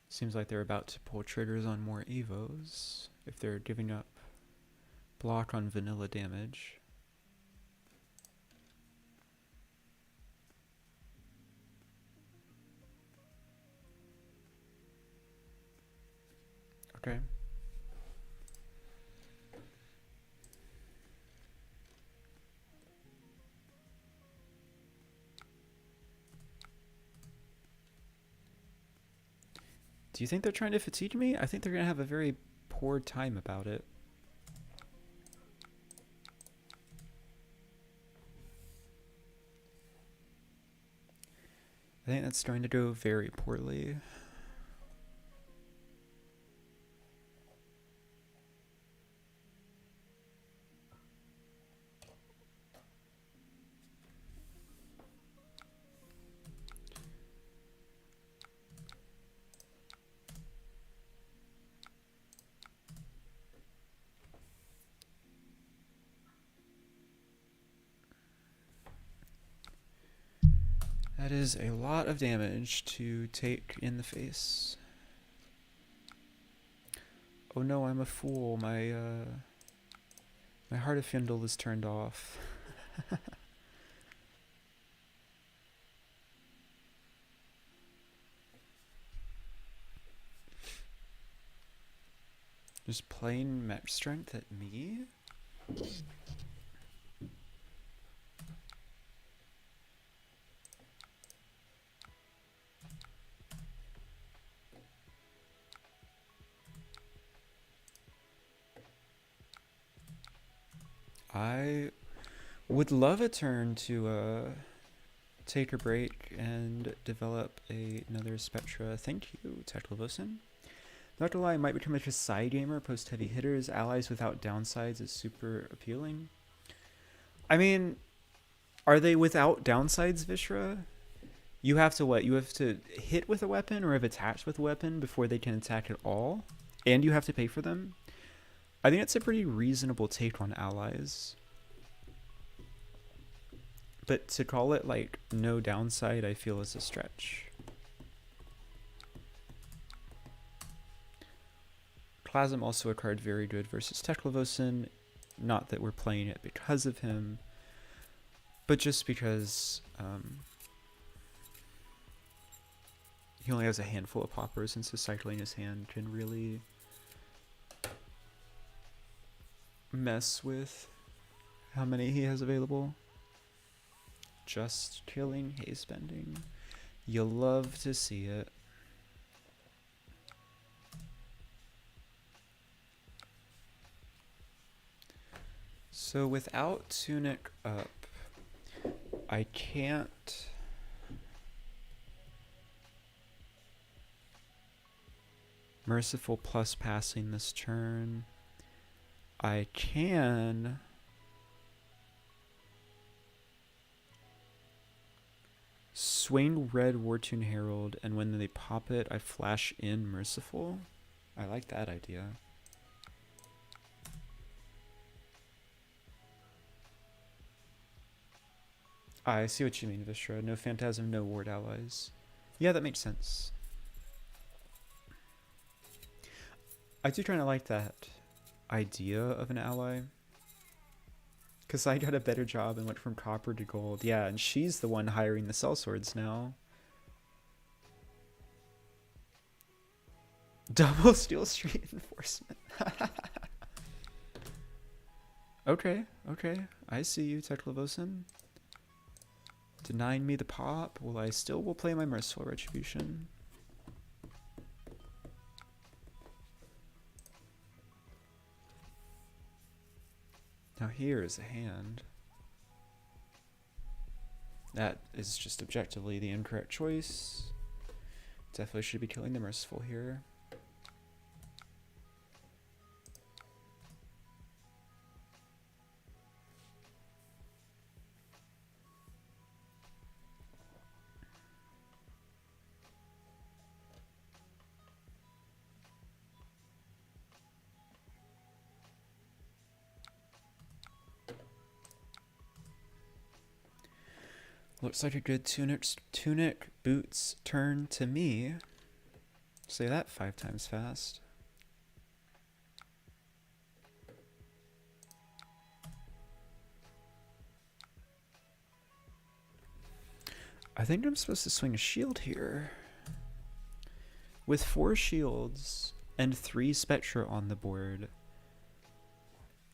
Seems like they're about to pull triggers on more Evos if they're giving up block on vanilla damage. Okay. Do you think they're trying to fatigue me? I think they're going to have a very poor time about it. I think that's going to go very poorly. That is a lot of damage to take in the face. Oh no, I'm a fool. My Heart of Fyendal is turned off. Just plain match strength at me? I would love a turn to take a break and develop another Spectra. Thank you, Teklovossen. Not to lie, I might become like a side gamer, post heavy hitters, allies without downsides is super appealing. I mean, are they without downsides, Vishra? You have to what? You have to hit with a weapon or have attached with a weapon before they can attack at all? And you have to pay for them? I think it's a pretty reasonable take on allies. But to call it like no downside, I feel is a stretch. Plasm also a card very good versus Teklovossen. Not that we're playing it because of him, but just because he only has a handful of poppers, and so cycling his hand can really mess with how many he has available. Just killing haze bending. You'll love to see it. So without Tunic up, I can't Merciful plus passing this turn. I can swing red Wartune Herald, and when they pop it, I flash in Merciful. I like that idea. I see what you mean, Vishra. No Phantasm, no Ward allies. Yeah, that makes sense. I do kind of like that idea of an ally. Because I got a better job and went from copper to gold. Yeah, and she's the one hiring the sellswords now. Double Steel Street Enforcement. Okay, okay. I see you, Teklovossen. Denying me the pop. Well, I still will play my Merciful Retribution. Now here is a hand. That is just objectively the incorrect choice. Definitely should be killing the Merciful here. Looks like a good tunic boots turn to me. Say that 5 times fast. I think I'm supposed to swing a shield here. With 4 shields and 3 Spectra on the board,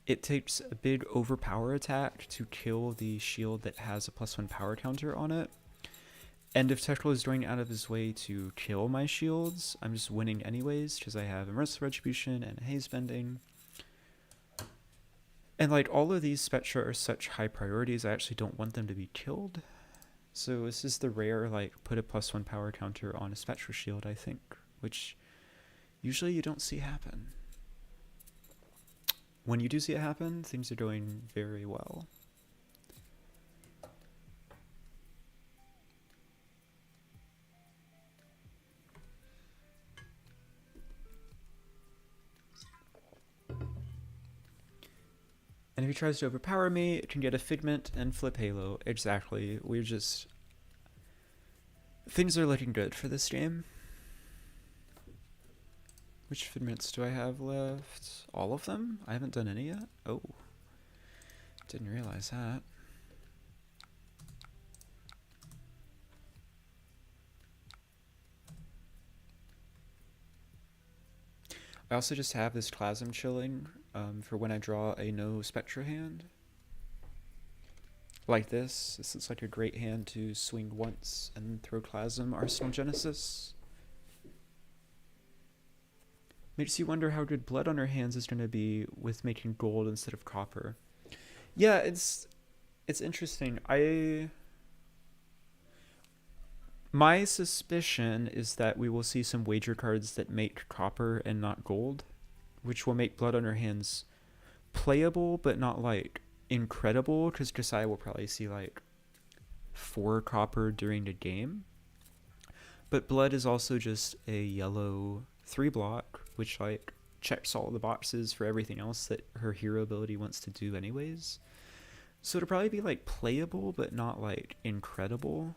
it takes a big overpower attack to kill the shield that has a +1 power counter on it. And if Teklo is going out of his way to kill my shields, I'm just winning anyways because I have a Merciful Retribution and Haze Bending. And like all of these Spectra are such high priorities, I actually don't want them to be killed. So this is the rare like put a +1 power counter on a Spectra shield, I think, which usually you don't see happen. When you do see it happen, things are going very well. And if he tries to overpower me, it can get a Figment and flip Halo. Exactly. We're just... Things are looking good for this game. Which figments do I have left? All of them? I haven't done any yet? Oh. Didn't realize that. I also just have this Clasm chilling for when I draw a no Spectra hand. Like this. This is like a great hand to swing once and throw Clasm Arsenal Genesis. Makes you wonder how good blood on her hands is going to be with making gold instead of copper. Yeah, it's interesting. My suspicion is that we will see some wager cards that make copper and not gold, which will make blood on her hands playable, but not like incredible, because Josiah will probably see like 4 copper during the game. But blood is also just a yellow 3 block, which like checks all the boxes for everything else that her hero ability wants to do anyways. So it'll probably be like playable, but not like incredible.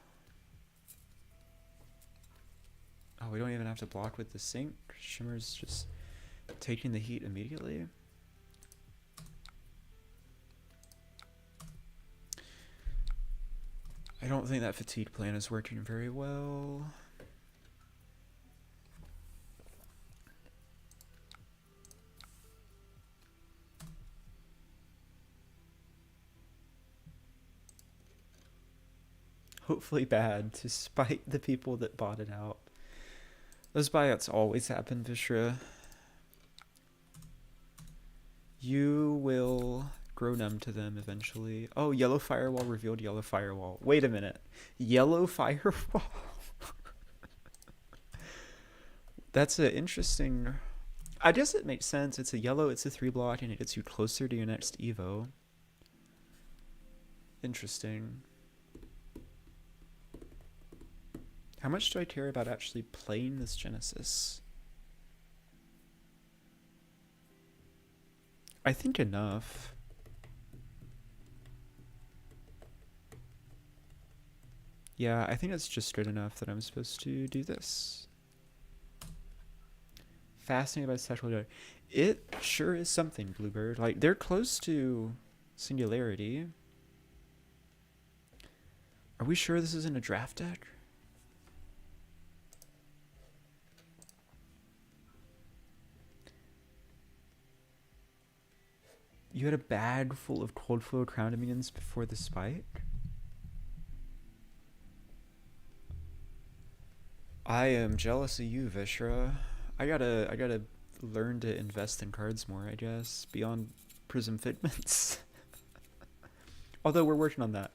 Oh, we don't even have to block with the sink. Shimmer's just taking the heat immediately. I don't think that fatigue plan is working very well. Hopefully bad, to spite the people that bought it out. Those buyouts always happen, Vishra. You will grow numb to them eventually. Oh, yellow firewall revealed yellow firewall. Wait a minute. Yellow firewall? That's an interesting... I guess it makes sense. It's a yellow, it's a 3 block, and it gets you closer to your next Evo. Interesting. How much do I care about actually playing this Genesis? I think enough. Yeah, I think it's just good enough that I'm supposed to do this. Fascinated by sexual data. It sure is something, Bluebird. Like, they're close to Singularity. Are we sure this isn't a draft deck? You had a bag full of cold flow crown dominions before the spike? I am jealous of you, Vishra. I gotta learn to invest in cards more, I guess, beyond Prism Figments. Although we're working on that.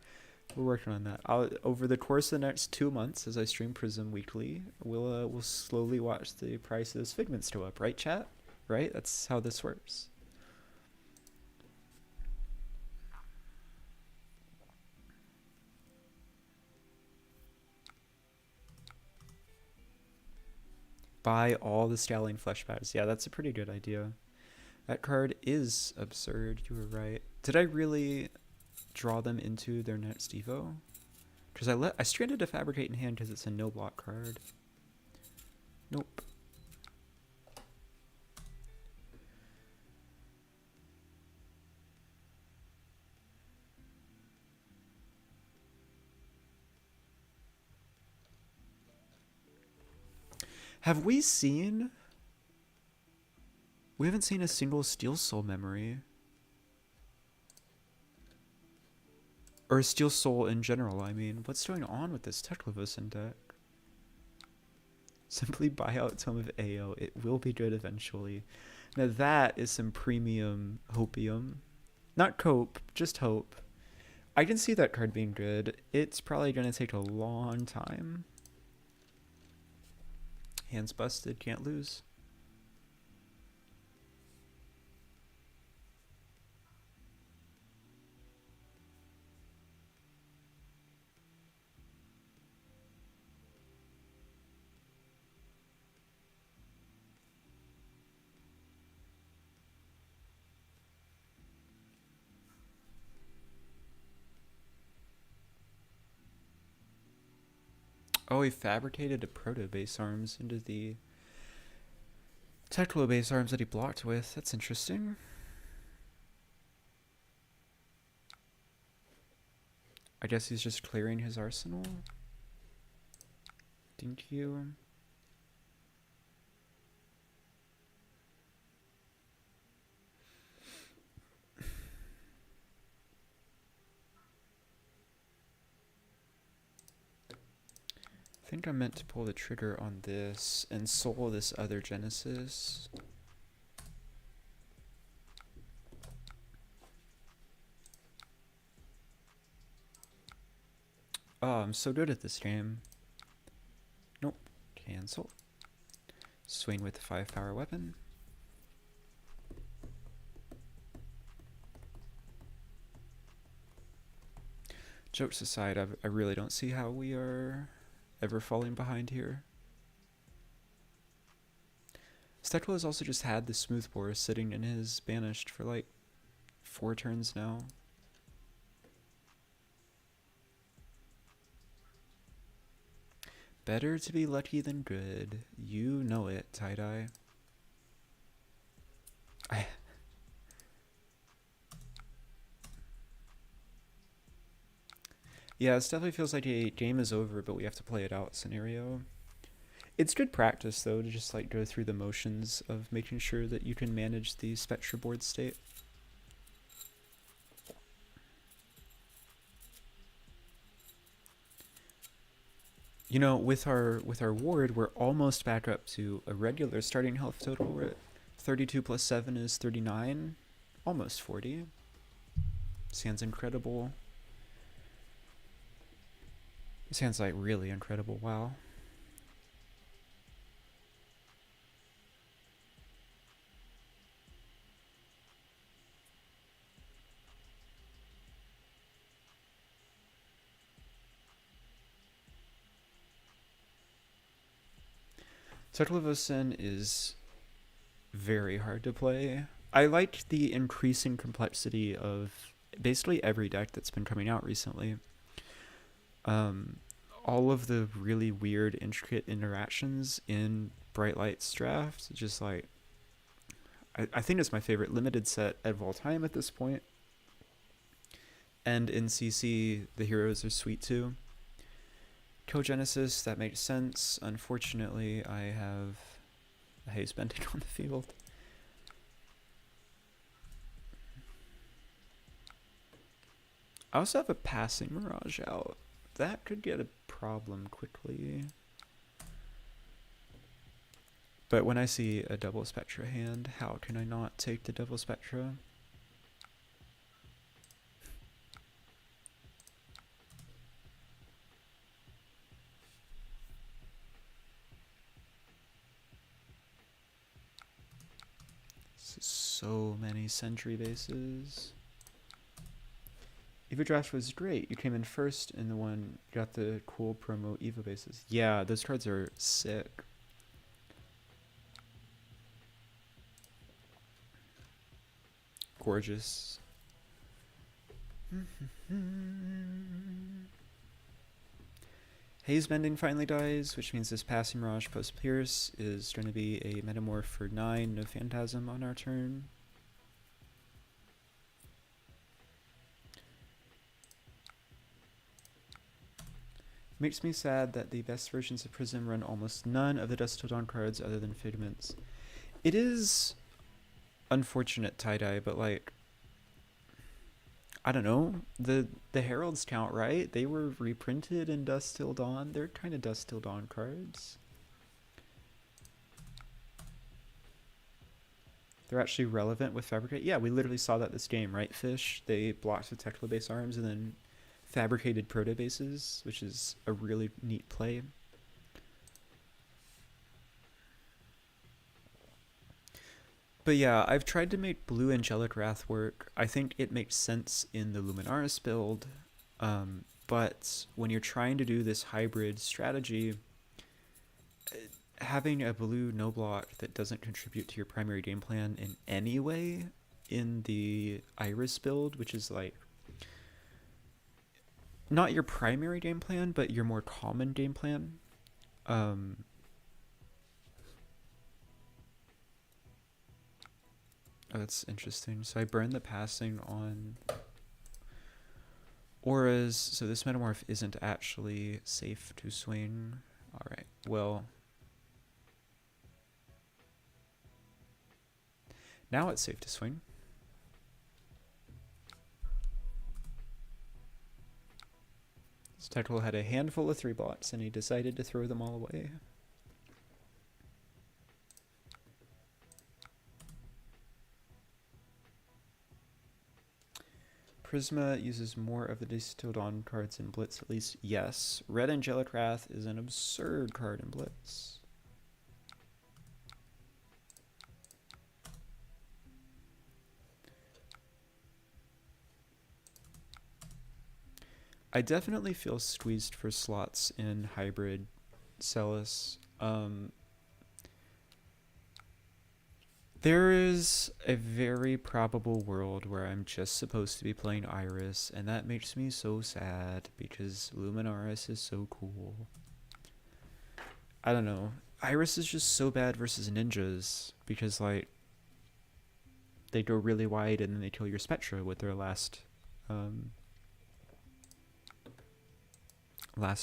We're working on that. Over the course of the next 2 months, as I stream Prism weekly, we'll slowly watch the price of those figments go up, right, chat? Right? That's how this works. Buy all the Stallion Flesh Batters. Yeah, that's a pretty good idea. That card is absurd. You were right. Did I really draw them into their next Evo? Because I stranded a Fabricate in hand because it's a no block card. Nope. Have we seen... We haven't seen a single Steel Soul memory. Or a Steel Soul in general, I mean. What's going on with this Teklovossen deck? Simply buy out Tome of AO. It will be good eventually. Now that is some premium hopium. Not cope, just hope. I can see that card being good. It's probably going to take a long time. Hands busted, can't lose. Oh, he fabricated a proto base arms into the Teklo base arms that he blocked with. That's interesting. I guess he's just clearing his arsenal. Thank you. I think I meant to pull the trigger on this and soul this other Genesis. Oh, I'm so good at this game. Nope. Cancel. Swing with the 5-power weapon. Jokes aside, I really don't see how we are ever falling behind here. Steklo has also just had the smoothbore sitting in his banished for like 4 turns now. Better to be lucky than good. You know it, tie-dye. Yeah, it definitely feels like a game is over, but we have to play it out scenario. It's good practice, though, to just like go through the motions of making sure that you can manage the Spectra board state. You know, with our ward, we're almost back up to a regular starting health total. We're at 32 plus 7 is 39, almost 40. Sounds incredible. Sounds like really incredible. Wow. Teklovossen is very hard to play. I liked the increasing complexity of basically every deck that's been coming out recently. All of the really weird, intricate interactions in Bright Light's draft, just like, I think it's my favorite limited set of all time at this point. And in CC, the heroes are sweet too. Cogenesis, that makes sense. Unfortunately, I have a haze bending on the field. I also have a passing mirage out. That could get a problem quickly. But when I see a double Spectra hand, how can I not take the double Spectra? So many sentry bases. Eva draft was great. You came in first in the one, got the cool promo Eva bases. Yeah, those cards are sick. Gorgeous. Haze Bending finally dies, which means this passing Mirage post Pierce is going to be a Metamorph for 9, no Phantasm on our turn. Makes me sad that the best versions of Prism run almost none of the Dusk Till Dawn cards other than Figments. It is unfortunate, tie-dye, but like, I don't know, the Heralds count, right? They were reprinted in Dusk Till Dawn. They're kind of Dusk Till Dawn cards. They're actually relevant with Fabricate. Yeah, we literally saw that this game, right, Fish? They blocked the Teklo base arms and then fabricated proto bases, which is a really neat play. But yeah, I've tried to make Blue Angelic Wrath work. I think it makes sense in the Luminaris build, but when you're trying to do this hybrid strategy, having a blue no block that doesn't contribute to your primary game plan in any way in the Iris build, which is like not your primary game plan, but your more common game plan, Oh, that's interesting. So I burned the passing on auras, so this metamorph isn't actually safe to swing. Alright, well, now it's safe to swing. So Teklo had a handful of 3-blots and he decided to throw them all away. Prisma uses more of the Distilled On cards in Blitz, at least, yes. Red Angelic Wrath is an absurd card in Blitz. I definitely feel squeezed for slots in Hybrid Celis. There is a very probable world where I'm just supposed to be playing Iris, and that makes me so sad because Luminaris is so cool. I don't know. Iris is just so bad versus ninjas because, like, they go really wide and then they kill your Spectra with their last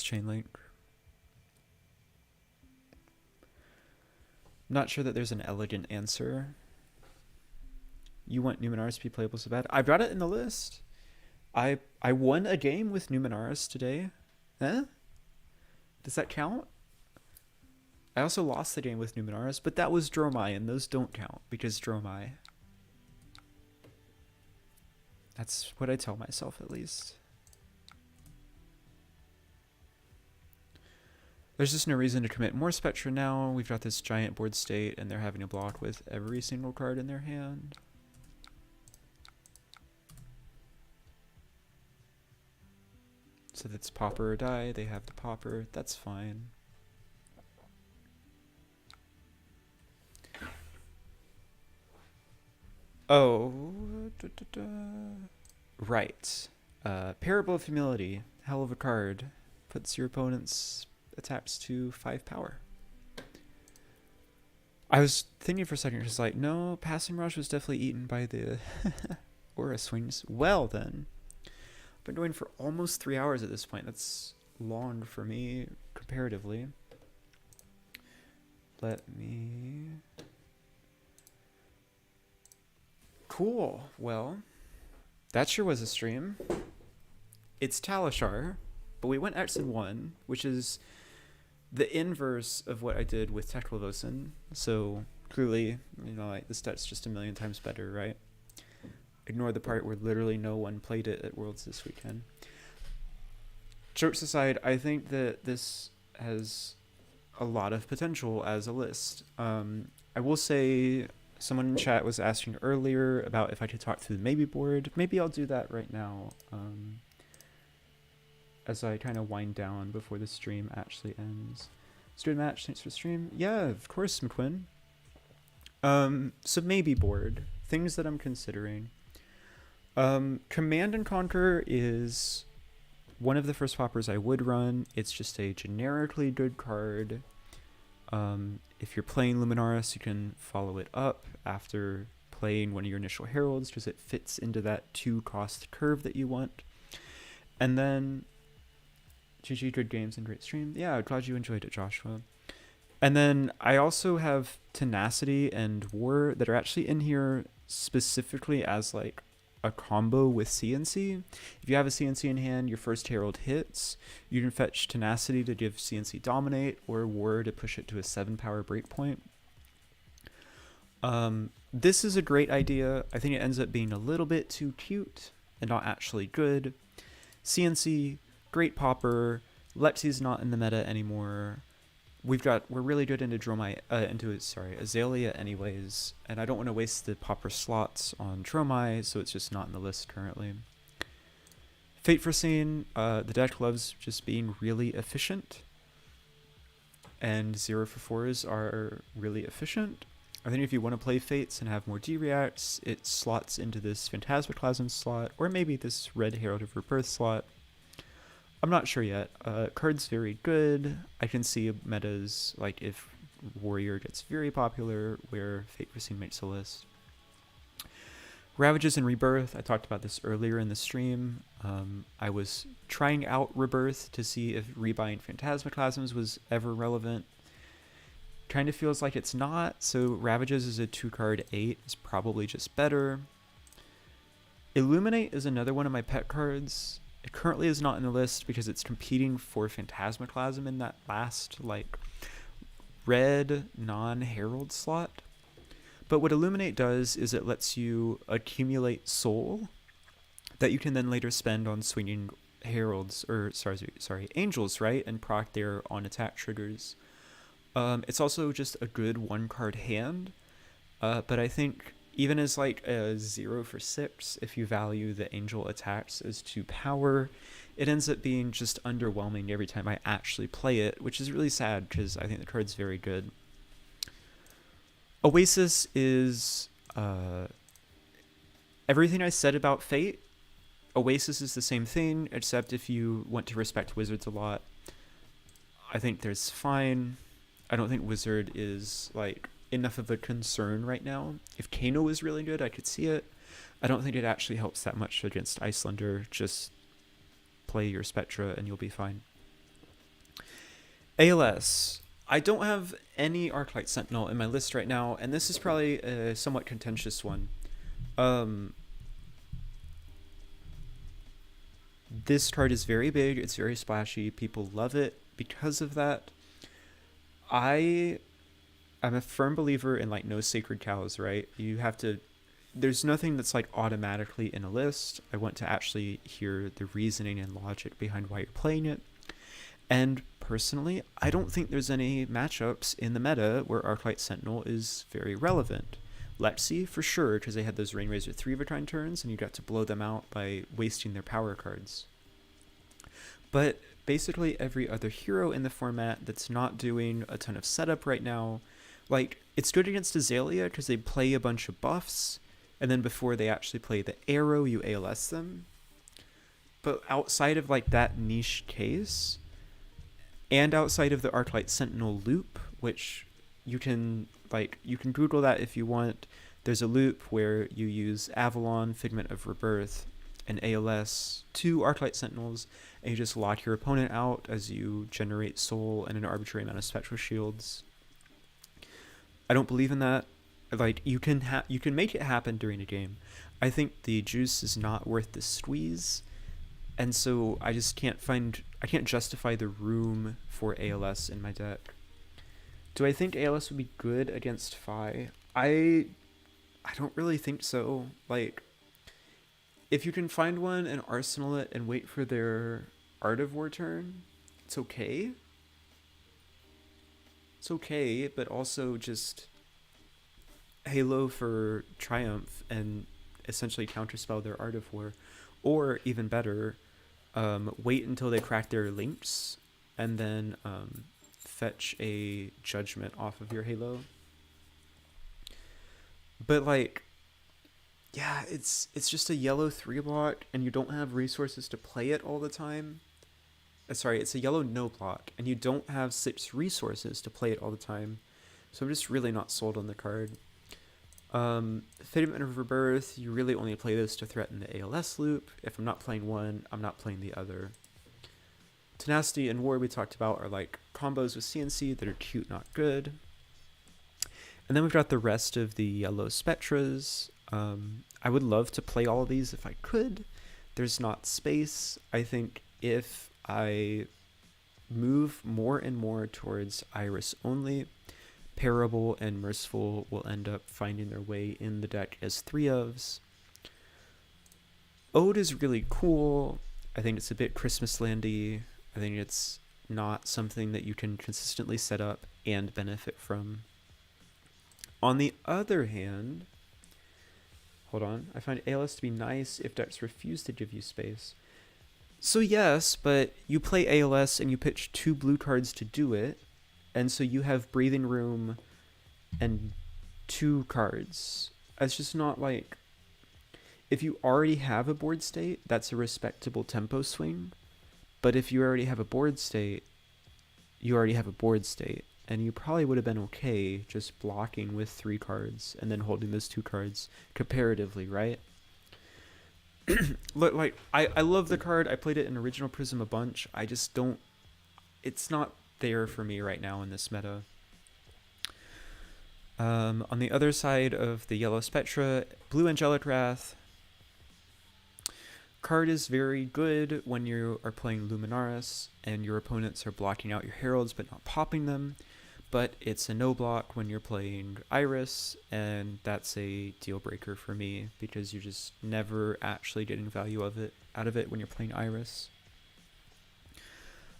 chain link. Not sure that there's an elegant answer. You want Numenarus to be playable so bad? I brought it in the list. I won a game with Numenarus today. Huh? Does that count? I also lost the game with Numenarus, but that was Dromai, and those don't count because Dromai. That's what I tell myself, at least. There's just no reason to commit more Spectra now. We've got this giant board state, and they're having a block with every single card in their hand. So that's Pauper or die. They have the Pauper. That's fine. Oh. Right. Parable of Humility. Hell of a card. Puts your opponent's attacks to 5 power. I was thinking for a second, just like, no, Passing Rush was definitely eaten by the Aura swings. Well, then. I've been going for almost 3 hours at this point. That's long for me, comparatively. Let me... Cool. Well, that sure was a stream. It's Talishar, but we went X and 1, which is the inverse of what I did with Teklovossen. So clearly, you know, like, this deck's just a million times better, right? Ignore the part where literally no one played it at Worlds this weekend. Jokes aside, I think that this has a lot of potential as a list. I will say, someone in chat was asking earlier about if I could talk through the MaybeBoard. Maybe I'll do that right now, as I kind of wind down before the stream actually ends. Stream match, thanks for the stream. Yeah, of course, McQuinn. So MaybeBoard, things that I'm considering. Command and Conquer is one of the first poppers I would run. It's just a generically good card. If you're playing Luminaris, you can follow it up after playing one of your initial heralds because it fits into that 2-cost curve that you want. And then GG, good games and great stream. Yeah, glad you enjoyed it, Joshua. And then I also have Tenacity and War that are actually in here specifically as like a combo with CNC. If you have a CNC in hand, your first herald hits, you can fetch Tenacity to give CNC Dominate or War to push it to a 7-power breakpoint. This is a great idea. I think it ends up being a little bit too cute and not actually good. CNC, great popper. Lexi's not in the meta anymore. We're really good into Azalea anyways, and I don't want to waste the popper slots on Dromai, so it's just not in the list currently. Fate Foreseen, the deck loves just being really efficient, and 0-for-4s are really efficient. I think if you want to play Fates and have more D-reacts, it slots into this Phantasmaclasm slot, or maybe this Red Herald of Rebirth slot. I'm not sure yet. Card's very good. I can see metas, like if Warrior gets very popular, where Fate Foreseen makes a list. Ravages and Rebirth, I talked about this earlier in the stream. I was trying out Rebirth to see if rebuying Phantasmaclasms was ever relevant. Kind of feels like it's not, so Ravages is a 2-card 8, is probably just better. Illuminate is another one of my pet cards. It currently is not in the list because it's competing for Phantasmaclasm in that last, like, red non-herald slot. But what Illuminate does is it lets you accumulate soul that you can then later spend on swinging heralds, or sorry, angels, right? And proc their on attack triggers. It's also just a good 1-card hand, but I think even as like a 0 for 6, if you value the angel attacks as 2 power, it ends up being just underwhelming every time I actually play it, which is really sad because I think the card's very good. Oasis is everything I said about Fate. Oasis is the same thing, except if you want to respect Wizards a lot, I think there's fine. I don't think Wizard is like enough of a concern right now. If Kano is really good, I could see it. I don't think it actually helps that much against Iyslander. Just play your Spectra and you'll be fine. ALS. I don't have any Arclight Sentinel in my list right now, and this is probably a somewhat contentious one. This card is very big, it's very splashy, people love it because of that. I'm a firm believer in like no sacred cows, right? You have to, there's nothing that's like automatically in a list. I want to actually hear the reasoning and logic behind why you're playing it. And personally, I don't think there's any matchups in the meta where Arclight Sentinel is very relevant. Lexi, for sure, because they had those Rainrazor 3 of a kind turns, and you got to blow them out by wasting their power cards. But basically every other hero in the format that's not doing a ton of setup right now, like, it's good against Azalea because they play a bunch of buffs, and then before they actually play the arrow, you ALS them. But outside of, like, that niche case, and outside of the Arclight Sentinel loop, which you can Google that if you want. There's a loop where you use Avalon, Figment of Rebirth, and ALS 2 Arclight Sentinels, and you just lock your opponent out as you generate soul and an arbitrary amount of spectral shields. I don't believe in that. Like, you can make it happen during a game. I think the juice is not worth the squeeze, and so I just can't justify the room for ALS in my deck. Do I think ALS would be good against Phi? I don't really think so. Like, if you can find one and arsenal it and wait for their Art of War turn, it's okay. It's okay, but also just Halo for Triumph and essentially counterspell their Art of War. Or, even better, wait until they crack their links and then fetch a Judgment off of your Halo. But, like, yeah, it's just a yellow 3-block, and you don't have resources to play it all the time. Sorry, it's a yellow no block, and you don't have 6 resources to play it all the time. So I'm just really not sold on the card. Figment of Rebirth, you really only play this to threaten the ALS loop. If I'm not playing one, I'm not playing the other. Tenacity and War we talked about are like combos with CNC that are cute, not good. And then we've got the rest of the yellow Spectras. I would love to play all of these if I could. There's not space. I think if I move more and more towards Iris only, Parable and Merciful will end up finding their way in the deck as 3-ofs. Ode is really cool. I think it's a bit Christmas-landy. I think it's not something that you can consistently set up and benefit from. On the other hand, hold on, I find ALS to be nice if decks refuse to give you space. So yes, but you play ALS and you pitch 2 blue cards to do it, and so you have breathing room and 2 cards. It's just not like, if you already have a board state, that's a respectable tempo swing. But if you already have a board state, you already have a board state, and you probably would have been okay just blocking with 3 cards and then holding those 2 cards comparatively, right? Look, like, I love the card. I played it in Original Prism a bunch. I just don't... It's not there for me right now in this meta. On the other side of the yellow Spectra, blue Angelic Wrath. Card is very good when you are playing Luminaris and your opponents are blocking out your heralds but not popping them. But it's a no block when you're playing Iris, and that's a deal breaker for me because you're just never actually getting value out of it when you're playing Iris.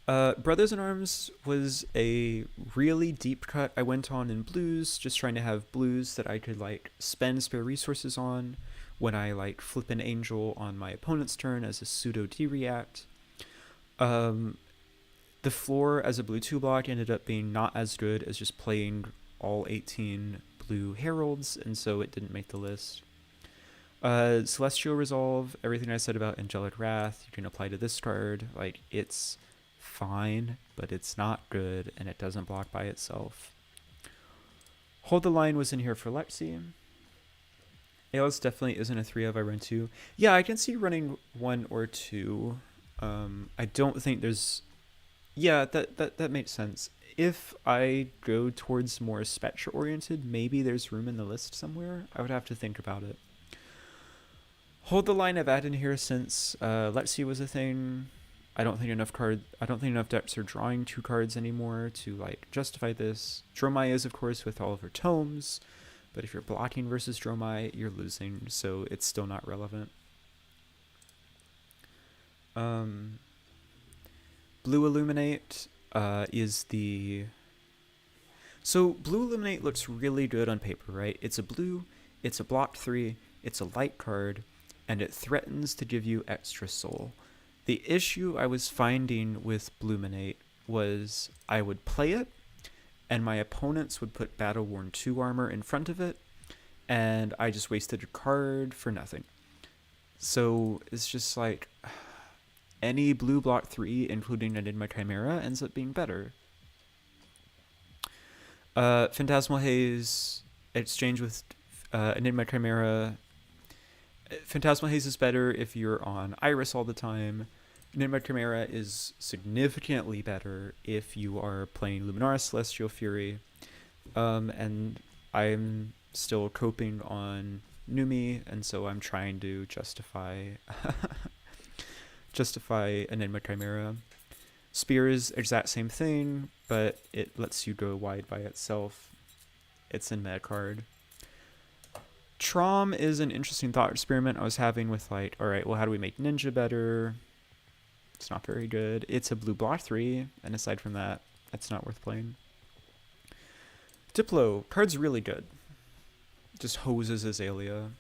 Brothers in Arms was a really deep cut I went on in blues, just trying to have blues that I could like spend spare resources on when I like flip an angel on my opponent's turn as a pseudo D-react. The floor as a blue 2 block ended up being not as good as just playing all 18 blue heralds, and so it didn't make the list. Celestial Resolve, everything I said about Angelic Wrath, you can apply to this card. Like, it's fine, but it's not good, and it doesn't block by itself. Hold the Line was in here for Lexi. Aeolus definitely isn't a 3 of I run 2. Yeah, I can see running 1 or 2. I don't think there's... Yeah, that makes sense. If I go towards more Spectra-oriented, maybe there's room in the list somewhere. I would have to think about it. Hold the Line I've added in here since Lexi was a thing. I don't think enough decks are drawing 2 cards anymore to like justify this. Dromai is, of course, with all of her tomes, but if you're blocking versus Dromai, you're losing, so it's still not relevant. Blue Illuminate is the... So Blue Illuminate looks really good on paper, right? It's a blue, it's a block 3, it's a light card, and it threatens to give you extra soul. The issue I was finding with Bluminate was I would play it, and my opponents would put Battle Worn 2 armor in front of it, and I just wasted a card for nothing. So it's just like... Any blue block 3, including Enigma Chimera, ends up being better. Phantasmal Haze, exchange with Enigma Chimera. Phantasmal Haze is better if you're on Iris all the time. Enigma Chimera is significantly better if you are playing Luminaris Celestial Fury. And I'm still coping on Numi, and so I'm trying to justify Enigma Chimera. Spear is exact same thing, but it lets you go wide by itself. It's in meta card. Trom is an interesting thought experiment I was having with like, alright, well how do we make Ninja better? It's not very good. It's a blue block 3, and aside from that, it's not worth playing. Diplo, card's really good. Just hoses Azalea.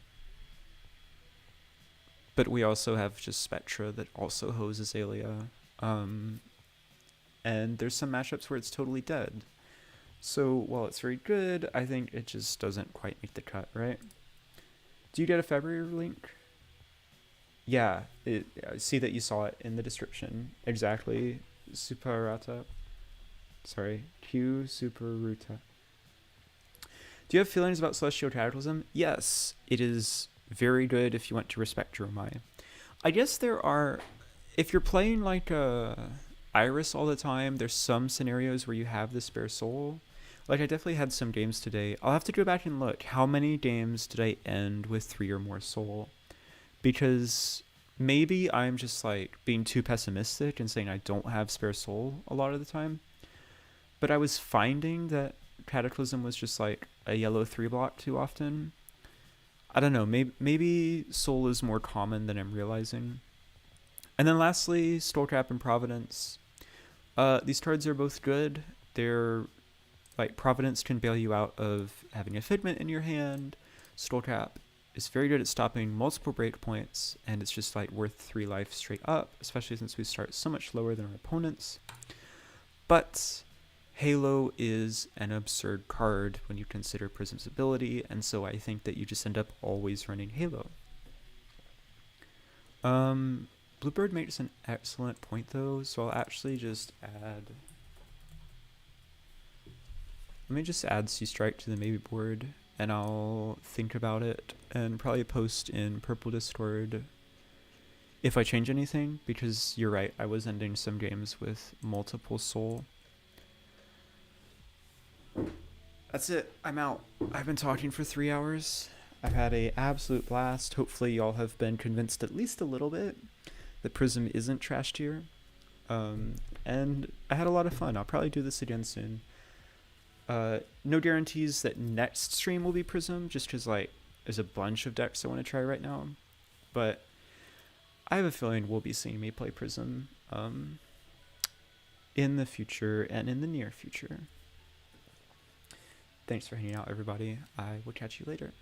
But we also have just Spectra that also hoses Azalea. And there's some matchups where it's totally dead. So while it's very good, I think it just doesn't quite make the cut, right? Do you get a February link? Yeah, I see that you saw it in the description. Exactly. Superata. Sorry. Q Superruta. Do you have feelings about Celestial Cataclysm? Yes, it is very good if you want to respect Dromai. I guess there are, if you're playing like Iris all the time, there's some scenarios where you have the spare soul. Like I definitely had some games today. I'll have to go back and look. How many games did I end with 3 or more soul? Because maybe I'm just like being too pessimistic and saying I don't have spare soul a lot of the time. But I was finding that Cataclysm was just like a yellow 3 block too often. I don't know, maybe soul is more common than I'm realizing. And then lastly, Skullcap and Providence. These cards are both good. They're like, Providence can bail you out of having a Figment in your hand. Skullcap is very good at stopping multiple breakpoints, and it's just like worth 3 life straight up, especially since we start so much lower than our opponents. But Halo is an absurd card when you consider Prism's ability, and so I think that you just end up always running Halo. Bluebird makes an excellent point though, so I'll actually just add... Let me just add Sea Strike to the MaybeBoard, and I'll think about it and probably post in Purple Discord if I change anything, because you're right, I was ending some games with multiple soul. That's it, I'm out. I've been talking for 3 hours. I've had an absolute blast. Hopefully y'all have been convinced at least a little bit that Prism isn't trash tier. And I had a lot of fun. I'll probably do this again soon. No guarantees that next stream will be Prism, just because like there's a bunch of decks I want to try right now. But I have a feeling we'll be seeing me play Prism in the future and in the near future. Thanks for hanging out, everybody. I will catch you later.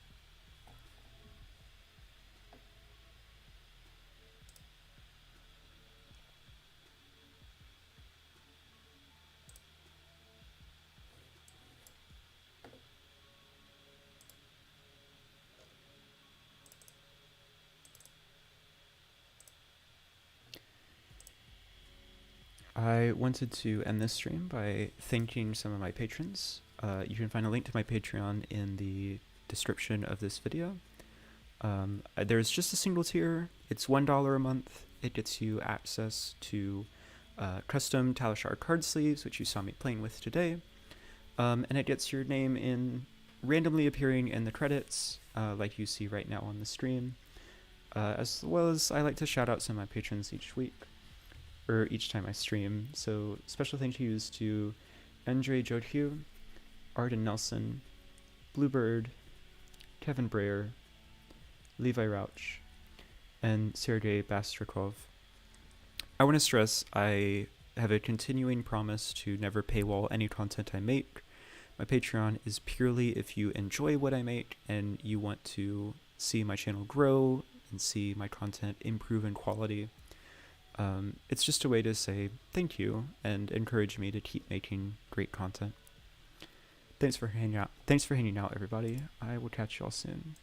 I wanted to end this stream by thanking some of my patrons. You can find a link to my Patreon in the description of this video. There's just a single tier. It's $1 a month. It gets you access to custom talishar card sleeves, which you saw me playing with today. And it gets your name in randomly appearing in the credits, like you see right now on the stream. As well as I like to shout out some of my patrons each week, or each time I stream. So special thank yous to Andre Jodhue, Arden Nelson, Bluebird, Kevin Breyer, Levi Rauch, and Sergey Bastrikov. I want to stress I have a continuing promise to never paywall any content I make. My Patreon is purely if you enjoy what I make and you want to see my channel grow and see my content improve in quality. It's just a way to say thank you and encourage me to keep making great content. Thanks for hanging out. Thanks for hanging out, everybody. I will catch y'all soon.